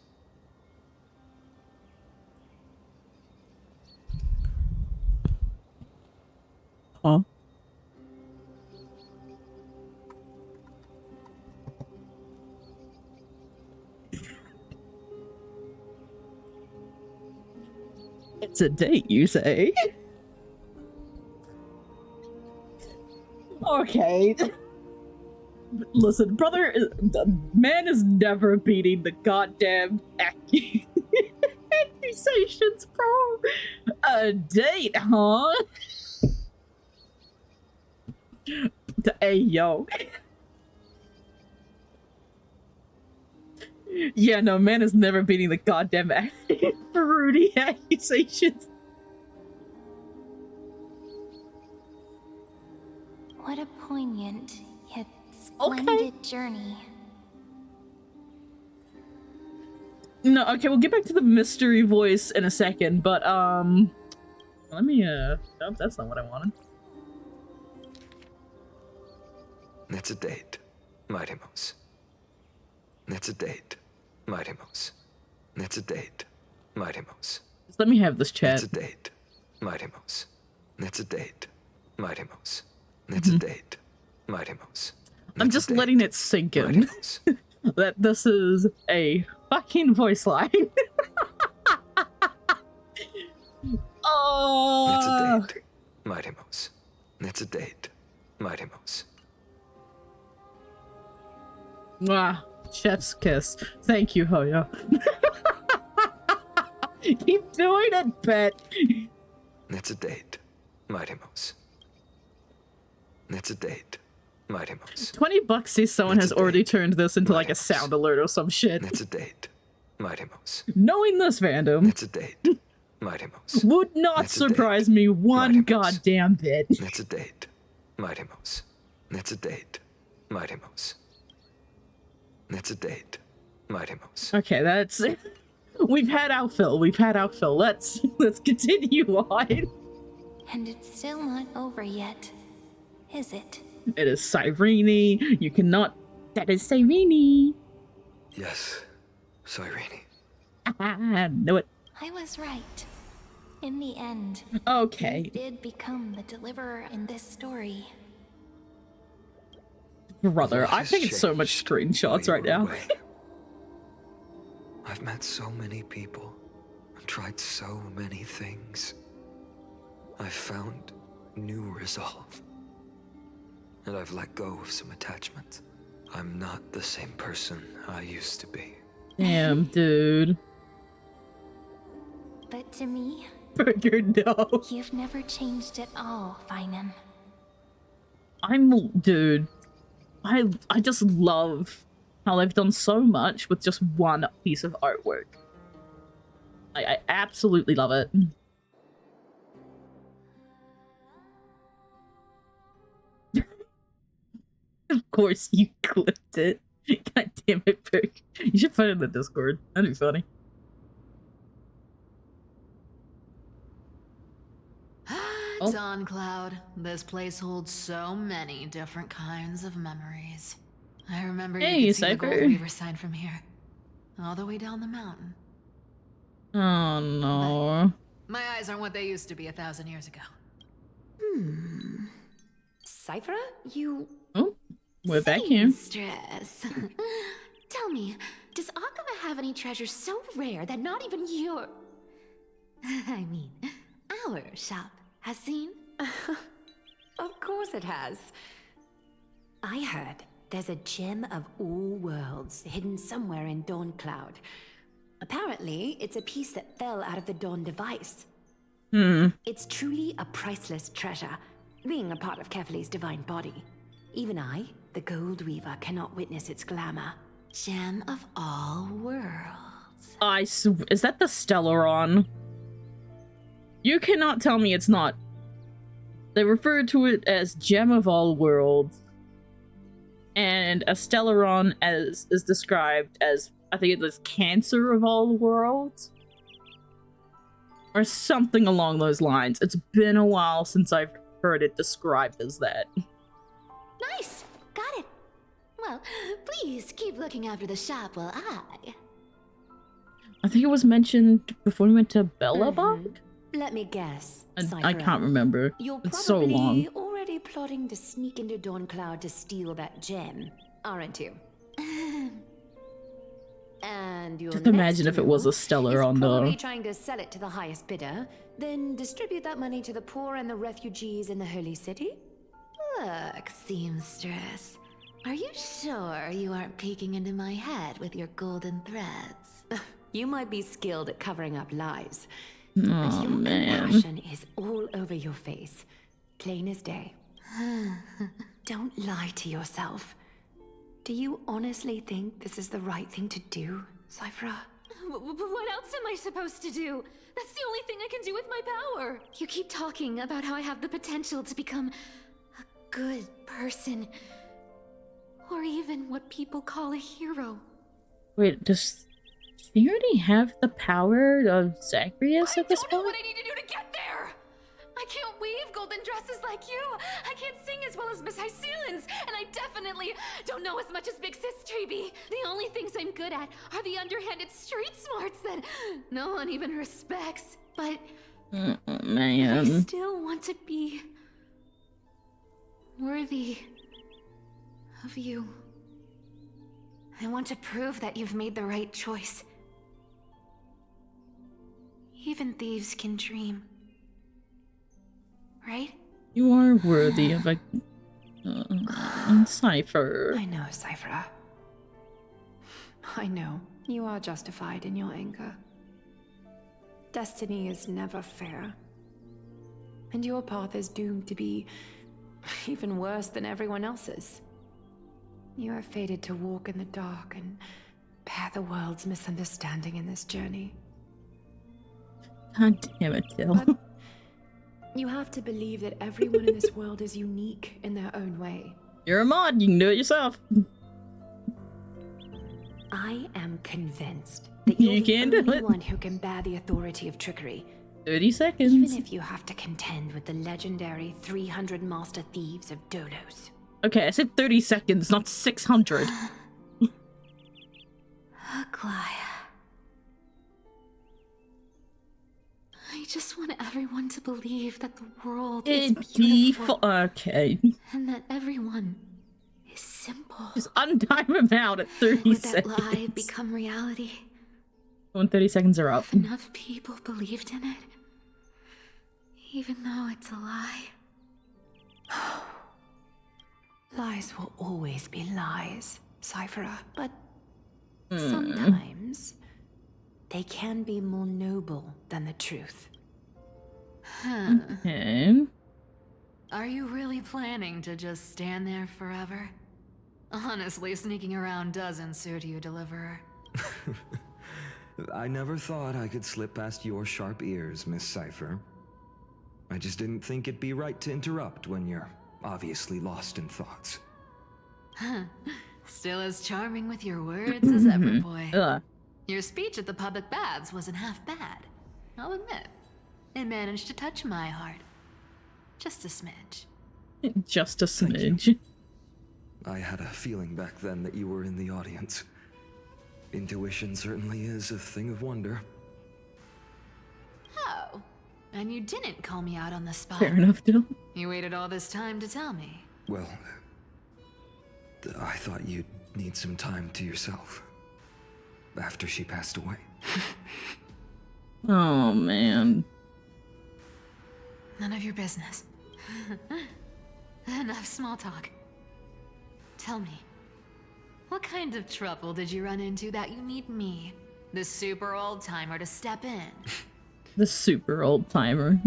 Huh? It's a date, you say? Okay. Listen, brother, the man is never beating the goddamn accusations, bro. A date, huh? Hey, yo. Yeah, no, man is never beating the goddamn fruity accusations. What a poignant yet splendid journey. No, okay, we'll get back to the mystery voice in a second, but let me nope, that's not what I wanted. It's a date, Mighty-Mos. It's a date, Mighty-Mos. It's a date, Mighty-Mos. Just let me have this chat. It's a date, Mighty-Mos. It's a date, Mighty-Mos. It's a date, Mighty-Mos. I'm just letting it sink in that this is a fucking voice line. Oh, it's a date, Mighty-Mos. It's a date, Mighty-Mos. Mwah. Chef's kiss. Thank you, Hoyo. Keep doing it, Bet. It's a date, Mighty-Mos. It's a date, Mighty-Mos. $20 sees someone has already turned this into like a sound alert or some shit. It's a date, Mighty-Mos. Knowing this fandom, it's a date, Mighty-Mos. Would not surprise me one goddamn bit. It's a date, Mighty-Mos. It's a date, Mighty-Mos. It's a date, Mighty-Mos. Okay, that's we've had our fill. We've had our fill. Let's continue on. And it's still not over yet, is it? It is Cyrene. You cannot. That is Cyrene. Yes, Cyrene. I know it. I was right. In the end, okay, you did become the deliverer in this story. Brother, I'm taking so much screenshots right now. I've met so many people and tried so many things. I've found new resolve. And I've let go of some attachments. I'm not the same person I used to be. Damn, dude. But to me, Burger, no. You've never changed at all, Feynman. Dude. I just love how they've done so much with just one piece of artwork. I absolutely love it. Of course you clipped it. God damn it, Burke. You should put it in the Discord. That'd be funny. Dawn Cloud. This place holds so many different kinds of memories. I remember you could see the Gold Weaver sign from here, all the way down the mountain. Oh no. But my eyes aren't what they used to be 1,000 years ago. Cypher, you... Oh, we're back here. Stress. Tell me, does Akama have any treasures so rare that not even your... I mean, our shop has seen? Of course it has. I heard there's a gem of all worlds hidden somewhere in Dawn Cloud. Apparently, it's a piece that fell out of the Dawn device. It's truly a priceless treasure, being a part of Kefali's divine body. Even I, the Gold Weaver, cannot witness its glamour. Gem of all worlds. Is that the Stellaron? You cannot tell me it's not. They refer to it as Gem of all worlds. And a Stellaron is described as, I think it was Cancer of all worlds? Or something along those lines. It's been a while since I've heard it described as that. Nice! Got it. Well, please keep looking after the shop while I think it was mentioned before we went to Bellabog? Let me guess. I can't remember. You're It's so long. already plotting to sneak into Dawncloud to steal that gem, aren't you? And your Just imagine if it was a Stellaron, probably though. trying to sell it to the highest bidder, then distribute that money to the poor and the refugees in the Holy City? Look, seamstress. Are you sure you aren't peeking into my head with your golden threads? You might be skilled at covering up lies. Oh, but your man. compassion is all over your face. Plain as day. Don't lie to yourself. Do you honestly think this is the right thing to do, Cyphra? What else am I supposed to do? That's the only thing I can do with my power. You keep talking about how I have the potential to become a good person. Or even what people call a hero. Wait, does he already have the power of Zagreus at this point? I don't know what I need to do to get there! I can't weave golden dresses like you! I can't sing as well as Miss Hyceelins! And I definitely don't know as much as Big Sis Treeby! The only things I'm good at are the underhanded street smarts that no one even respects. But Oh, I man. still want to be worthy of you. I want to prove that you've made the right choice. Even thieves can dream. Right? You are worthy of a cipher. I know, Cyphra. I know. You are justified in your anger. Destiny is never fair. And your path is doomed to be even worse than everyone else's. You are fated to walk in the dark and bear the world's misunderstanding in this journey. God damn it, Jill. But you have to believe that everyone in this world is unique in their own way. You're a mod, you can do it yourself. I am convinced that you're You can do the only it. one who can bear the authority of trickery. 30 seconds. Even if you have to contend with the legendary 300 master thieves of Dolos. Okay, I said 30 seconds, not 600. Aglaya. I just want everyone to believe that the world is beautiful. Okay. And that everyone is simple. Just untime him out at 30 Would that seconds. lie become reality? When 30 seconds are up. If enough people believed in it, even though it's a lie. Lies will always be lies, Cyphra, but Hmm. sometimes they can be more noble than the truth. Huh. Okay. Are you really planning to just stand there forever? Honestly, sneaking around doesn't suit you, Deliverer. I never thought I could slip past your sharp ears, Miss Cypher. I just didn't think it'd be right to interrupt when you're obviously lost in thoughts. Huh. Still as charming with your words as ever, boy. Ugh. Your speech at the public baths wasn't half bad. I'll admit. It managed to touch my heart. Just a smidge. Just a smidge. I had a feeling back then that you were in the audience. Intuition certainly is a thing of wonder. Oh. And you didn't call me out on the spot. Fair enough, Dill. You waited all this time to tell me. Well, I thought you'd need some time to yourself. After she passed away. Oh, man. None of your business. Enough small talk. Tell me, what kind of trouble did you run into that you need me, the super old timer, to step in? The super old timer.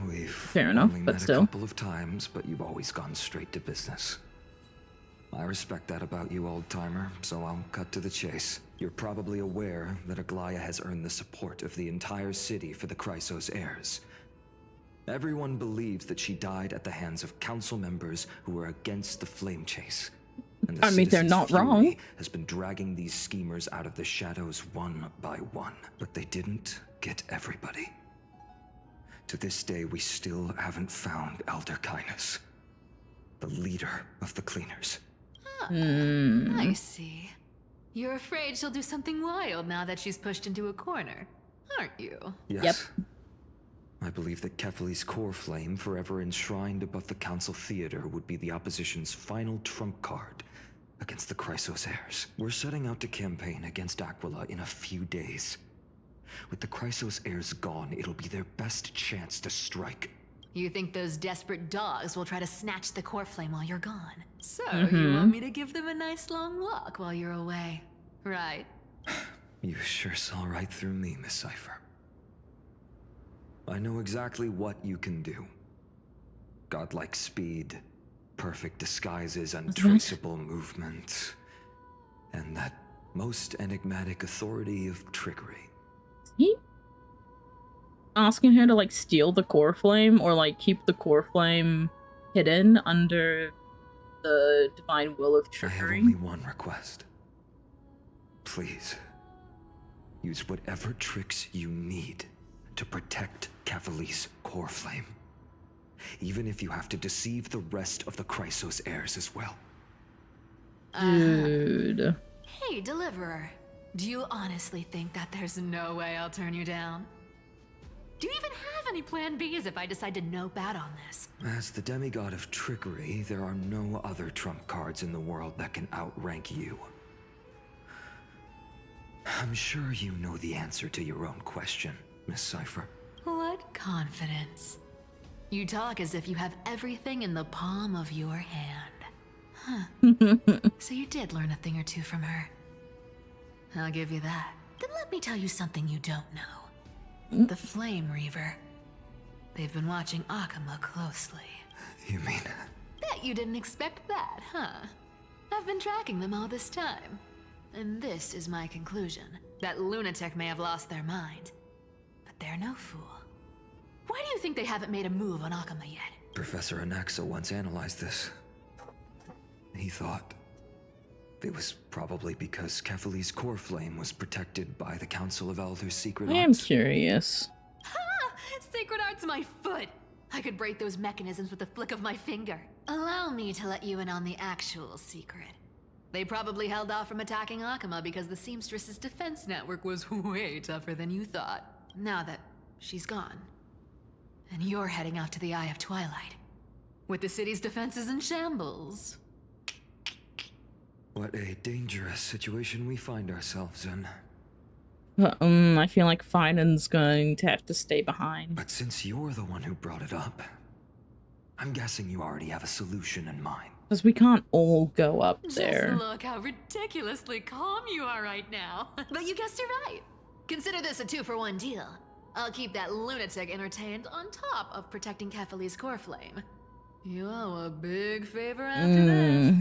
We've Fair enough, only but met still. a couple of times, but you've always gone straight to business. I respect that about you, old-timer, so I'll cut to the chase. You're probably aware that Aglaya has earned the support of the entire city for the Chrysos heirs. Everyone believes that she died at the hands of council members who were against the flame chase. And the I mean, they're citizens' not fury wrong. has been dragging these schemers out of the shadows one by one. But they didn't get everybody. To this day, we still haven't found Elder Kindness, the leader of the cleaners. I see. You're afraid she'll do something wild now that she's pushed into a corner, aren't you? Yes. Yep. I believe that Kefali's core flame, forever enshrined above the council theater, would be the opposition's final trump card against the Chrysos heirs. We're setting out to campaign against Aquila in a few days. With the Chrysos heirs gone, it'll be their best chance to strike. You think those desperate dogs will try to snatch the core flame while you're gone? So Mm-hmm. you want me to give them a nice long walk while you're away, right? You sure saw right through me, Miss Cipher. I know exactly what you can do. Godlike speed, perfect disguises, untraceable movement, and that most enigmatic authority of trickery. He asking her to like steal the core flame or like keep the core flame hidden under the divine will of I trickery. have only one request. Please, use whatever tricks you need to protect Kefali's core flame. Even if you have to deceive the rest of the Chrysos heirs as well. Dude. Hey, Deliverer. Do you honestly think that there's no way I'll turn you down? Do you even have any plan Bs if I decide to nope out on this? As the demigod of trickery, there are no other trump cards in the world that can outrank you. I'm sure you know the answer to your own question, Miss Cipher. What confidence. You talk as if you have everything in the palm of your hand. Huh. So you did learn a thing or two from her. I'll give you that. Then let me tell you something you don't know. The Flame Reaver. They've been watching Akama closely. You mean? Bet you didn't expect that, huh? I've been tracking them all this time. And this is my conclusion. That lunatic may have lost their mind. But they're no fool. Why do you think they haven't made a move on Akama yet? Professor Anaxa once analyzed this. He thought it was probably because Kefali's core flame was protected by the Council of Elders' secret I am arts. curious. Ha! Sacred Art's my foot! I could break those mechanisms with a flick of my finger. Allow me to let you in on the actual secret. They probably held off from attacking Akama because the Seamstress's defense network was way tougher than you thought. Now that she's gone, and you're heading out to the Eye of Twilight, with the city's defenses in shambles. What a dangerous situation we find ourselves in. I feel like Fiden's going to have to stay behind. But since you're the one who brought it up, I'm guessing you already have a solution in mind. Because we can't all go up there. Just look how ridiculously calm you are right now. But you guessed it right. Consider this a 2-for-1 deal. I'll keep that lunatic entertained on top of protecting Kefali's core flame. You owe a big favor after this.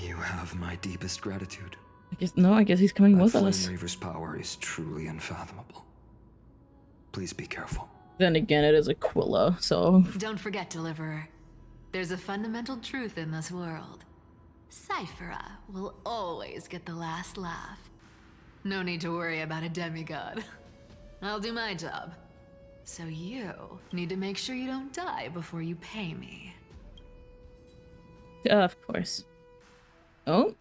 You have my deepest gratitude. I guess he's coming with Flame us. Reaver's power is truly unfathomable. Please be careful. Then again, it is Aquila, so... Don't forget, Deliverer. There's a fundamental truth in this world. Cyphera will always get the last laugh. No need to worry about a demigod. I'll do my job. So you need to make sure you don't die before you pay me. Of course. Oh.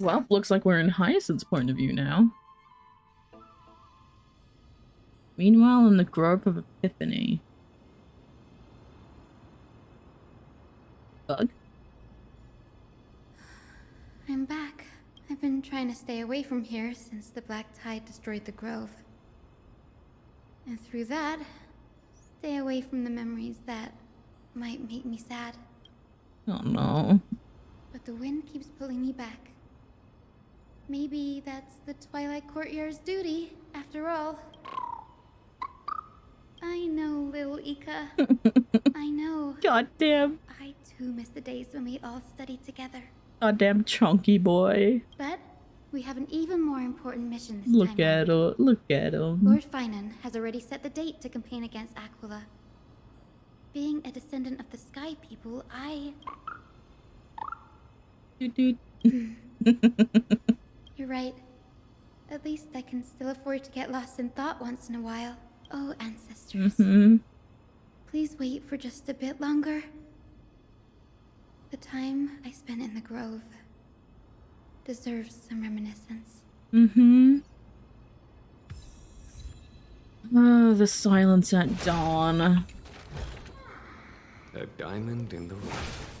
Well, looks like we're in Hyacinth's point of view now. Meanwhile, in the Grove of Epiphany. Bug? I'm back. I've been trying to stay away from here since the Black Tide destroyed the grove. And through that, stay away from the memories that might make me sad. Oh no. But the wind keeps pulling me back. Maybe that's the Twilight Courtyard's duty, after all. I know little little Ika. I know. Goddamn. I too miss the days when we all studied together. Goddamn chunky boy. But we have an even more important mission this Look time at around. him. Look at him. Lord Finan has already set the date to campaign against Aquila. Being a descendant of the Sky People, You're right. At least I can still afford to get lost in thought once in a while. Oh, ancestors. Please wait for just a bit longer. The time I spent in the grove deserves some reminiscence. Oh, the silence at dawn. A diamond in the rough.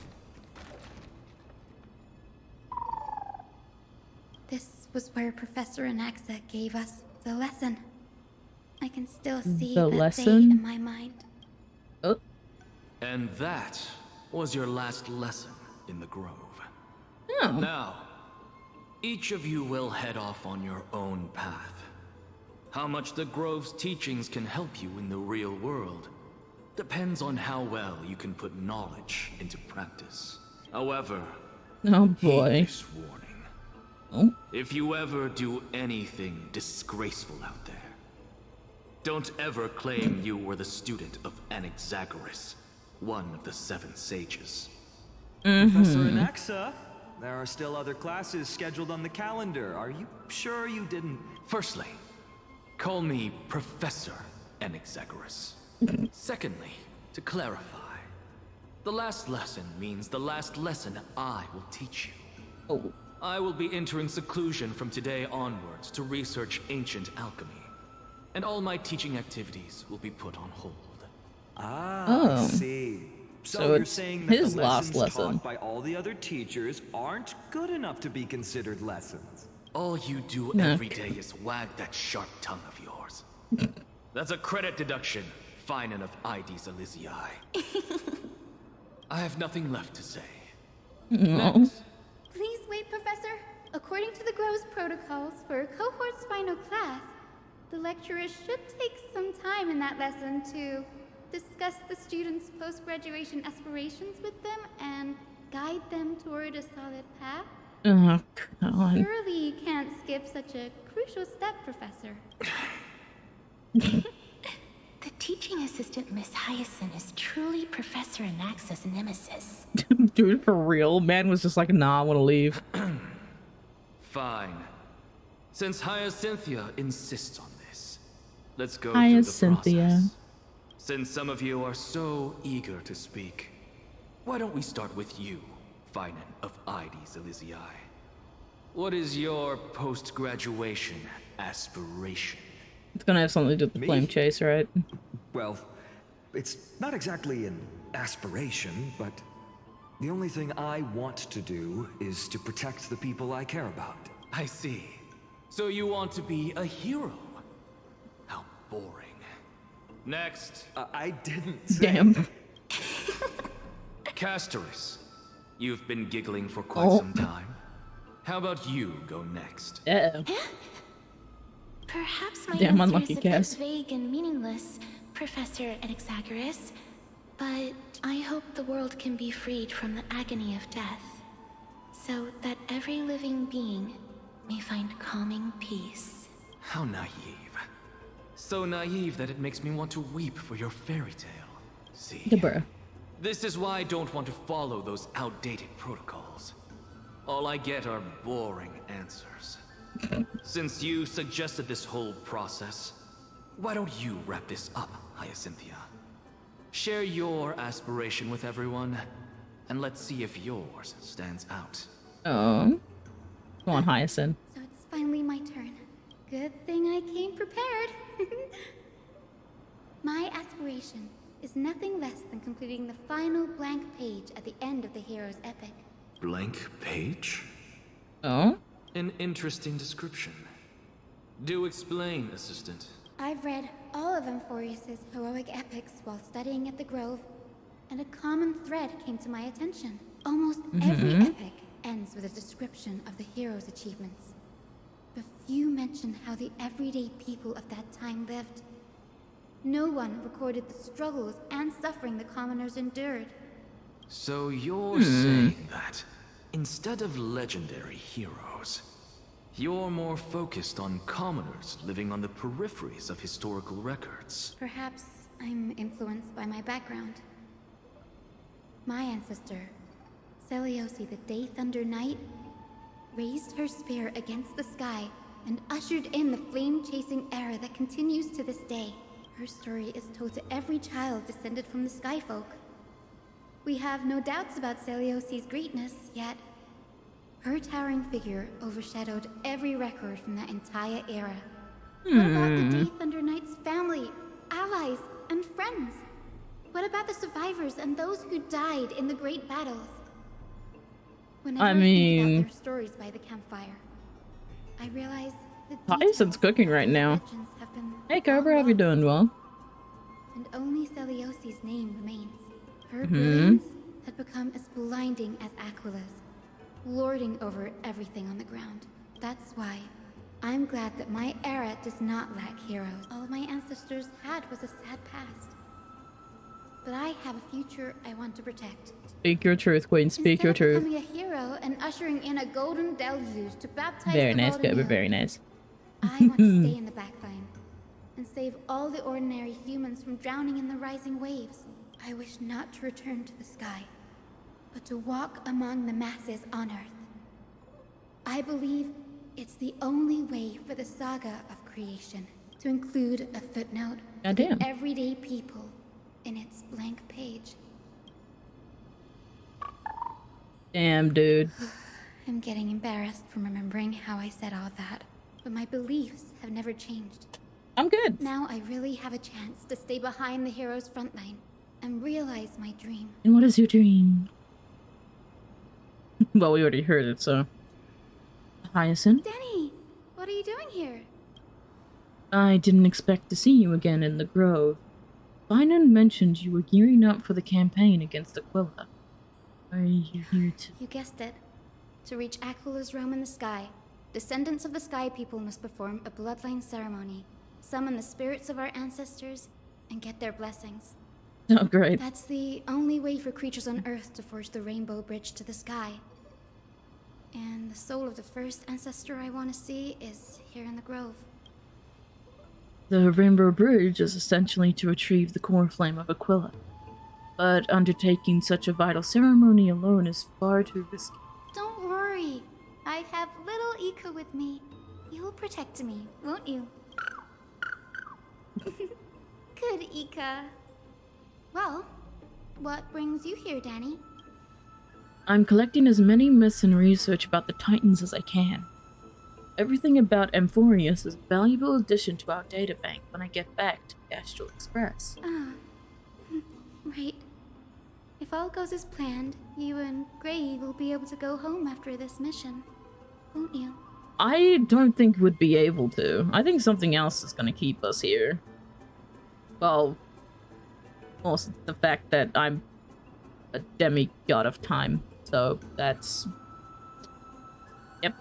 This was where Professor Anaxa gave us the lesson. I can still see The that lesson? day in my mind. Oh. And that was your last lesson in the grove. Oh. Now, each of you will head off on your own path. How much the grove's teachings can help you in the real world depends on how well you can put knowledge into practice. However, Oh boy. heed this warning. Oh. If you ever do anything disgraceful out there, don't ever claim you were the student of Anaxagoras, one of the 7 sages. Professor Anaxa, there are still other classes scheduled on the calendar. Are you sure you didn't? Firstly, call me Professor Anaxagoras. Secondly, to clarify, the last lesson means the last lesson I will teach you. Oh. I will be entering seclusion from today onwards to research ancient alchemy, and all my teaching activities will be put on hold. I see. So you're it's saying that his the last lessons lesson. taught by all the other teachers aren't good enough to be considered lessons. All you do every day is wag that sharp tongue of yours. That's a credit deduction, Finan of Ides Elysiae. I have nothing left to say. Please wait, Professor. According to the Grove's protocols for a cohort's final class, the lecturer should take some time in that lesson to discuss the students' post-graduation aspirations with them and guide them toward a solid path. Oh, God. Surely you can't skip such a crucial step, Professor. The teaching assistant, Miss Hyacinth, is truly Professor Anaxa's nemesis. Dude, for real? Man was just like, nah, I want to leave. Fine. Since Hyacinthia insists on this, let's go Hyacinthia. through the process. Since some of you are so eager to speak, why don't we start with you, Finan of Ides Elysiae? What is your post-graduation aspiration? It's gonna have something to do with the flame chase, right? Well, it's not exactly an aspiration, but the only thing I want to do is to protect the people I care about. I see. So you want to be a hero? How boring. Next. I didn't say... Damn. Castoris, you've been giggling for quite some time. How about you go next? Perhaps my Damn answer unlucky is a Cass. bit vague and meaningless, Professor Anaxagoras, but I hope the world can be freed from the agony of death, so that every living being may find calming peace. How naive. So naive that it makes me want to weep for your fairy tale. See? Bruh. This is why I don't want to follow those outdated protocols. All I get are boring answers. Since you suggested this whole process, why don't you wrap this up, Hyacinthia? Share your aspiration with everyone, and let's see if yours stands out. Oh. Come on, Hyacinth. So it's finally my turn. Good thing I came prepared. My aspiration is nothing less than completing the final blank page at the end of the hero's epic. Blank page? Oh? An interesting description. Do explain, assistant. I've read all of Amphorius's heroic epics while studying at the Grove, and a common thread came to my attention. Almost every epic ends with a description of the hero's achievements. But few mention how the everyday people of that time lived. No one recorded the struggles and suffering the commoners endured. So you're saying that, instead of legendary heroes, you're more focused on commoners living on the peripheries of historical records. Perhaps I'm influenced by my background. My ancestor, Seliosi the Day Thunder Knight, raised her spear against the sky and ushered in the flame-chasing era that continues to this day. Her story is told to every child descended from the Skyfolk. We have no doubts about Seliosi's greatness, yet her towering figure overshadowed every record from that entire era. What about the Day Thunder Knight's family, allies, and friends? What about the survivors and those who died in the great battles? Whenever I think about their stories by the campfire, I realize the Tyson's cooking right now. Hey Cobra, hope you're doing well. And only Seliosi's name remains. Her brilliance had become as blinding as Aquila's, lording over everything on the ground. That's why I'm glad that my era does not lack heroes. All my ancestors had was a sad past. But I have a future I want to protect. Speak your truth, Queen. Speak your truth. Instead of becoming a hero and ushering in a golden deluge to baptize Very the nice, world Cobra. anew, Very nice. I want to stay in the backline and save all the ordinary humans from drowning in the rising waves. I wish not to return to the sky, but to walk among the masses on Earth. I believe it's the only way for the saga of creation to include a footnote for the everyday people in its blank page. Damn, dude. I'm getting embarrassed from remembering how I said all that, but my beliefs have never changed. I'm good. Now I really have a chance to stay behind the hero's front line and realize my dream. And what is your dream? Well, we already heard it, so. Hyacinth? Denny, what are you doing here? I didn't expect to see you again in the Grove. Finan mentioned you were gearing up for the campaign against Aquila. Are you here to... You guessed it. To reach Aquila's realm in the sky, descendants of the Sky People must perform a bloodline ceremony, summon the spirits of our ancestors, and get their blessings. Oh, great. That's the only way for creatures on Earth to forge the rainbow bridge to the sky. And the soul of the first ancestor I want to see is here in the Grove. The Rainbow Bridge is essentially to retrieve the core flame of Aquila. But undertaking such a vital ceremony alone is far too risky. Don't worry. I have little Ika with me. You will protect me, won't you? Good, Ika. Well, what brings you here, Danny? I'm collecting as many myths and research about the Titans as I can. Everything about Amphorius is a valuable addition to our databank when I get back to the Astral Express. Ah, right. If all goes as planned, you and Gray will be able to go home after this mission, won't you? I don't think we'd be able to. I think something else is gonna keep us here. Well, also the fact that I'm a demigod of time, so that's... Yep.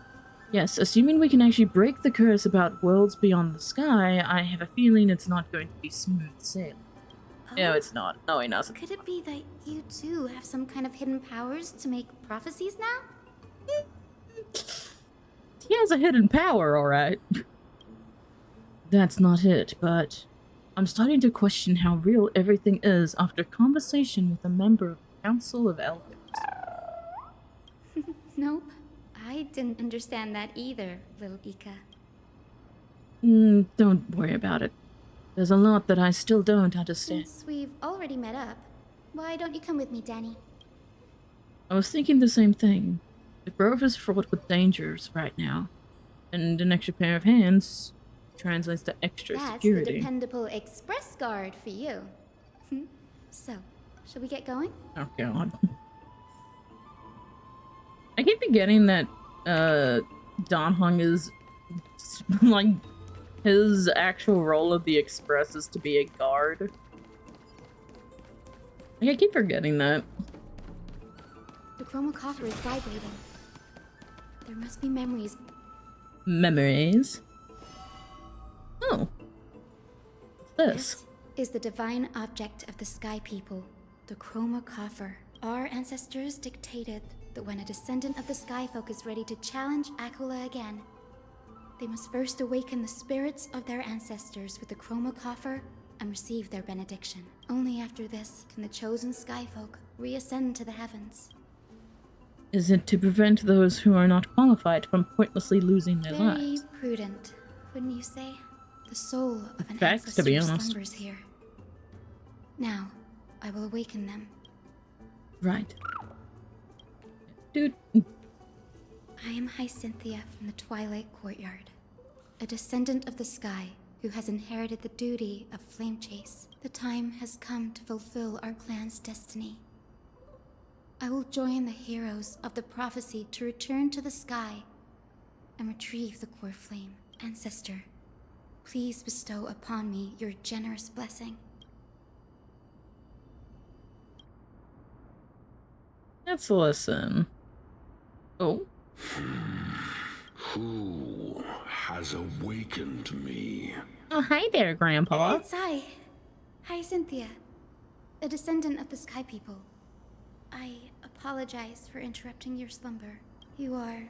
Yes, assuming we can actually break the curse about worlds beyond the sky, I have a feeling it's not going to be smooth sailing. No, it's not. No, it doesn't. Could it be that you too have some kind of hidden powers to make prophecies now? He has a hidden power, alright. That's not it, but I'm starting to question how real everything is after conversation with a member of the Council of Elders. Nope. I didn't understand that either, little Ika. Don't worry about it. There's a lot that I still don't understand. Since we've already met up, why don't you come with me, Danny? I was thinking the same thing. The Grove is fraught with dangers right now, and an extra pair of hands translates to extra security. That's the dependable express guard for you. So, shall we get going? Oh god. I keep forgetting that Dan Hung is like his actual role of the Express is to be a guard. Like, I keep forgetting that. The chromocopter is vibrating. There must be memories. Memories? Oh. What's this? is the divine object of the Sky People, the Chroma Coffer. Our ancestors dictated that when a descendant of the Skyfolk is ready to challenge Aquila again, they must first awaken the spirits of their ancestors with the Chroma Coffer and receive their benediction. Only after this can the chosen Skyfolk reascend to the heavens. Is it to prevent those who are not qualified from pointlessly losing their Very lives? prudent, wouldn't you say? The soul of an Facts, to be ancestor honest. slumbers here. Now, I will awaken them. Right. Dude. I am Hyacinthia from the Twilight Courtyard, a descendant of the sky who has inherited the duty of flame chase. The time has come to fulfill our clan's destiny. I will join the heroes of the prophecy to return to the sky and retrieve the core flame. Ancestor, please bestow upon me your generous blessing. Let's listen. Oh. Who has awakened me? Oh, hi there, Grandpa. It's Hyacinthia, a descendant of the Sky People. I apologize for interrupting your slumber. You are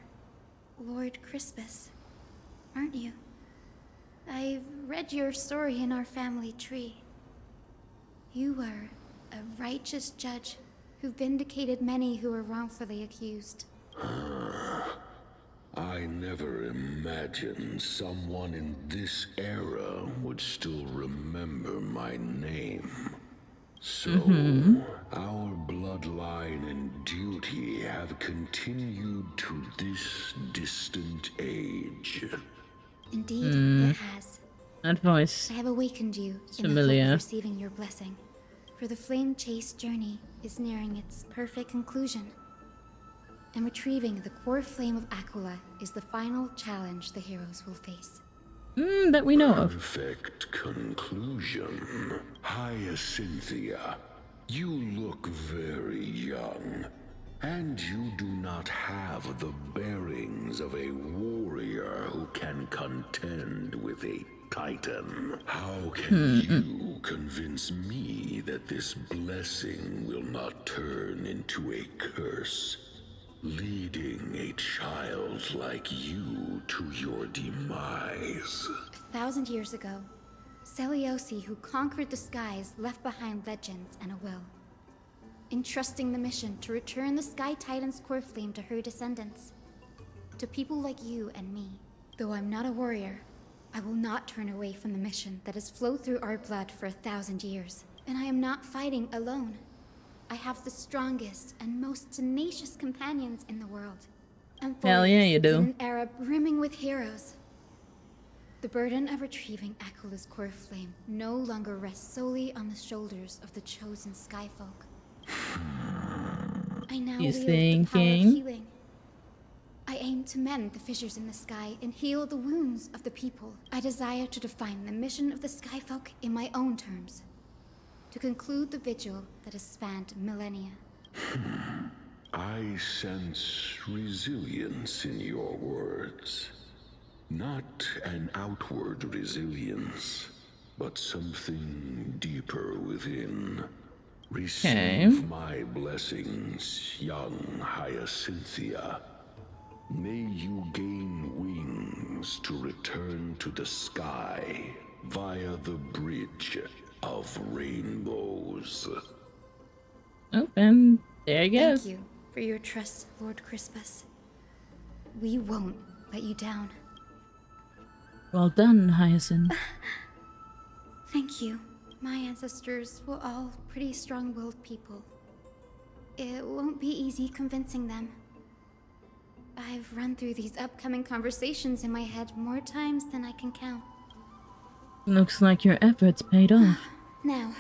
Lord Crispus, aren't you? I've read your story in our family tree. You were a righteous judge who vindicated many who were wrongfully accused. I never imagined someone in this era would still remember my name. So, our bloodline and duty have continued to this distant age. Indeed, it has. That voice. I have awakened you in the familiar. hope of receiving your blessing. For the flame chase journey is nearing its perfect conclusion. And retrieving the core flame of Aquila is the final challenge the heroes will face. That we know of. Perfect conclusion. Hyacinthia, you look very young, and you do not have the bearings of a warrior who can contend with a titan. How can you convince me that this blessing will not turn into a curse, leading a child like you to your demise? 1,000 years ago, Seliosi, who conquered the skies, left behind legends and a will, entrusting the mission to return the Sky Titan's core flame to her descendants, to people like you and me. Though I'm not a warrior, I will not turn away from the mission that has flowed through our blood for 1,000 years. And I am not fighting alone. I have the strongest and most tenacious companions in the world. Hell yeah, you do. In an era brimming with heroes. The burden of retrieving Aquila's core flame no longer rests solely on the shoulders of the chosen Skyfolk. I now He's wield the power of thinking. healing. I aim to mend the fissures in the sky and heal the wounds of the people. I desire to define the mission of the Skyfolk in my own terms. To conclude the vigil that has spanned millennia. I sense resilience in your words. Not an outward resilience, but something deeper within. Receive my blessings, young Hyacinthia. May you gain wings to return to the sky via the bridge of rainbows. Oh, and there he goes. Thank you for your trust, Lord Crispus. We won't let you down. Well done, Hyacinth. Thank you. My ancestors were all pretty strong-willed people. It won't be easy convincing them. I've run through these upcoming conversations in my head more times than I can count. Looks like your efforts paid off. Now,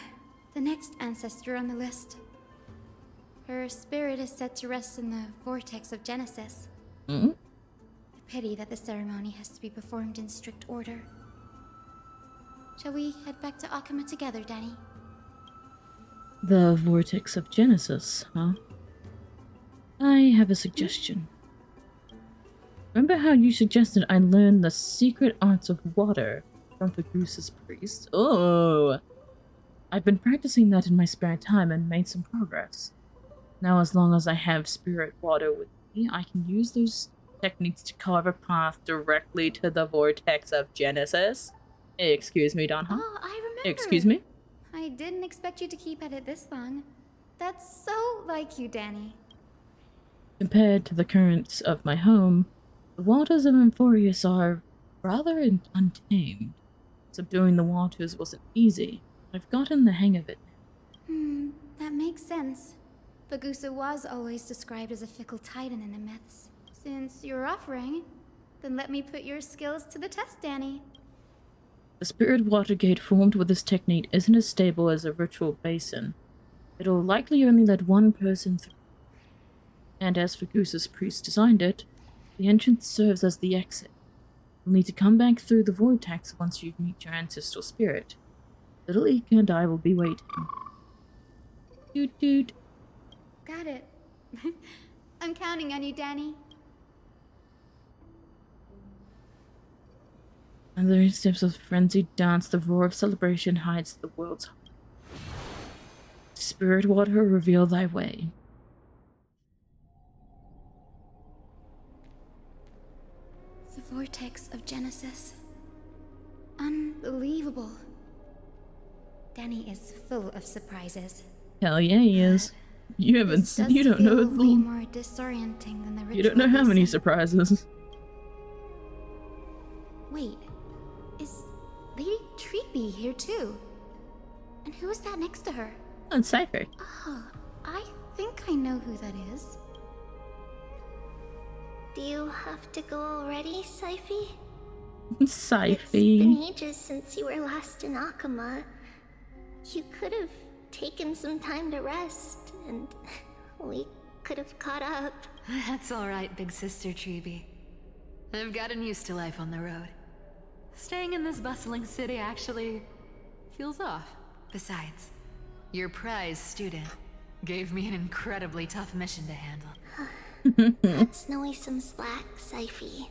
the next ancestor on the list. Her spirit is set to rest in the vortex of Genesis. A pity that the ceremony has to be performed in strict order. Shall we head back to Akama together, Danny? The vortex of Genesis, huh? I have a suggestion. Remember how you suggested I learn the secret arts of water from the Goose's priest? Oh, I've been practicing that in my spare time and made some progress. Now, as long as I have spirit water with me, I can use those techniques to carve a path directly to the vortex of Genesis. Excuse me, Don. Oh, I remember. Excuse me? I didn't expect you to keep at it this long. That's so like you, Danny. Compared to the currents of my home, the waters of Amphorius are rather untamed. Subduing the waters wasn't easy. I've gotten the hang of it. That makes sense. Bagusa was always described as a fickle titan in the myths. Since you're offering, then let me put your skills to the test, Danny. The spirit water gate formed with this technique isn't as stable as a ritual basin. It'll likely only let one person through. And as Fagusa's priest designed it, the entrance serves as the exit. You'll need to come back through the vortex once you meet your ancestral spirit. Little Ika and I will be waiting. Toot toot. Got it. I'm counting on you, Danny. Under the steps of frenzied dance, the roar of celebration hides the world's heart. Spirit water, reveal thy way. The vortex of Genesis. Unbelievable. Danny is full of surprises. Hell yeah, he is. You haven't. You don't know the. Way more disorienting than the ritual. You don't know how many surprises. Wait, is Lady Treeby here too? And who is that next to her? Oh, it's Cypher. Oh, I think I know who that is. Do you have to go already, Syphy? Syphy. It's been ages since you were last in Akama. You could have taken some time to rest, and we could have caught up. That's alright, big sister Treeby. I've gotten used to life on the road. Staying in this bustling city actually feels off. Besides, your prize student gave me an incredibly tough mission to handle. Cut Snowy some slack, Syphy.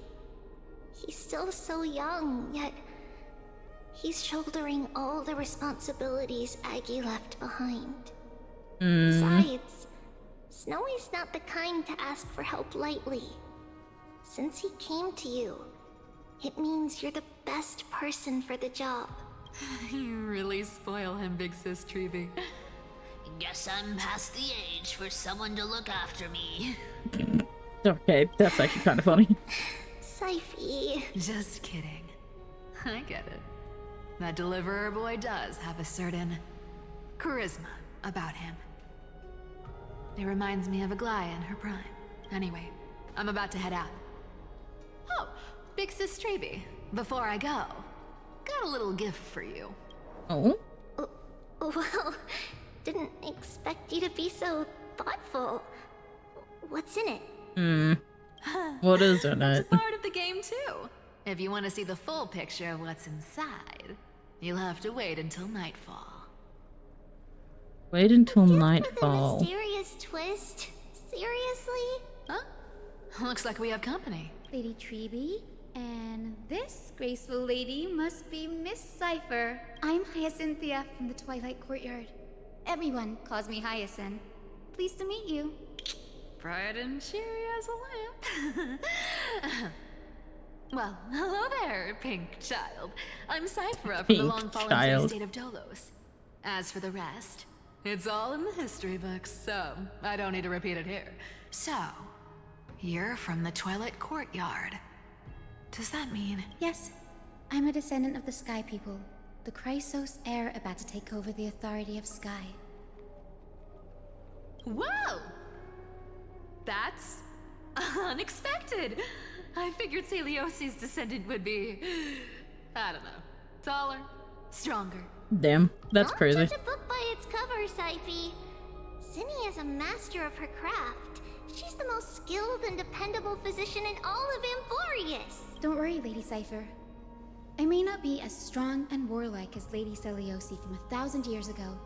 He's still so young, yet he's shouldering all the responsibilities Aggie left behind. Besides, Snowy's not the kind to ask for help lightly. Since he came to you, it means you're the best person for the job. You really spoil him, big sis Treeby. Guess I'm past the age for someone to look after me. Okay, that's actually kind of funny. Syphy. Just kidding. I get it. That deliverer boy does have a certain charisma about him. It reminds me of Aglaia in her prime. Anyway, I'm about to head out. Oh, big sis Treeby. Before I go, got a little gift for you. Oh? Well, didn't expect you to be so thoughtful. What's in it? What is in it? It's a part of the game too. If you want to see the full picture of what's inside, you'll have to wait until nightfall. Wait until With a nightfall. mysterious twist? Seriously? Huh? Looks like we have company. Lady Treeby, and this graceful lady must be Miss Cypher. I'm Hyacinthia from the Twilight Courtyard. Everyone calls me Hyacinth. Pleased to meet you. Bright and cheery as a lamp. Well, hello there, pink child. I'm Cyphra from the long-fallen state of Dolos. As for the rest, it's all in the history books, so I don't need to repeat it here. So, you're from the Twilight Courtyard. Does that mean? Yes, I'm a descendant of the Sky People, the Chrysos heir about to take over the authority of Sky. Whoa! That's unexpected. I figured Celiosi's descendant would be, I don't know, taller, stronger. Damn, that's crazy. Don't judge a book by its cover, Syphy. Zinni is a master of her craft. She's the most skilled and dependable physician in all of Amphorius. Don't worry, Lady Cypher. I may not be as strong and warlike as Lady Celiosi from 1,000 years ago,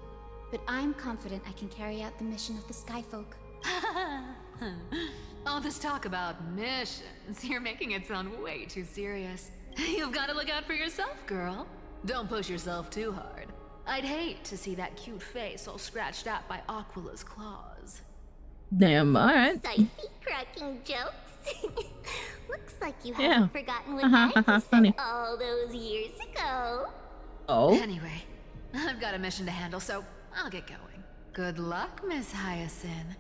but I'm confident I can carry out the mission of the Skyfolk. All this talk about missions, you're making it sound way too serious. You've got to look out for yourself, girl. Don't push yourself too hard. I'd hate to see that cute face all scratched out by Aquila's claws. Damn, alright. Siphy cracking jokes. Looks like you Yeah. haven't forgotten what I Funny. said all those years ago. Oh? Anyway, I've got a mission to handle, so I'll get going. Good luck, Miss Hyacinth.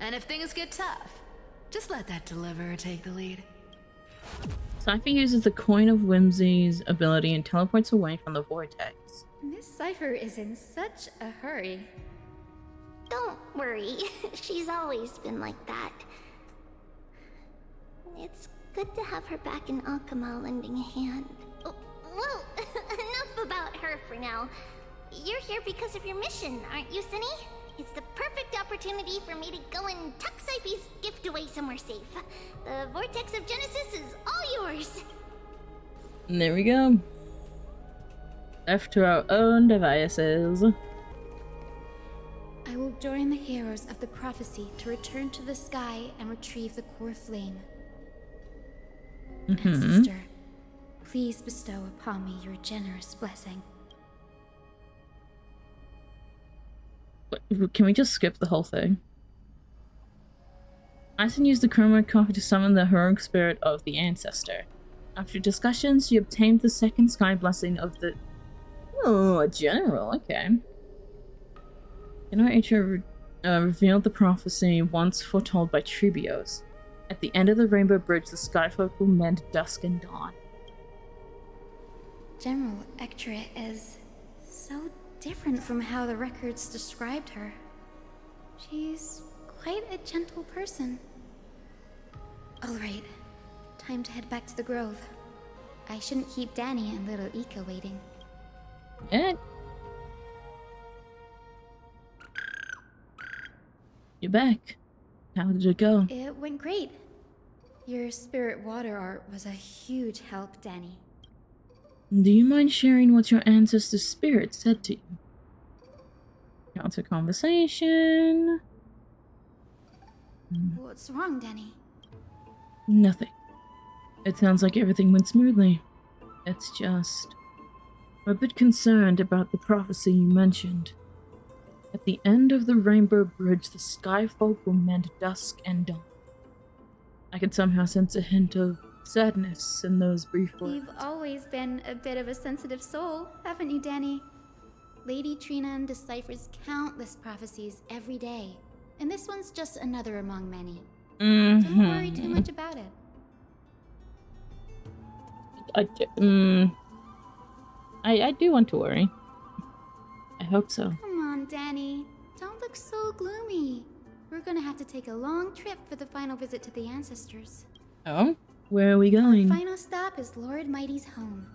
And if things get tough, just let that deliverer take the lead. Cypher uses the Coin of Whimsy's ability and teleports away from the vortex. Miss Cypher is in such a hurry. Don't worry, she's always been like that. It's good to have her back in Akama lending a hand. Oh, well, enough about her for now. You're here because of your mission, aren't you, Cinny? It's the perfect opportunity for me to go and tuck Cyphy's gift away somewhere safe. The Vortex of Genesis is all yours. And there we go. Left to our own devices. I will join the heroes of the prophecy to return to the sky and retrieve the core flame. Ancestor, please bestow upon me your generous blessing. Can we just skip the whole thing? Aizen used the Chroma copy to summon the heroic spirit of the ancestor. After discussions, she obtained the second sky blessing of the... Oh, a general, okay. Generator revealed the prophecy once foretold by Tribios. At the end of the Rainbow Bridge, the Skyfolk will mend dusk and dawn. General Ectra is so different from how the records described her. She's quite a gentle person. Alright, time to head back to the Grove. I shouldn't keep Danny and little Ika waiting. Yeah. You're back. How did it go? It went great. Your spirit water art was a huge help, Danny. Do you mind sharing what your ancestor's spirit said to you? Counter conversation. What's wrong, Danny? Nothing. It sounds like everything went smoothly. It's just... I'm a bit concerned about the prophecy you mentioned. At the end of the Rainbow Bridge, the Skyfolk will mend dusk and dawn. I could somehow sense a hint of sadness in those brief words. You've always been a bit of a sensitive soul, haven't you, Danny? Lady Trina deciphers countless prophecies every day, and this one's just another among many. Don't worry too much about it. I do want to worry. I hope so. Come on, Danny. Don't look so gloomy. We're gonna have to take a long trip for the final visit to the ancestors. Oh? Where are we going? Final stop is Lord Mighty's home,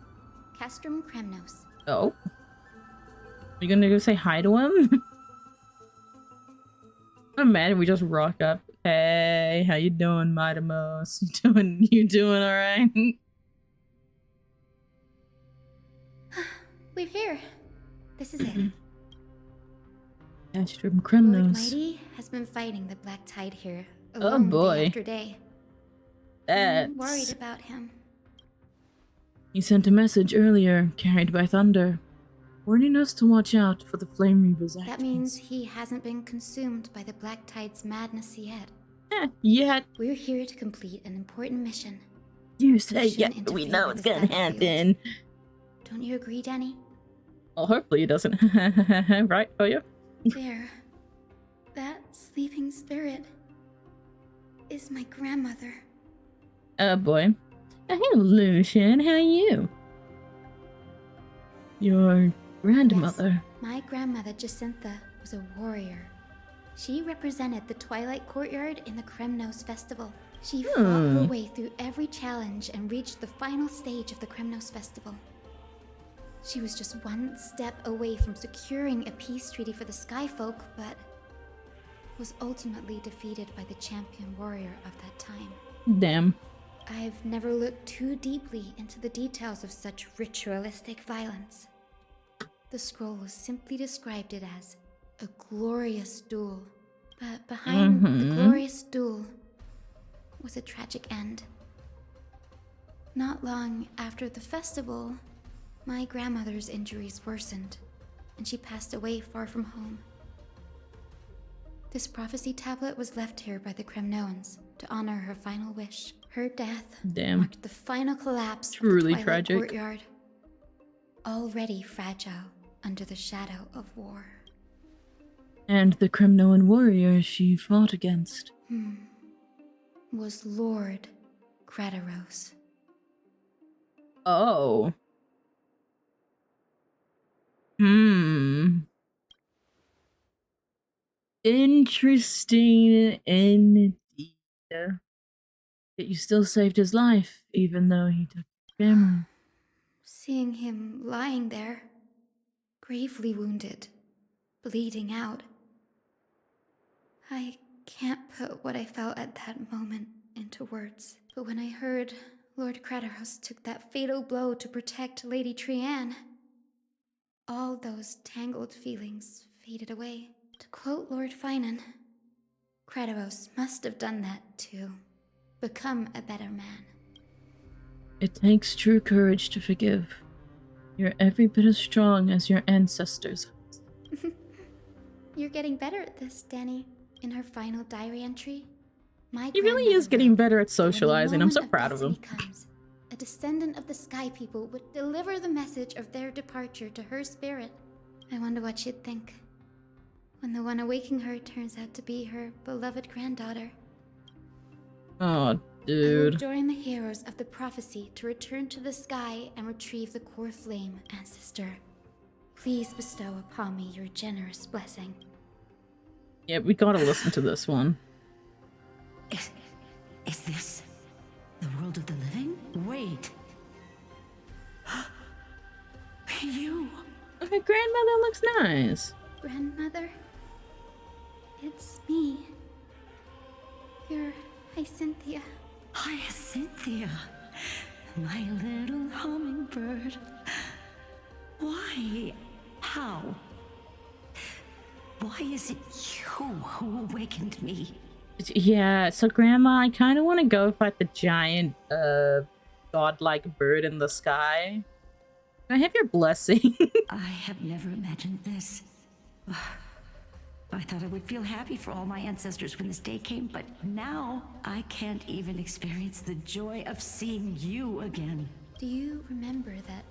Castrum Kremnos. Oh? You gonna go say hi to him? I'm mad if we just rock up. Hey, how you doing, Midamos? You doing alright? We're here. This is it. Castrum Lord Kremnos. Mighty has been fighting the Black Tide here Oh alone boy. day after day. I'm worried about him. He sent a message earlier, carried by thunder, warning us to watch out for the Flame Reaper's actions. That means he hasn't been consumed by the Black Tide's madness yet. Yet. We're here to complete an important mission. You say Mission yet, but we know interfere it's with the gonna battlefield. happen. Don't you agree, Danny? Well, hopefully it doesn't. Right, oh yeah? There. That sleeping spirit is my grandmother. Oh boy. Hey, Lucian, how are you? Your grandmother. Yes, my grandmother Jacintha was a warrior. She represented the Twilight Courtyard in the Kremnos Festival. She fought her way through every challenge and reached the final stage of the Kremnos Festival. She was just one step away from securing a peace treaty for the Skyfolk, but was ultimately defeated by the champion warrior of that time. Damn. I've never looked too deeply into the details of such ritualistic violence. The scroll simply described it as a glorious duel, but behind the glorious duel was a tragic end. Not long after the festival, my grandmother's injuries worsened. and she passed away far from home. This prophecy tablet was left here by the Kremnoans to honor her final wish. Her death marked the final collapse of the Twilight tragic. Courtyard, already fragile under the shadow of war. And the Kremnoan warrior she fought against Was Lord Gradaros. Oh. Interesting indeed. Yet you still saved his life, even though he took your family. Seeing him lying there, gravely wounded, bleeding out, I can't put what I felt at that moment into words. But when I heard Lord Gradaros took that fatal blow to protect Lady Trianne, all those tangled feelings faded away. To quote Lord Finan, Gradaros must have done that to become a better man. It takes true courage to forgive. You're every bit as strong as your ancestors. You're getting better at this, Danny. In her final diary entry, my He really is getting better at socializing. I'm so proud of him. Comes, a descendant of the Sky People would deliver the message of their departure to her spirit. I wonder what she'd think when the one awaking her turns out to be her beloved granddaughter. Oh, I will dude. join the heroes of the prophecy to return to the sky and retrieve the core flame, ancestor. Please bestow upon me your generous blessing. Yeah, we gotta listen to this one. Is this the world of the living? Wait. You. Okay, grandmother looks nice. Grandmother? It's me. You're Hyacinthia. Hyacinthia, my little hummingbird. Why? How? Why is it you who awakened me? Yeah, so Grandma, I kind of want to go fight the giant, godlike bird in the sky. Can I have your blessing? I have never imagined this. I thought I would feel happy for all my ancestors when this day came, but now I can't even experience the joy of seeing you again. Do you remember that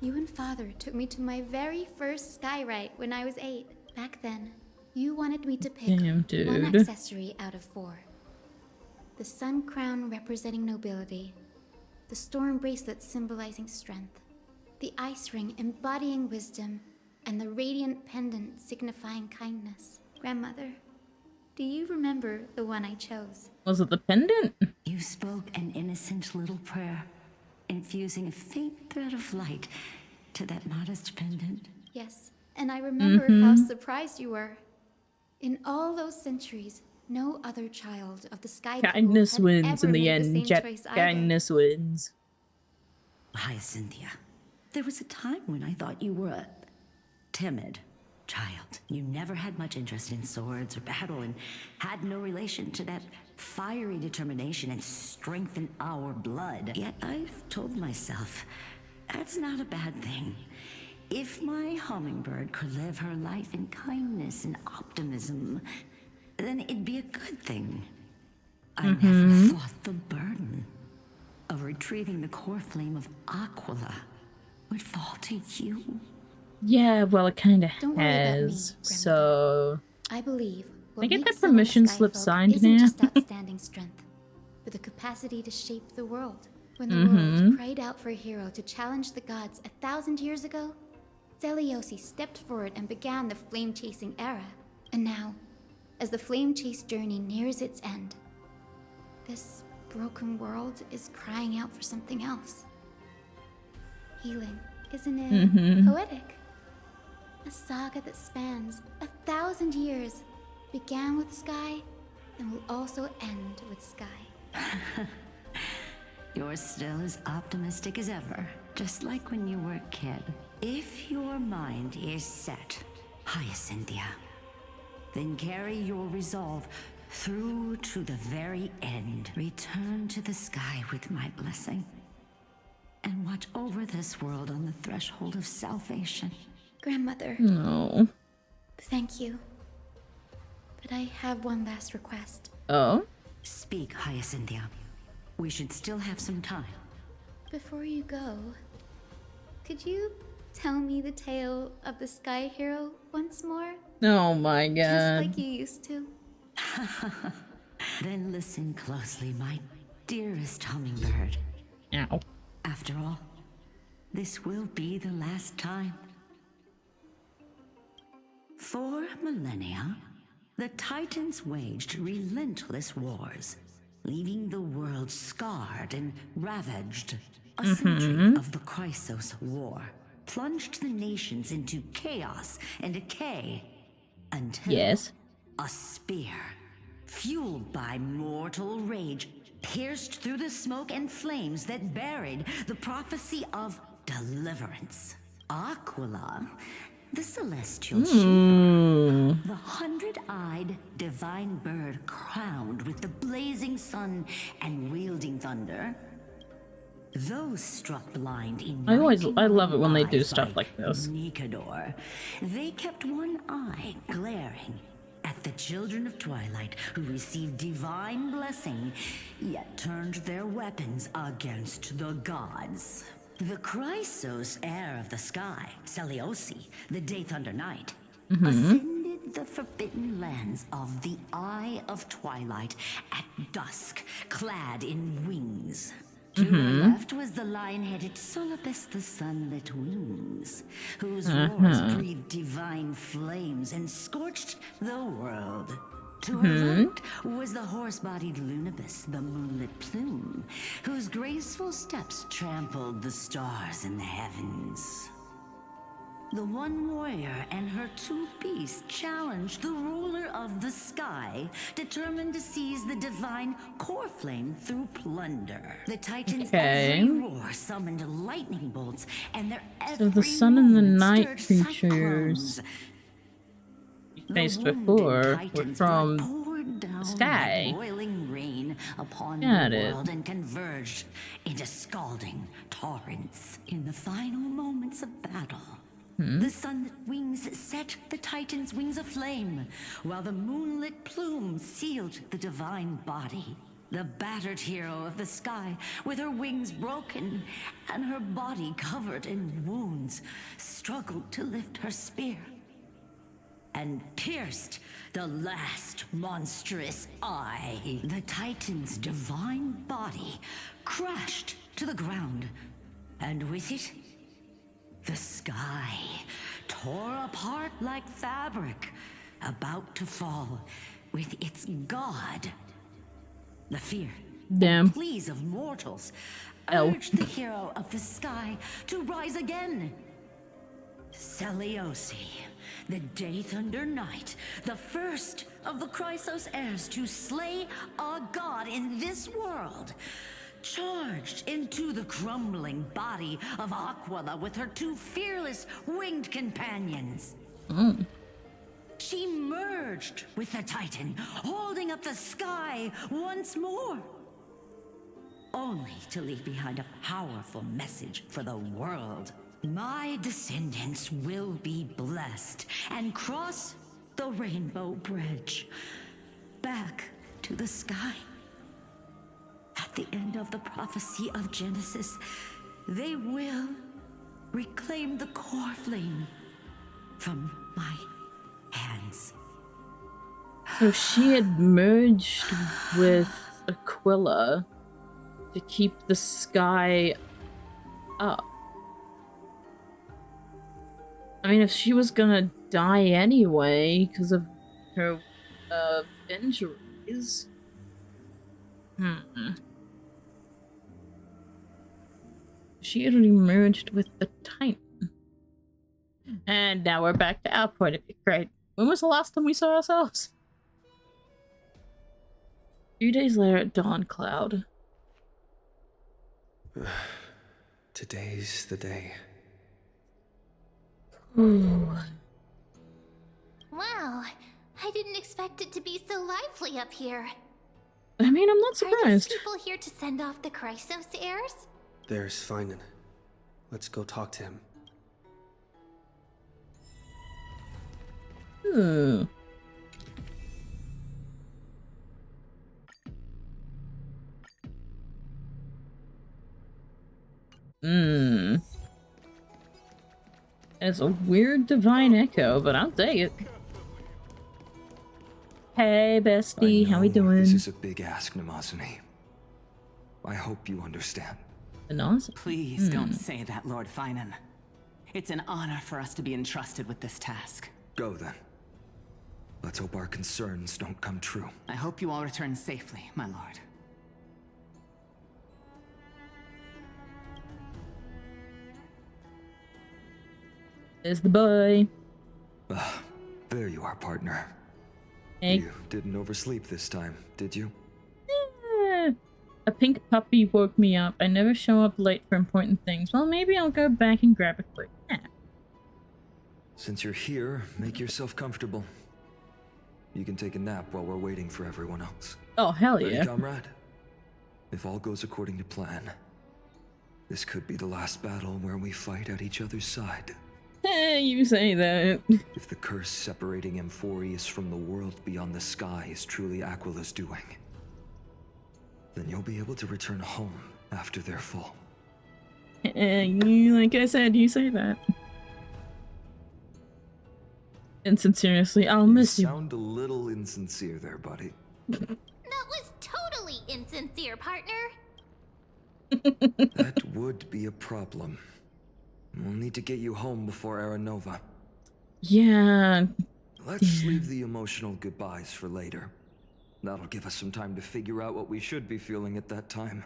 you and Father took me to my very first skyride when I was 8? Back then, you wanted me to pick one accessory out of 4. The sun crown representing nobility, the storm bracelet symbolizing strength, the ice ring embodying wisdom, and the radiant pendant signifying kindness. Grandmother, do you remember the one I chose? Was it the pendant? You spoke an innocent little prayer, infusing a faint thread of light to that modest pendant. Yes, and I remember how surprised you were. In all those centuries, no other child of the Sky People Kindness had wins ever in the made end. same choice either. Kindness wins. Hyacinthia, there was a time when I thought you were a timid child. You never had much interest in swords or battle and had no relation to that fiery determination and strength in our blood. Yet I've told myself, that's not a bad thing. If my hummingbird could live her life in kindness and optimism, then it'd be a good thing. I never thought the burden of retrieving the core flame of Aquila would fall to you. Yeah, well, it kind of Don't worry about me, has. So I believe I get that permission slip signed isn't now. just outstanding strength, but the capacity to shape the world. When the world cried out for a hero to challenge the gods 1,000 years ago, Zeliosi stepped forward and began the flame-chasing era. And now, as the flame-chase journey nears its end, this broken world is crying out for something else. Healing, isn't it poetic? A saga that spans 1,000 years, began with Sky, and will also end with Sky. You're still as optimistic as ever, just like when you were a kid. If your mind is set, Hyacinthia, then carry your resolve through to the very end. Return to the sky with my blessing, and watch over this world on the threshold of salvation. Grandmother. No. Thank you. But I have one last request. Oh? Speak, Hyacinthia. We should still have some time. Before you go, could you tell me the tale of the Sky Hero once more? Oh my god. Just like you used to. Then listen closely, my dearest hummingbird. Ow. After all, this will be the last time. For millennia, the Titans waged relentless wars, leaving the world scarred and ravaged. A century of the Chrysos War plunged the nations into chaos and decay until a spear, fueled by mortal rage, pierced through the smoke and flames that buried the prophecy of deliverance. Aquila, the celestial sheep, the 100-eyed divine bird crowned with the blazing sun and wielding thunder. Those struck blind in I love it when they do stuff like this. Nikador, they kept one eye glaring at the children of Twilight who received divine blessing, yet turned their weapons against the gods. The Chrysos heir of the sky, Seliosi, the Day Thunder Knight, ascended the forbidden lands of the Eye of Twilight at dusk, clad in wings. To her left was the lion-headed Solibus the Sunlit Wings, whose roars breathed divine flames and scorched the world. To her right was the horse-bodied Lunibus, the Moonlit Plume, whose graceful steps trampled the stars in the heavens. The one warrior and her two beasts challenged the ruler of the sky, determined to seize the divine core flame through plunder. The Titans' every roar summoned lightning bolts, and their So the sun and the night creatures faced before were from the sky. Like boiling rain upon Got the it. world and converged into scalding torrents. In the final moments of battle, the sunlit wings set the Titan's wings aflame, while the moonlit plume sealed the divine body. The battered hero of the sky, with her wings broken and her body covered in wounds, struggled to lift her spear and pierced the last monstrous eye. The Titan's divine body crashed to the ground, and with it, the sky tore apart like fabric, about to fall with its god. The fear and pleas of mortals urged the hero of the sky to rise again. Seliosi, the Day Thunder Knight, the first of the Chrysos heirs to slay a god in this world, charged into the crumbling body of Aquila with her two fearless winged companions. She merged with the Titan, holding up the sky once more, only to leave behind a powerful message for the world. My descendants will be blessed and cross the Rainbow Bridge back to the sky. At the end of the prophecy of Genesis, they will reclaim the core flame from my hands. So she had merged with Aquila to keep the sky up. I mean, if she was gonna die anyway because of her injuries. She had merged with the Titan. And now we're back to our point of view. Great. When was the last time we saw ourselves? 2 days later at Dawn Cloud. Today's the day. Ooh. Wow, I didn't expect it to be so lively up here. I mean, I'm not Are these surprised. people here to send off the Chrysos heirs? There's Finan. Let's go talk to him. Ooh. It's a weird divine echo, but I'll take it. Hey, bestie, how we doing? This is a big ask, Namazani. I hope you understand. Please don't say that, Lord Finan. It's an honor for us to be entrusted with this task. Go then. Let's hope our concerns don't come true. I hope you all return safely, my lord. There's the boy. There you are, partner. Hey. You didn't oversleep this time, did you? A pink puppy woke me up. I never show up late for important things. Well, maybe I'll go back and grab a quick nap. Since you're here, make yourself comfortable. You can take a nap while we're waiting for everyone else. Oh, hell Ready, yeah. comrade? If all goes according to plan, this could be the last battle where we fight at each other's side. Hey, you say that. If the curse separating Amphorius from the world beyond the sky is truly Aquila's doing, then you'll be able to return home after their fall. You, like I said, you say that. And sincerely, I'll miss you. Sound a little insincere there, buddy. That was totally insincere, partner. That would be a problem. We'll need to get you home before Aranova. Yeah. Let's leave the emotional goodbyes for later. That'll give us some time to figure out what we should be feeling at that time.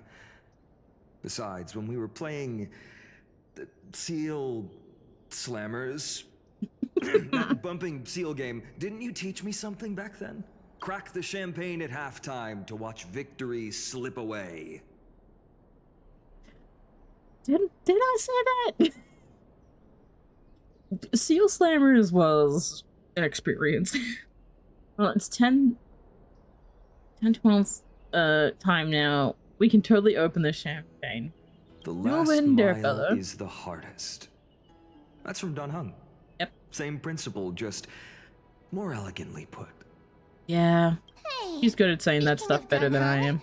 Besides, when we were playing the Seal Slammers, that bumping seal game, didn't you teach me something back then? Crack the champagne at halftime to watch victory slip away. Did I say that? Seal Slammers was an experience. Well, it's 12th time now. We can totally open the champagne. The last mile is the hardest. That's from Don Hung. Yep. Same principle, just more elegantly put. Yeah. Hey, He's good at saying that stuff better than I am.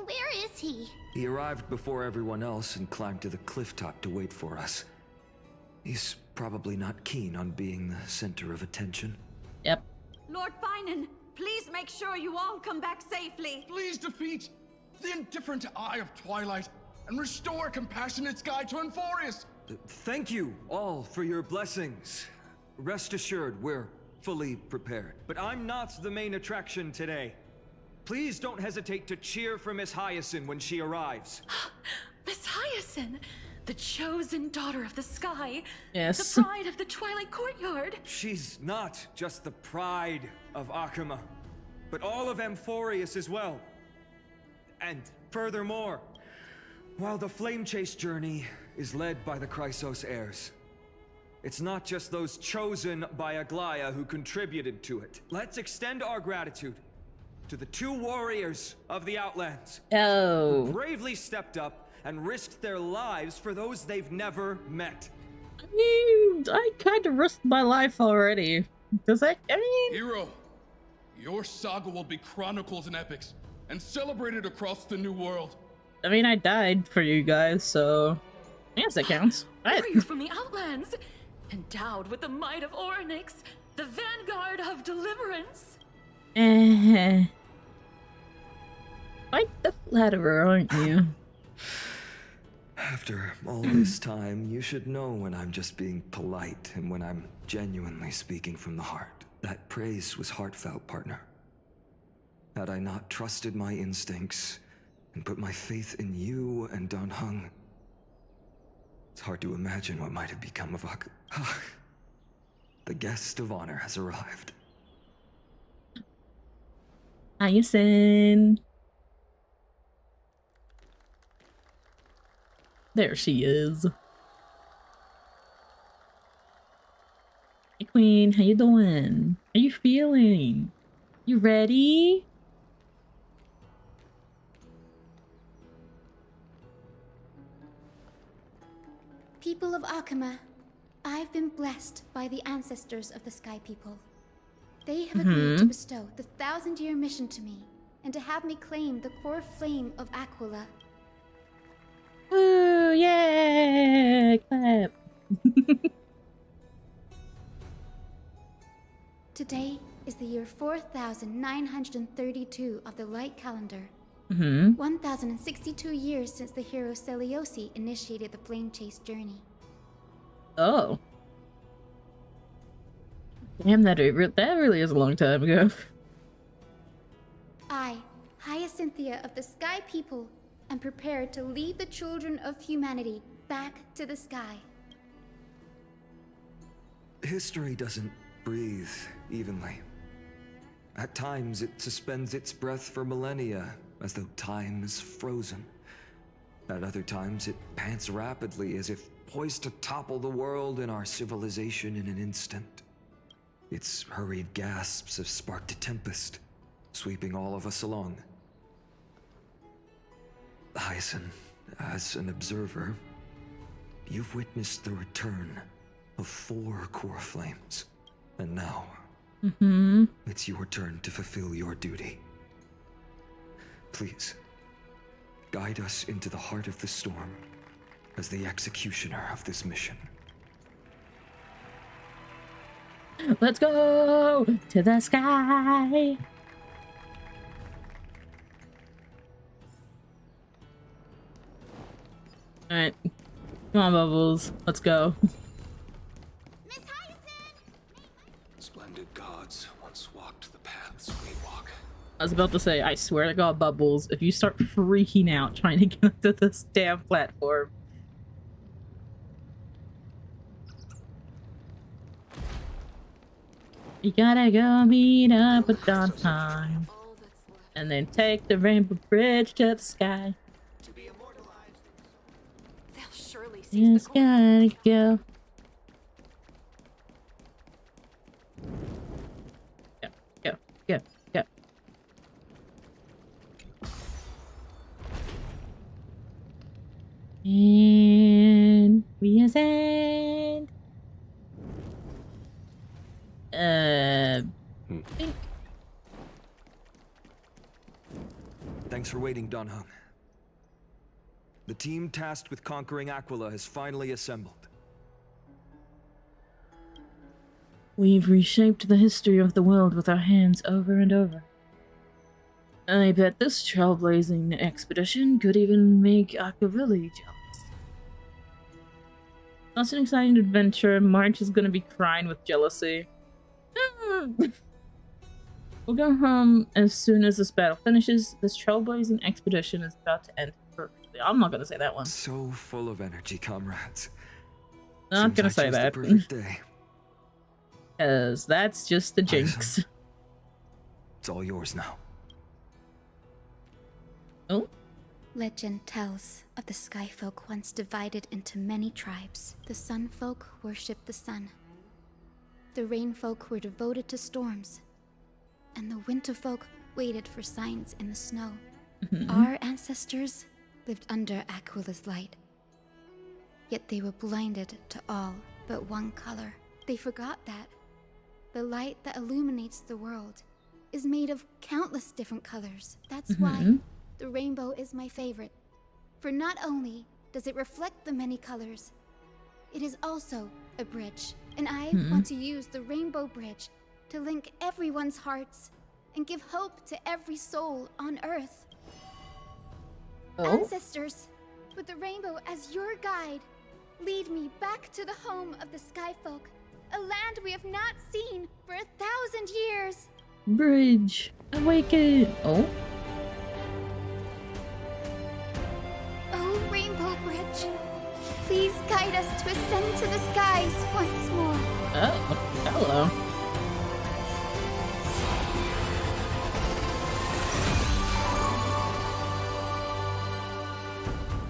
Where is he? He arrived before everyone else and climbed to the cliff top to wait for us. He's probably not keen on being the center of attention. Yep. Lord Finan, please make sure you all come back safely. Please defeat the indifferent Eye of Twilight and restore a compassionate sky to Amphorius. Thank you all for your blessings. Rest assured, we're fully prepared. But I'm not the main attraction today. Please don't hesitate to cheer for Miss Hyacinth when she arrives. Miss Hyacinth, the chosen daughter of the sky. Yes. The pride of the Twilight Courtyard. She's not just the pride of Akama, but all of Amphorius as well. And furthermore, while the Flame Chase journey is led by the Chrysos heirs, it's not just those chosen by Aglaya who contributed to it. Let's extend our gratitude to the 2 warriors of the Outlands who bravely stepped up and risked their lives for those they've never met. I kind of risked my life already. Hero, your saga will be chronicled in epics and celebrated across the New World. I mean, I died for you guys, so yes, that counts. Warrior from the Outlands, endowed with the might of Orynyx, the vanguard of deliverance. Quite the flatterer, aren't you? After all this time, you should know when I'm just being polite and when I'm genuinely speaking from the heart. That praise was heartfelt, partner. Had I not trusted my instincts and put my faith in you and Don Hung, it's hard to imagine what might have become of The guest of honor has arrived. Hyacinth. There she is. Hey Queen, how you doing? How you feeling? You ready? People of Akama, I've been blessed by the ancestors of the Sky People. They have agreed to bestow the 1,000-year mission to me, and to have me claim the core flame of Aquila. Woo! Yay! Clap. Today is the year 4,932 of the light calendar. 1,062 years since the hero Seliosi initiated the flame chase journey. Oh. Damn, that really is a long time ago. I, Hyacinthia of the Sky People, am prepared to lead the children of humanity back to the sky. History doesn't breathe evenly. At times, it suspends its breath for millennia, as though time is frozen. At other times, it pants rapidly, as if poised to topple the world and our civilization in an instant. Its hurried gasps have sparked a tempest, sweeping all of us along. Hyacinth, as an observer, you've witnessed the return of 4 core flames. And now, it's your turn to fulfill your duty. Please, guide us into the heart of the storm as the executioner of this mission. Let's go to the sky. Alright. Come on, Bubbles. Let's go. Splendid gods once walked the paths we walk. I was about to say, I swear to God, Bubbles, if you start freaking out trying to get up to this damn platform. You gotta go meet up with Don time. And then take the rainbow bridge to the sky. They'll surely You just gotta go. Go. And we ascend. Think. Thanks for waiting, Don Hung. The team tasked with conquering Aquila has finally assembled. We've reshaped the history of the world with our hands over and over. I bet this trailblazing expedition could even make Akavili jealous. Such an exciting adventure. March is gonna be crying with jealousy. We'll go home as soon as this battle finishes. This trailblazing expedition is about to end perfectly. I'm not gonna say that one. So full of energy, comrades. Not gonna say that. The perfect day. Cause that's just the jinx. It's all yours now. Oh? Legend tells of the Sky Folk once divided into many tribes. The Sun Folk worshipped the sun. The Rain Folk were devoted to storms. And the Winter Folk waited for signs in the snow. Our ancestors lived under Aquila's light. Yet they were blinded to all but one color. They forgot that the light that illuminates the world is made of countless different colors. That's why the rainbow is my favorite. For not only does it reflect the many colors, it is also a bridge. And I want to use the Rainbow Bridge to link everyone's hearts and give hope to every soul on Earth. Ancestors, with the rainbow as your guide, lead me back to the home of the Sky Folk, a land we have not seen for 1,000 years. Bridge, awaken! Oh? Oh, Rainbow Bridge, please guide us to ascend to the skies once more. Oh, hello.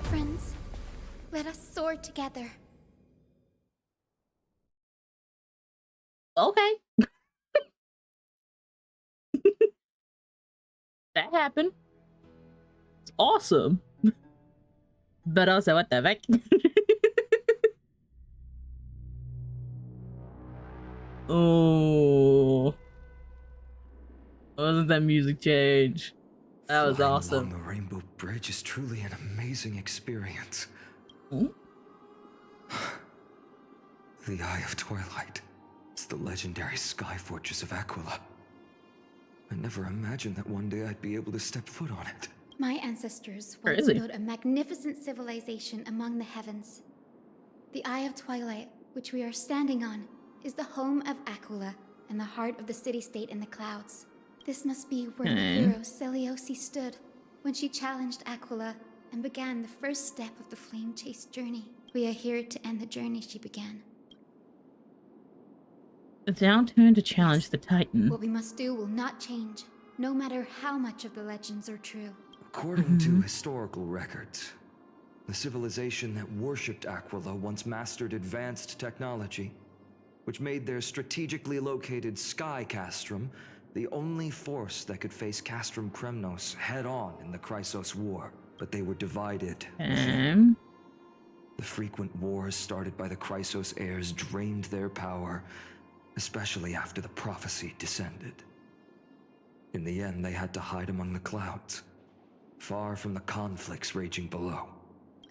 Friends, let us soar together. Okay. That happened. It's awesome. But also, what the heck? Oh. Wasn't that music change? That was Flying awesome. along the Rainbow Bridge is truly an amazing experience. Ooh. The Eye of Twilight. It's the legendary sky fortress of Aquila. I never imagined that one day I'd be able to step foot on it. My ancestors once Crazy. built a magnificent civilization among the heavens. The Eye of Twilight, which we are standing on, is the home of Aquila and the heart of the city-state in the clouds. This must be where the hero Seliosi stood when she challenged Aquila and began the first step of the flame chase journey. We are here to end the journey she began. It's our turn to challenge the Titan. What we must do will not change, no matter how much of the legends are true. According to historical records, the civilization that worshipped Aquila once mastered advanced technology, which made their strategically located sky castrum the only force that could face Castrum Kremnos head-on in the Chrysos War. But they were divided. The frequent wars started by the Chrysos heirs drained their power, especially after the prophecy descended. In the end, they had to hide among the clouds, far from the conflicts raging below.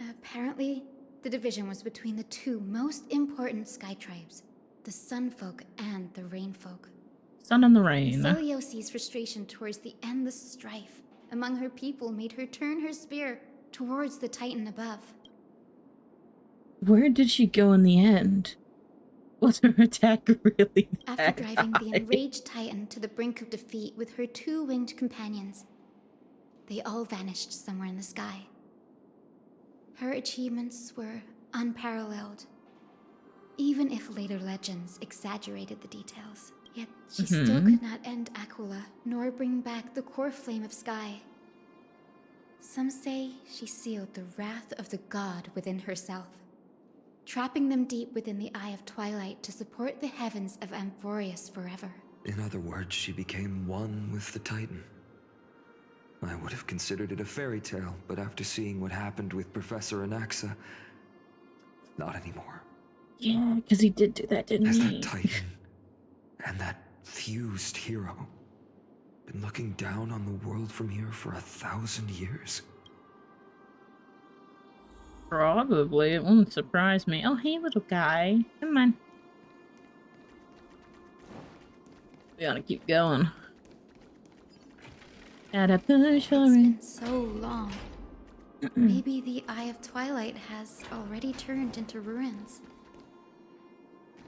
Apparently, the division was between the two most important sky tribes, the Sun Folk and the Rain Folk. Sun and the Rain. Seliosi's frustration towards the endless strife among her people made her turn her spear towards the Titan above. Where did she go in the end? Was her attack really After that driving the high? enraged Titan to the brink of defeat with her two winged companions, they all vanished somewhere in the sky. Her achievements were unparalleled, even if later legends exaggerated the details. Yet she still could not end Aquila, nor bring back the core flame of sky. Some say she sealed the wrath of the god within herself, trapping them deep within the Eye of Twilight to support the heavens of Amphorius forever. In other words, she became one with the Titan. I would have considered it a fairy tale, but after seeing what happened with Professor Anaxa, not anymore. Yeah, because he did do that, didn't Has he? that Titan and that fused hero been looking down on the world from here for 1,000 years? Probably. It wouldn't surprise me. Oh, hey, little guy. Come on. We gotta keep going. Gotta push for It's it. been so long. Maybe the Eye of Twilight has already turned into ruins.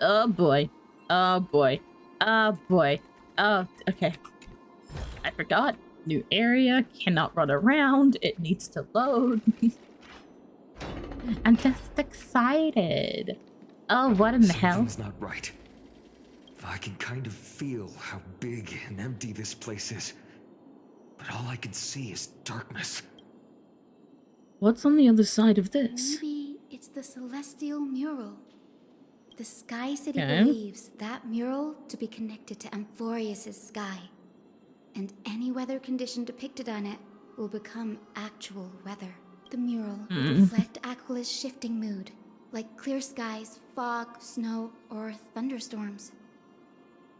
Oh boy. Oh boy. Oh boy. Oh, okay. I forgot. New area. Cannot run around. It needs to load. I'm just excited. Oh, what in the hell? Something's not right. I can kind of feel how big and empty this place is. But all I can see is darkness. What's on the other side of this? Maybe it's the celestial mural. The Sky City Okay. believes that mural to be connected to Amphorius' sky. And any weather condition depicted on it will become actual weather. The mural will reflect Aquila's shifting mood, like clear skies, fog, snow, or thunderstorms.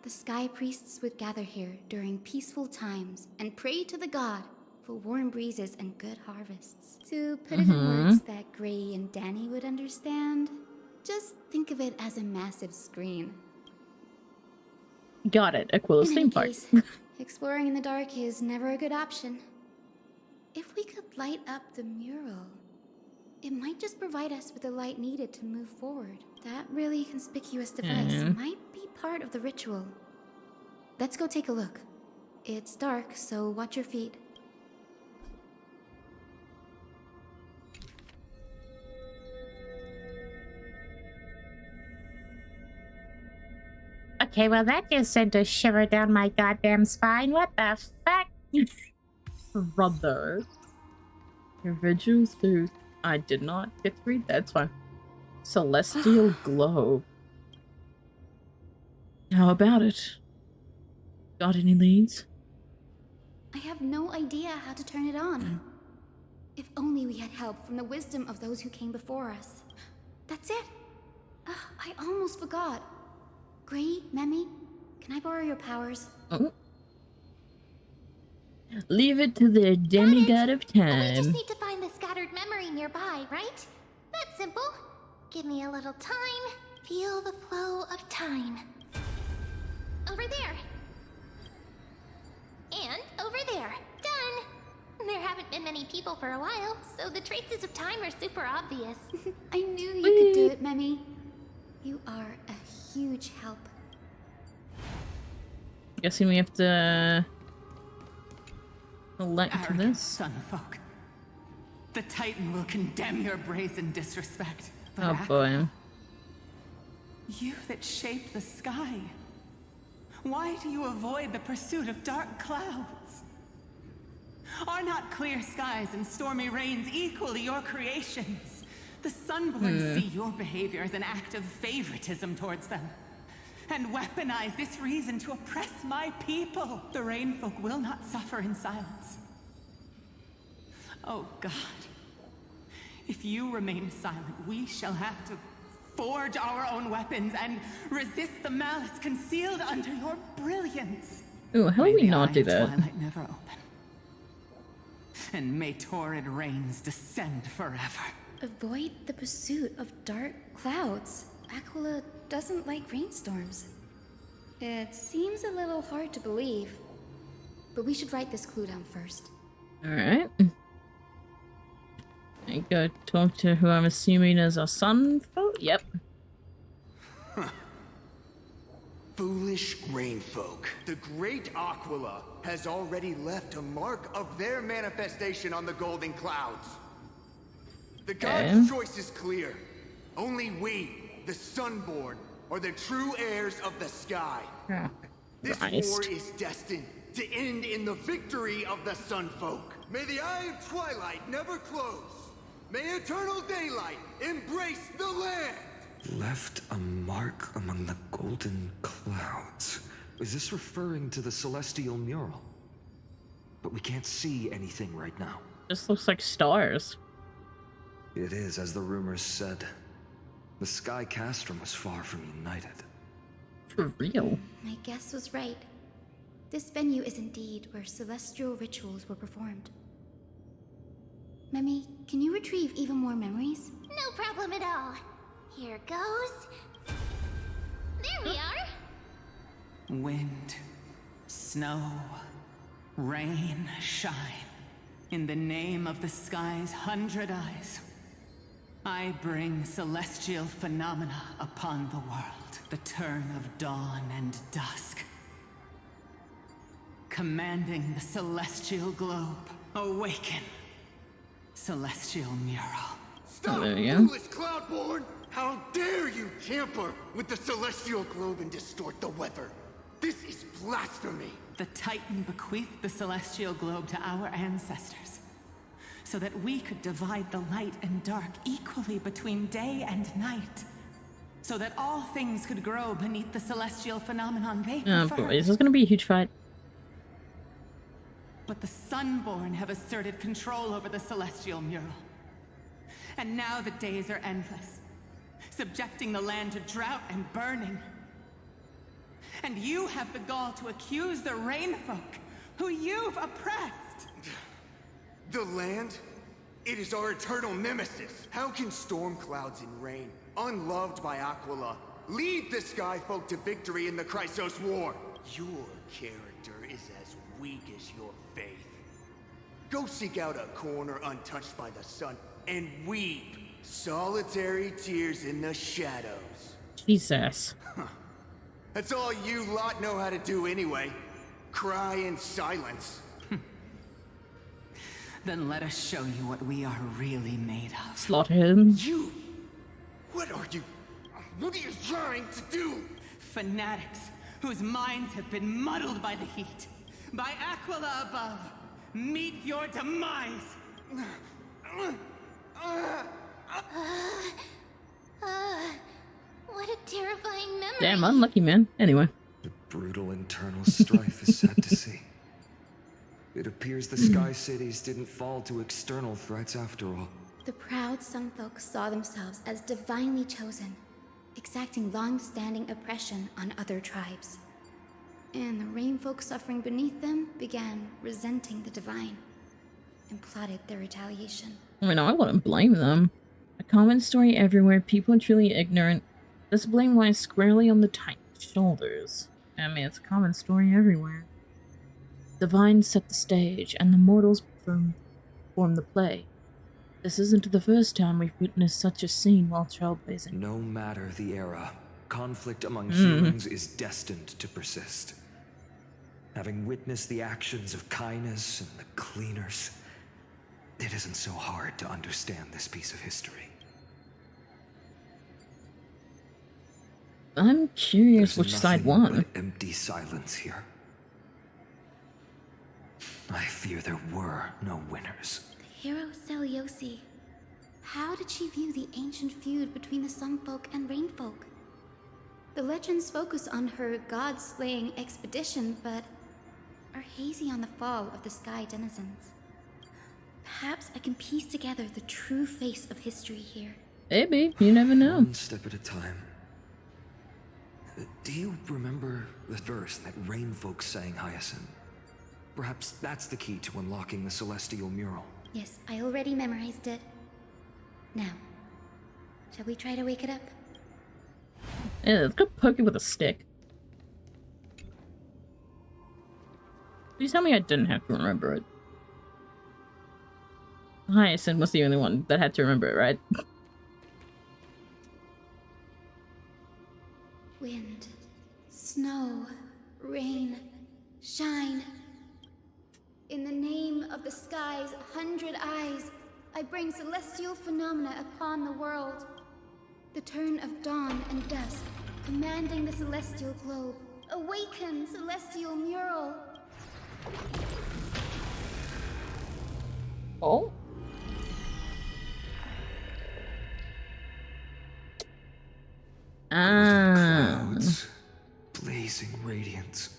The sky priests would gather here during peaceful times and pray to the god for warm breezes and good harvests. To put it in words that Gray and Danny would understand, just think of it as a massive screen. Got it. Aquila's In theme any park. case, exploring in the dark is never a good option. If we could light up the mural, it might just provide us with the light needed to move forward. That really conspicuous device might be part of the ritual. Let's go take a look. It's dark, so watch your feet. Okay, well that just sent a shiver down my goddamn spine. What the fuck? Brother. Your vigil through... I did not get to read that. It's fine. Celestial globe. How about it? Got any leads? I have no idea how to turn it on. If only we had help from the wisdom of those who came before us. That's it. I almost forgot. Gray, Memi, can I borrow your powers? Oh. Leave it to the demigod of We just time. need to find the scattered memory nearby, right? That's simple. Give me a little time. Feel the flow of time. Over there. And over there. Done. There haven't been many people for a while, so the traces of time are super obvious. I knew you could do it, Memi. You are a huge help. Guessing we have to select Arrogant this. Sunfolk. The Titan will condemn your brazen disrespect. But Oh boy. you that shape the sky. Why do you avoid the pursuit of dark clouds? Are not clear skies and stormy rains equally your creations? The Sunborn see your behavior as an act of favoritism towards them, and weaponize this reason to oppress my people. The Rainfolk will not suffer in silence. Oh God. If you remain silent, we shall have to forge our own weapons and resist the malice concealed under your brilliance. Ooh, how do we not do that? Twilight never open. And may torrid rains descend forever. Avoid the pursuit of dark clouds. Aquila doesn't like rainstorms. It seems a little hard to believe. But we should write this clue down first. Alright. I go talk to who I'm assuming is a Sunfolk? Yep. Foolish rainfolk. The great Aquila has already left a mark of their manifestation on the golden clouds. The gods' choice is clear. Only we, the Sunborn, are the true heirs of the sky. This war is destined to end in the victory of the Sunfolk. May the eye of twilight never close. May eternal daylight embrace the land. Left a mark among the golden clouds. Is this referring to the celestial mural? But we can't see anything right now. Just looks like stars. It is, as the rumors said. The Sky Castrum was far from united. For real? My guess was right. This venue is indeed where celestial rituals were performed. Memi, can you retrieve even more memories? No problem at all. Here goes. There we are. Wind, snow, rain, shine. In the name of the sky's 100 eyes, I bring celestial phenomena upon the world. The turn of dawn and dusk. Commanding the celestial globe, awaken. Celestial mural. Stop, there you go. foolish Cloudborn! How dare you tamper with the celestial globe and distort the weather? This is blasphemy! The Titan bequeathed the celestial globe to our ancestors, so that we could divide the light and dark equally between day and night, so that all things could grow beneath the celestial phenomenon they Oh prefer. boy, this is gonna be a huge fight. But the Sunborn have asserted control over the celestial mural. And now the days are endless, subjecting the land to drought and burning. And you have the gall to accuse the Rainfolk, who you've oppressed. The land? It is our eternal nemesis. How can storm clouds and rain, unloved by Aquila, lead the Skyfolk to victory in the Chrysos War? Your character is as weak as your faith. Go seek out a corner untouched by the sun and weep solitary tears in the shadows. Jesus. That's all you lot know how to do anyway. Cry in silence. Then let us show you what we are really made of. Slaughter him. You! What are you? What are you trying to do? Fanatics whose minds have been muddled by the heat. By Aquila above. Meet your demise! What a terrifying memory. Damn, unlucky man. Anyway. The brutal internal strife is sad to see. It appears the Sky Cities didn't fall to external threats after all. The proud Sunfolk saw themselves as divinely chosen, exacting long-standing oppression on other tribes. And the rainfolk suffering beneath them began resenting the divine and plotted their retaliation. I mean, I wouldn't blame them. A common story everywhere, people are truly ignorant. This blame lies squarely on the Titan's shoulders. I mean, it's a common story everywhere. Divine set the stage, and the mortals perform the play. This isn't the first time we've witnessed such a scene while trailblazing. No matter the era, conflict among humans is destined to persist. Having witnessed the actions of Kindness and the Cleaners, it isn't so hard to understand this piece of history. I'm curious There's which side nothing won. but empty silence here. I fear there were no winners. The hero Seliosi. How did she view the ancient feud between the Sunfolk and Rainfolk? The legends focus on her god-slaying expedition, but are hazy on the fall of the Sky Denizens. Perhaps I can piece together the true face of history here. Maybe, you never know. One step at a time. Do you remember the verse that Rainfolk sang, Hyacinth? Perhaps that's the key to unlocking the Celestial Mural. Yes, I already memorized it. Now, shall we try to wake it up? Yeah, let's go poke it with a stick. Please tell me I didn't have to remember it. Hyacinth was the only one that had to remember it, right? Wind, snow, rain, shine. In the name of the sky's 100 eyes, I bring celestial phenomena upon the world. The turn of dawn and dusk, commanding the celestial globe. Awaken, celestial mural! Oh? Clouds, blazing radiance.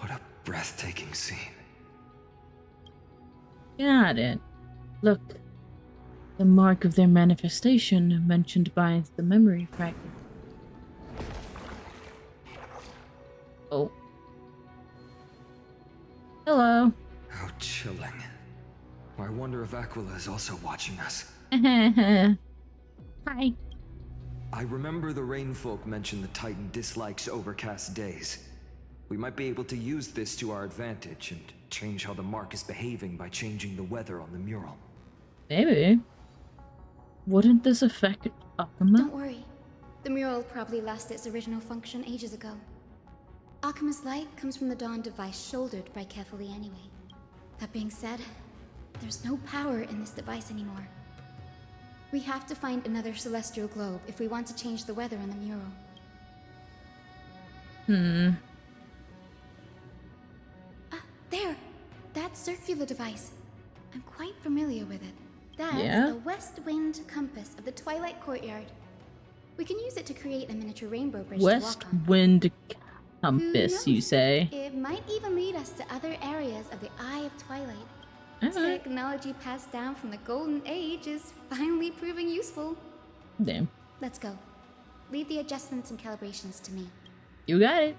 What a breathtaking scene. Got it. Look. The mark of their manifestation mentioned by the memory fragment. Oh. Hello. How chilling. I wonder if Aquila is also watching us. Hi. I remember the Rainfolk mentioned the Titan dislikes overcast days. We might be able to use this to our advantage and change how the mark is behaving by changing the weather on the mural. Maybe. Wouldn't this affect Akuma? Don't worry. The mural probably lost its original function ages ago. Akuma's light comes from the dawn device shouldered by Kefali anyway. That being said, there's no power in this device anymore. We have to find another celestial globe if we want to change the weather on the mural. There! That circular device. I'm quite familiar with it. That's the west wind compass of the Twilight Courtyard. We can use it to create a miniature rainbow bridge West to walk on. wind compass, you say? It might even lead us to other areas of the Eye of Twilight. Technology passed down from the Golden Age is finally proving useful. Damn. Let's go. Leave the adjustments and calibrations to me. You got it.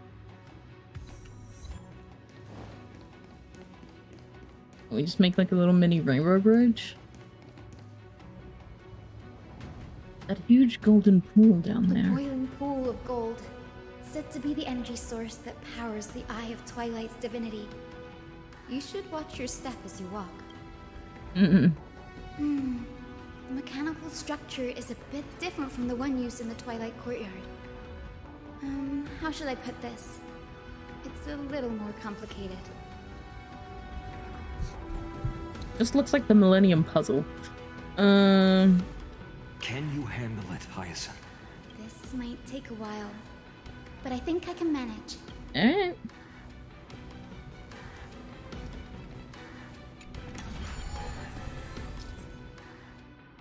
We just make like a little mini rainbow bridge. That huge golden pool down there. A boiling pool of gold, said to be the energy source that powers the Eye of Twilight's divinity. You should watch your step as you walk. The mechanical structure is a bit different from the one used in the Twilight Courtyard. How should I put this? It's a little more complicated. This looks like the Millennium Puzzle. Can you handle it, Hyacinth? This might take a while, but I think I can manage. Alright.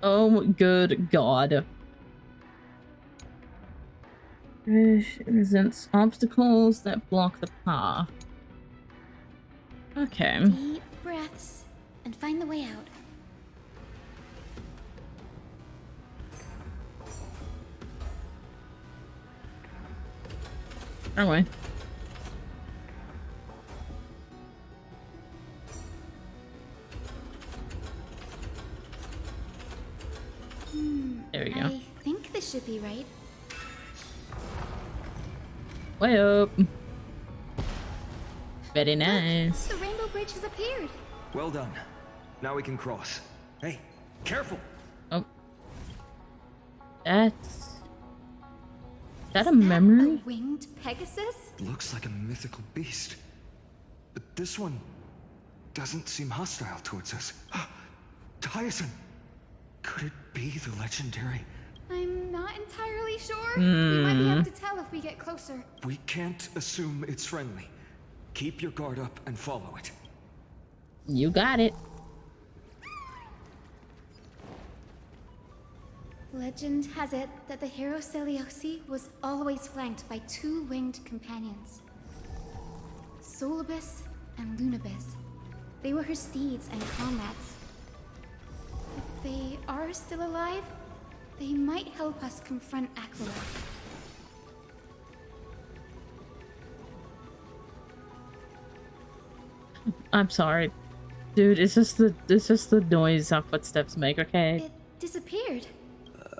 Oh, good God. Resents obstacles that block the path. Okay. Deep breaths and find the way out. Wrong way. should be right. Way up. Very nice. The rainbow bridge has appeared. Well done. Now we can cross. Hey, careful! Oh. That's... Is that a memory? A winged Pegasus? Looks like a mythical beast. But this one doesn't seem hostile towards us. Tyson! Could it be the legendary? I'm not entirely sure. We might be able to tell if we get closer. We can't assume it's friendly. Keep your guard up and follow it. You got it. Legend has it that the hero Celiosi was always flanked by two winged companions, Solibus and Lunabis. They were her steeds and comrades. If they are still alive, they might help us confront Aquila. I'm sorry. Dude, it's just the noise our footsteps make, okay? It disappeared.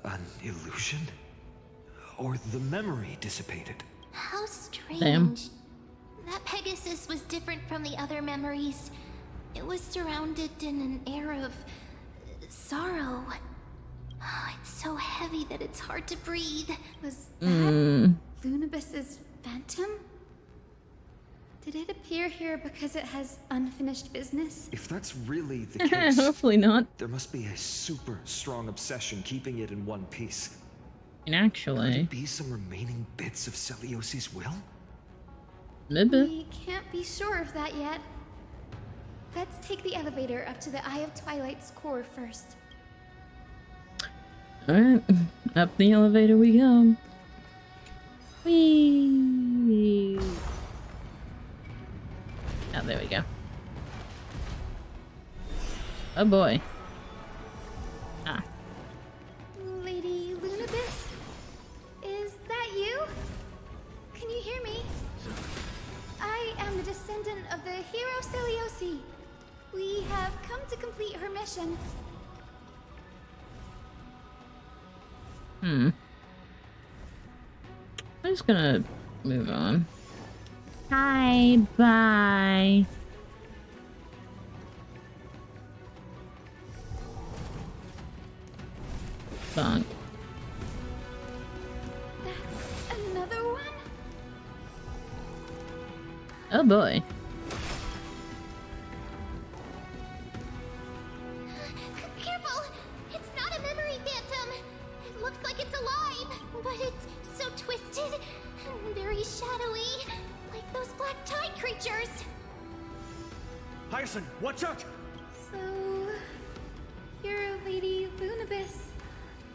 An illusion? Or the memory dissipated? How strange. Damn. That Pegasus was different from the other memories. It was surrounded in an air of sorrow. Oh, it's so heavy that it's hard to breathe. Was that Lunabis's phantom? Did it appear here because it has unfinished business? If that's really the case, hopefully not. There must be a super strong obsession keeping it in one piece. And actually, could it be some remaining bits of Celiosi's will? Maybe. We can't be sure of that yet. Let's take the elevator up to the Eye of Twilight's core first. Alright, up the elevator we go. Whee! Oh, there we go. Oh boy. Ah. Lady Lunabis? Is that you? Can you hear me? I am the descendant of the hero Celiosi. We have come to complete her mission. I'm just gonna move on. Hi, bye. Bonk. That's another one? Oh boy. Careful! It's not a memory phantom! It looks like it's alive, but it's so twisted and very shadowy, like those black tide creatures. Hyacin, watch out! So, you're Lady Lunabis,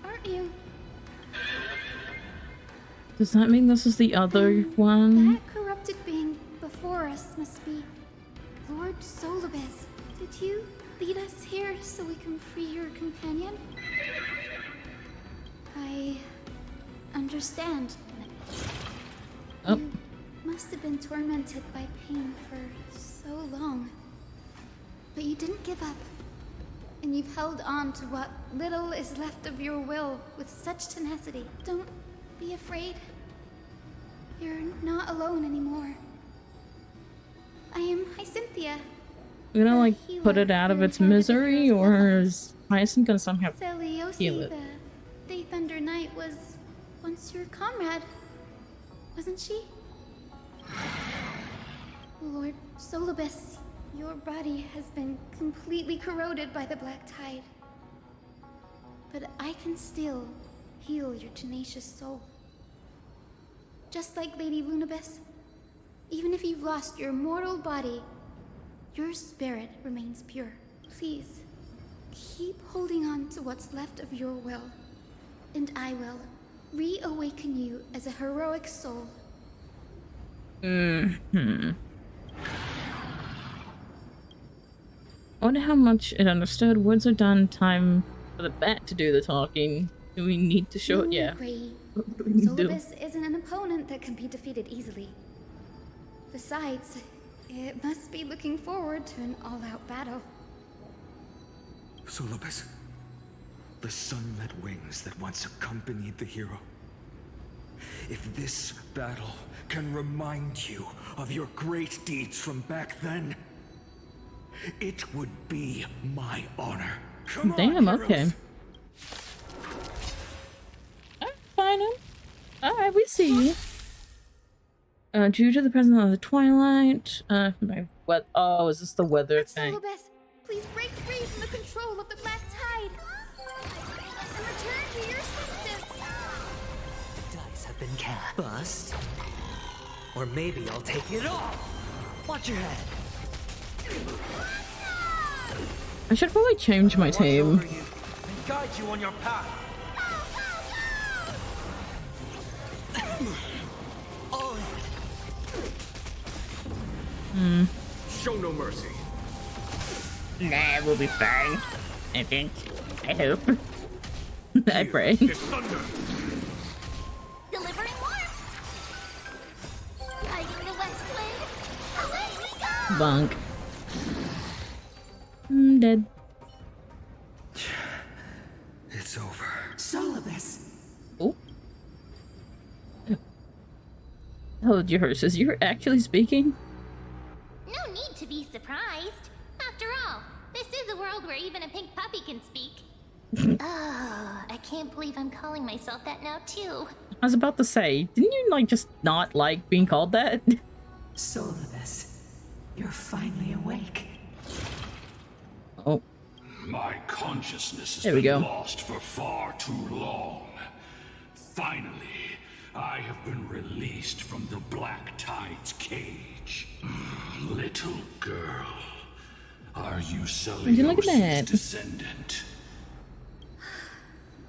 aren't you? Does that mean this is the other one? That corrupted being before us must be Lord Solibus. Did you lead us here so we can free your companion? I understand. Oh. You must have been tormented by pain for so long. But you didn't give up. And you've held on to what little is left of your will with such tenacity. Don't be afraid. You're not alone anymore. I am Hyacinthia. We're gonna like put it out of its misery, or is Hyacinth gonna somehow heal Celiosi, it? the Day Thunder Knight, was once your comrade, wasn't she? Lord Solibus, your body has been completely corroded by the black tide. But I can still heal your tenacious soul. Just like Lady Lunabis, even if you've lost your mortal body, your spirit remains pure. Please, keep holding on to what's left of your will, and I will reawaken you as a heroic soul. I wonder how much it understood. Words are done. Time for the bat to do the talking. Do we need to show it? Yeah. Agree. What do we need to do? Solibus isn't an opponent that can be defeated easily. Besides, it must be looking forward to an all-out battle. Solibus, the sunlit wings that once accompanied the hero. If this battle can remind you of your great deeds from back then, it would be my honor. Come Damn, on, okay. Alright, fine. Alright, we see you. Due to the presence of the twilight, oh, is this the weather thing? Solobes, please break free from the control of the black tide and return to your senses. The dice have been cast. Bust. Or maybe I'll take it off. Watch your head. I should probably change my team. And guide you on your path. Show no mercy. Nah, we'll be fine. I think. I hope. I pray. Thunder. Delivering warmth. Guiding the west wind. Away we go. Bunk. I'm dead. It's over. Solobes. Oh. Hold your horses. You're actually speaking? No need to be surprised. After all, this is a world where even a pink puppy can speak. Oh, I can't believe I'm calling myself that now too. I was about to say, didn't you like just not like being called that? Solobes, you're finally awake. Oh. My consciousness has There we been go. lost for far too long. Finally, I have been released from the Black Tide's cage. Little girl, are you Would you look at Celios's that? descendant?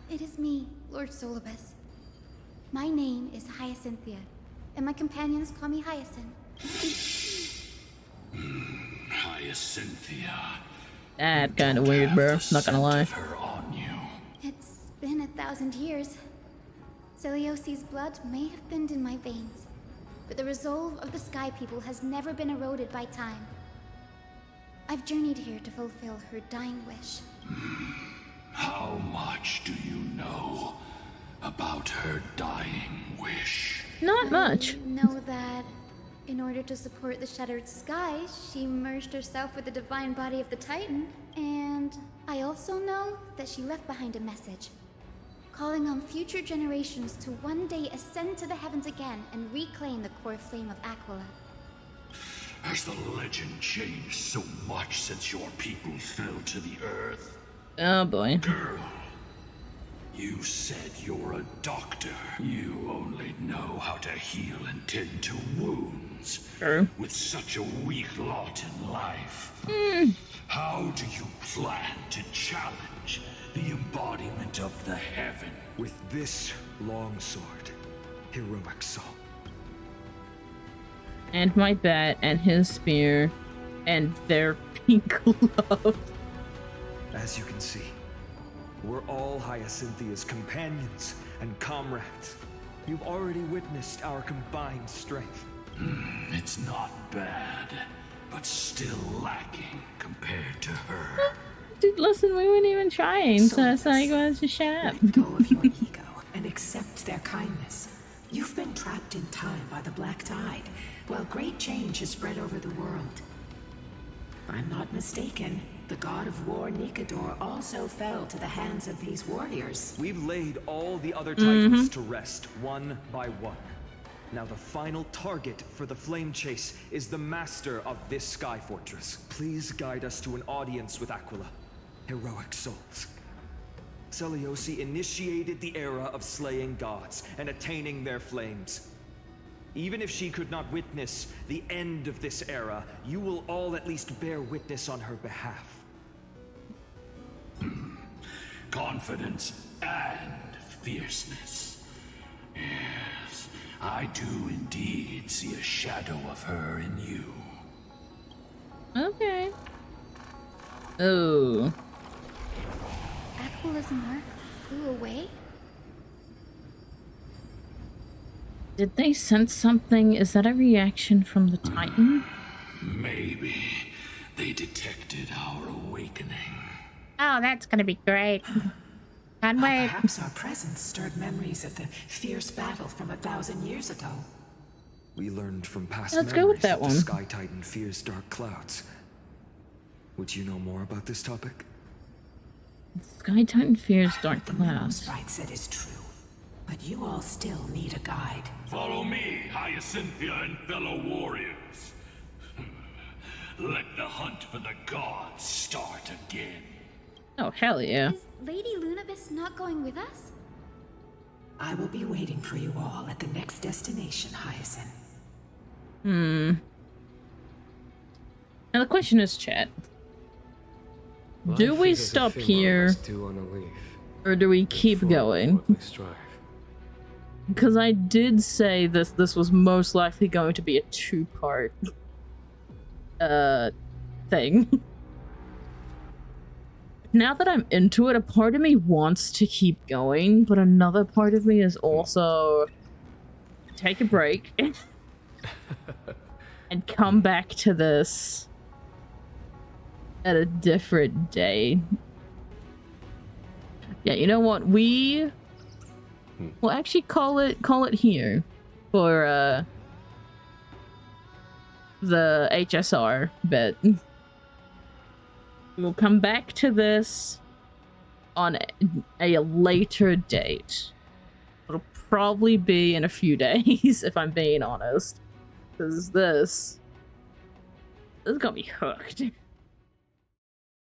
It is me, Lord Solobes. My name is Hyacinthia, and my companions call me Hyacinth. Hyacinthia. That's kind of weird, bro. Not gonna lie. It's been 1,000 years. Celios's blood may have thinned in my veins, but the resolve of the Sky People has never been eroded by time. I've journeyed here to fulfill her dying wish. How much do you know about her dying wish? Not much. I know that in order to support the shattered sky, she merged herself with the divine body of the Titan. And I also know that she left behind a message, calling on future generations to one day ascend to the heavens again and reclaim the core flame of Aquila. Has the legend changed so much since your people fell to the earth? Oh boy. Girl, you said you're a doctor. You only know how to heal and tend to wounds. True. With such a weak lot in life. How do you plan to challenge the embodiment of the heaven? With this long sword, heroic soul. And my bat, and his spear, and their pink glove. As you can see, we're all Hyacinthia's companions and comrades. You've already witnessed our combined strength. It's not bad, but still lacking compared to her. Dude, listen, we weren't even trying, so it's like, well, just shut up. Let go of your ego and accept their kindness. You've been trapped in time by the Black Tide, while great change has spread over the world. If I'm not mistaken, the god of war Nikador also fell to the hands of these warriors. We've laid all the other titans to rest, one by one. Now the final target for the flame chase is the master of this sky fortress. Please guide us to an audience with Aquila. Heroic souls. Celiosi initiated the era of slaying gods and attaining their flames. Even if she could not witness the end of this era, you will all at least bear witness on her behalf. Confidence and fierceness. Yes, I do indeed see a shadow of her in you. Okay. Oh. Aquila's mark flew away? Did they sense something? Is that a reaction from the Titan? Maybe they detected our awakening. Oh, that's gonna be great. And wait. Perhaps our presence stirred memories of the fierce battle from 1,000 years ago. We learned from past Let's memories go with that the one. Sky Titan fears dark clouds. Would you know more about this topic? Sky Titan fears dark clouds. Right said is true. But you all still need a guide. Follow me, Hyacinthia and fellow warriors. Let the hunt for the gods start again. Oh, hell yeah. Is Lady Lunabis not going with us? I will be waiting for you all at the next destination, Hyacinth. Now the question is, chat. Do we stop here? Or do we keep going? Because I did say this was most likely going to be a two-part thing. Now that I'm into it, a part of me wants to keep going, but another part of me is also take a break and come back to this at a different day. Yeah, you know what? We'll actually call it here for the HSR bit. We'll come back to this on a later date. It'll probably be in a few days, if I'm being honest. Because this is gonna be hooked.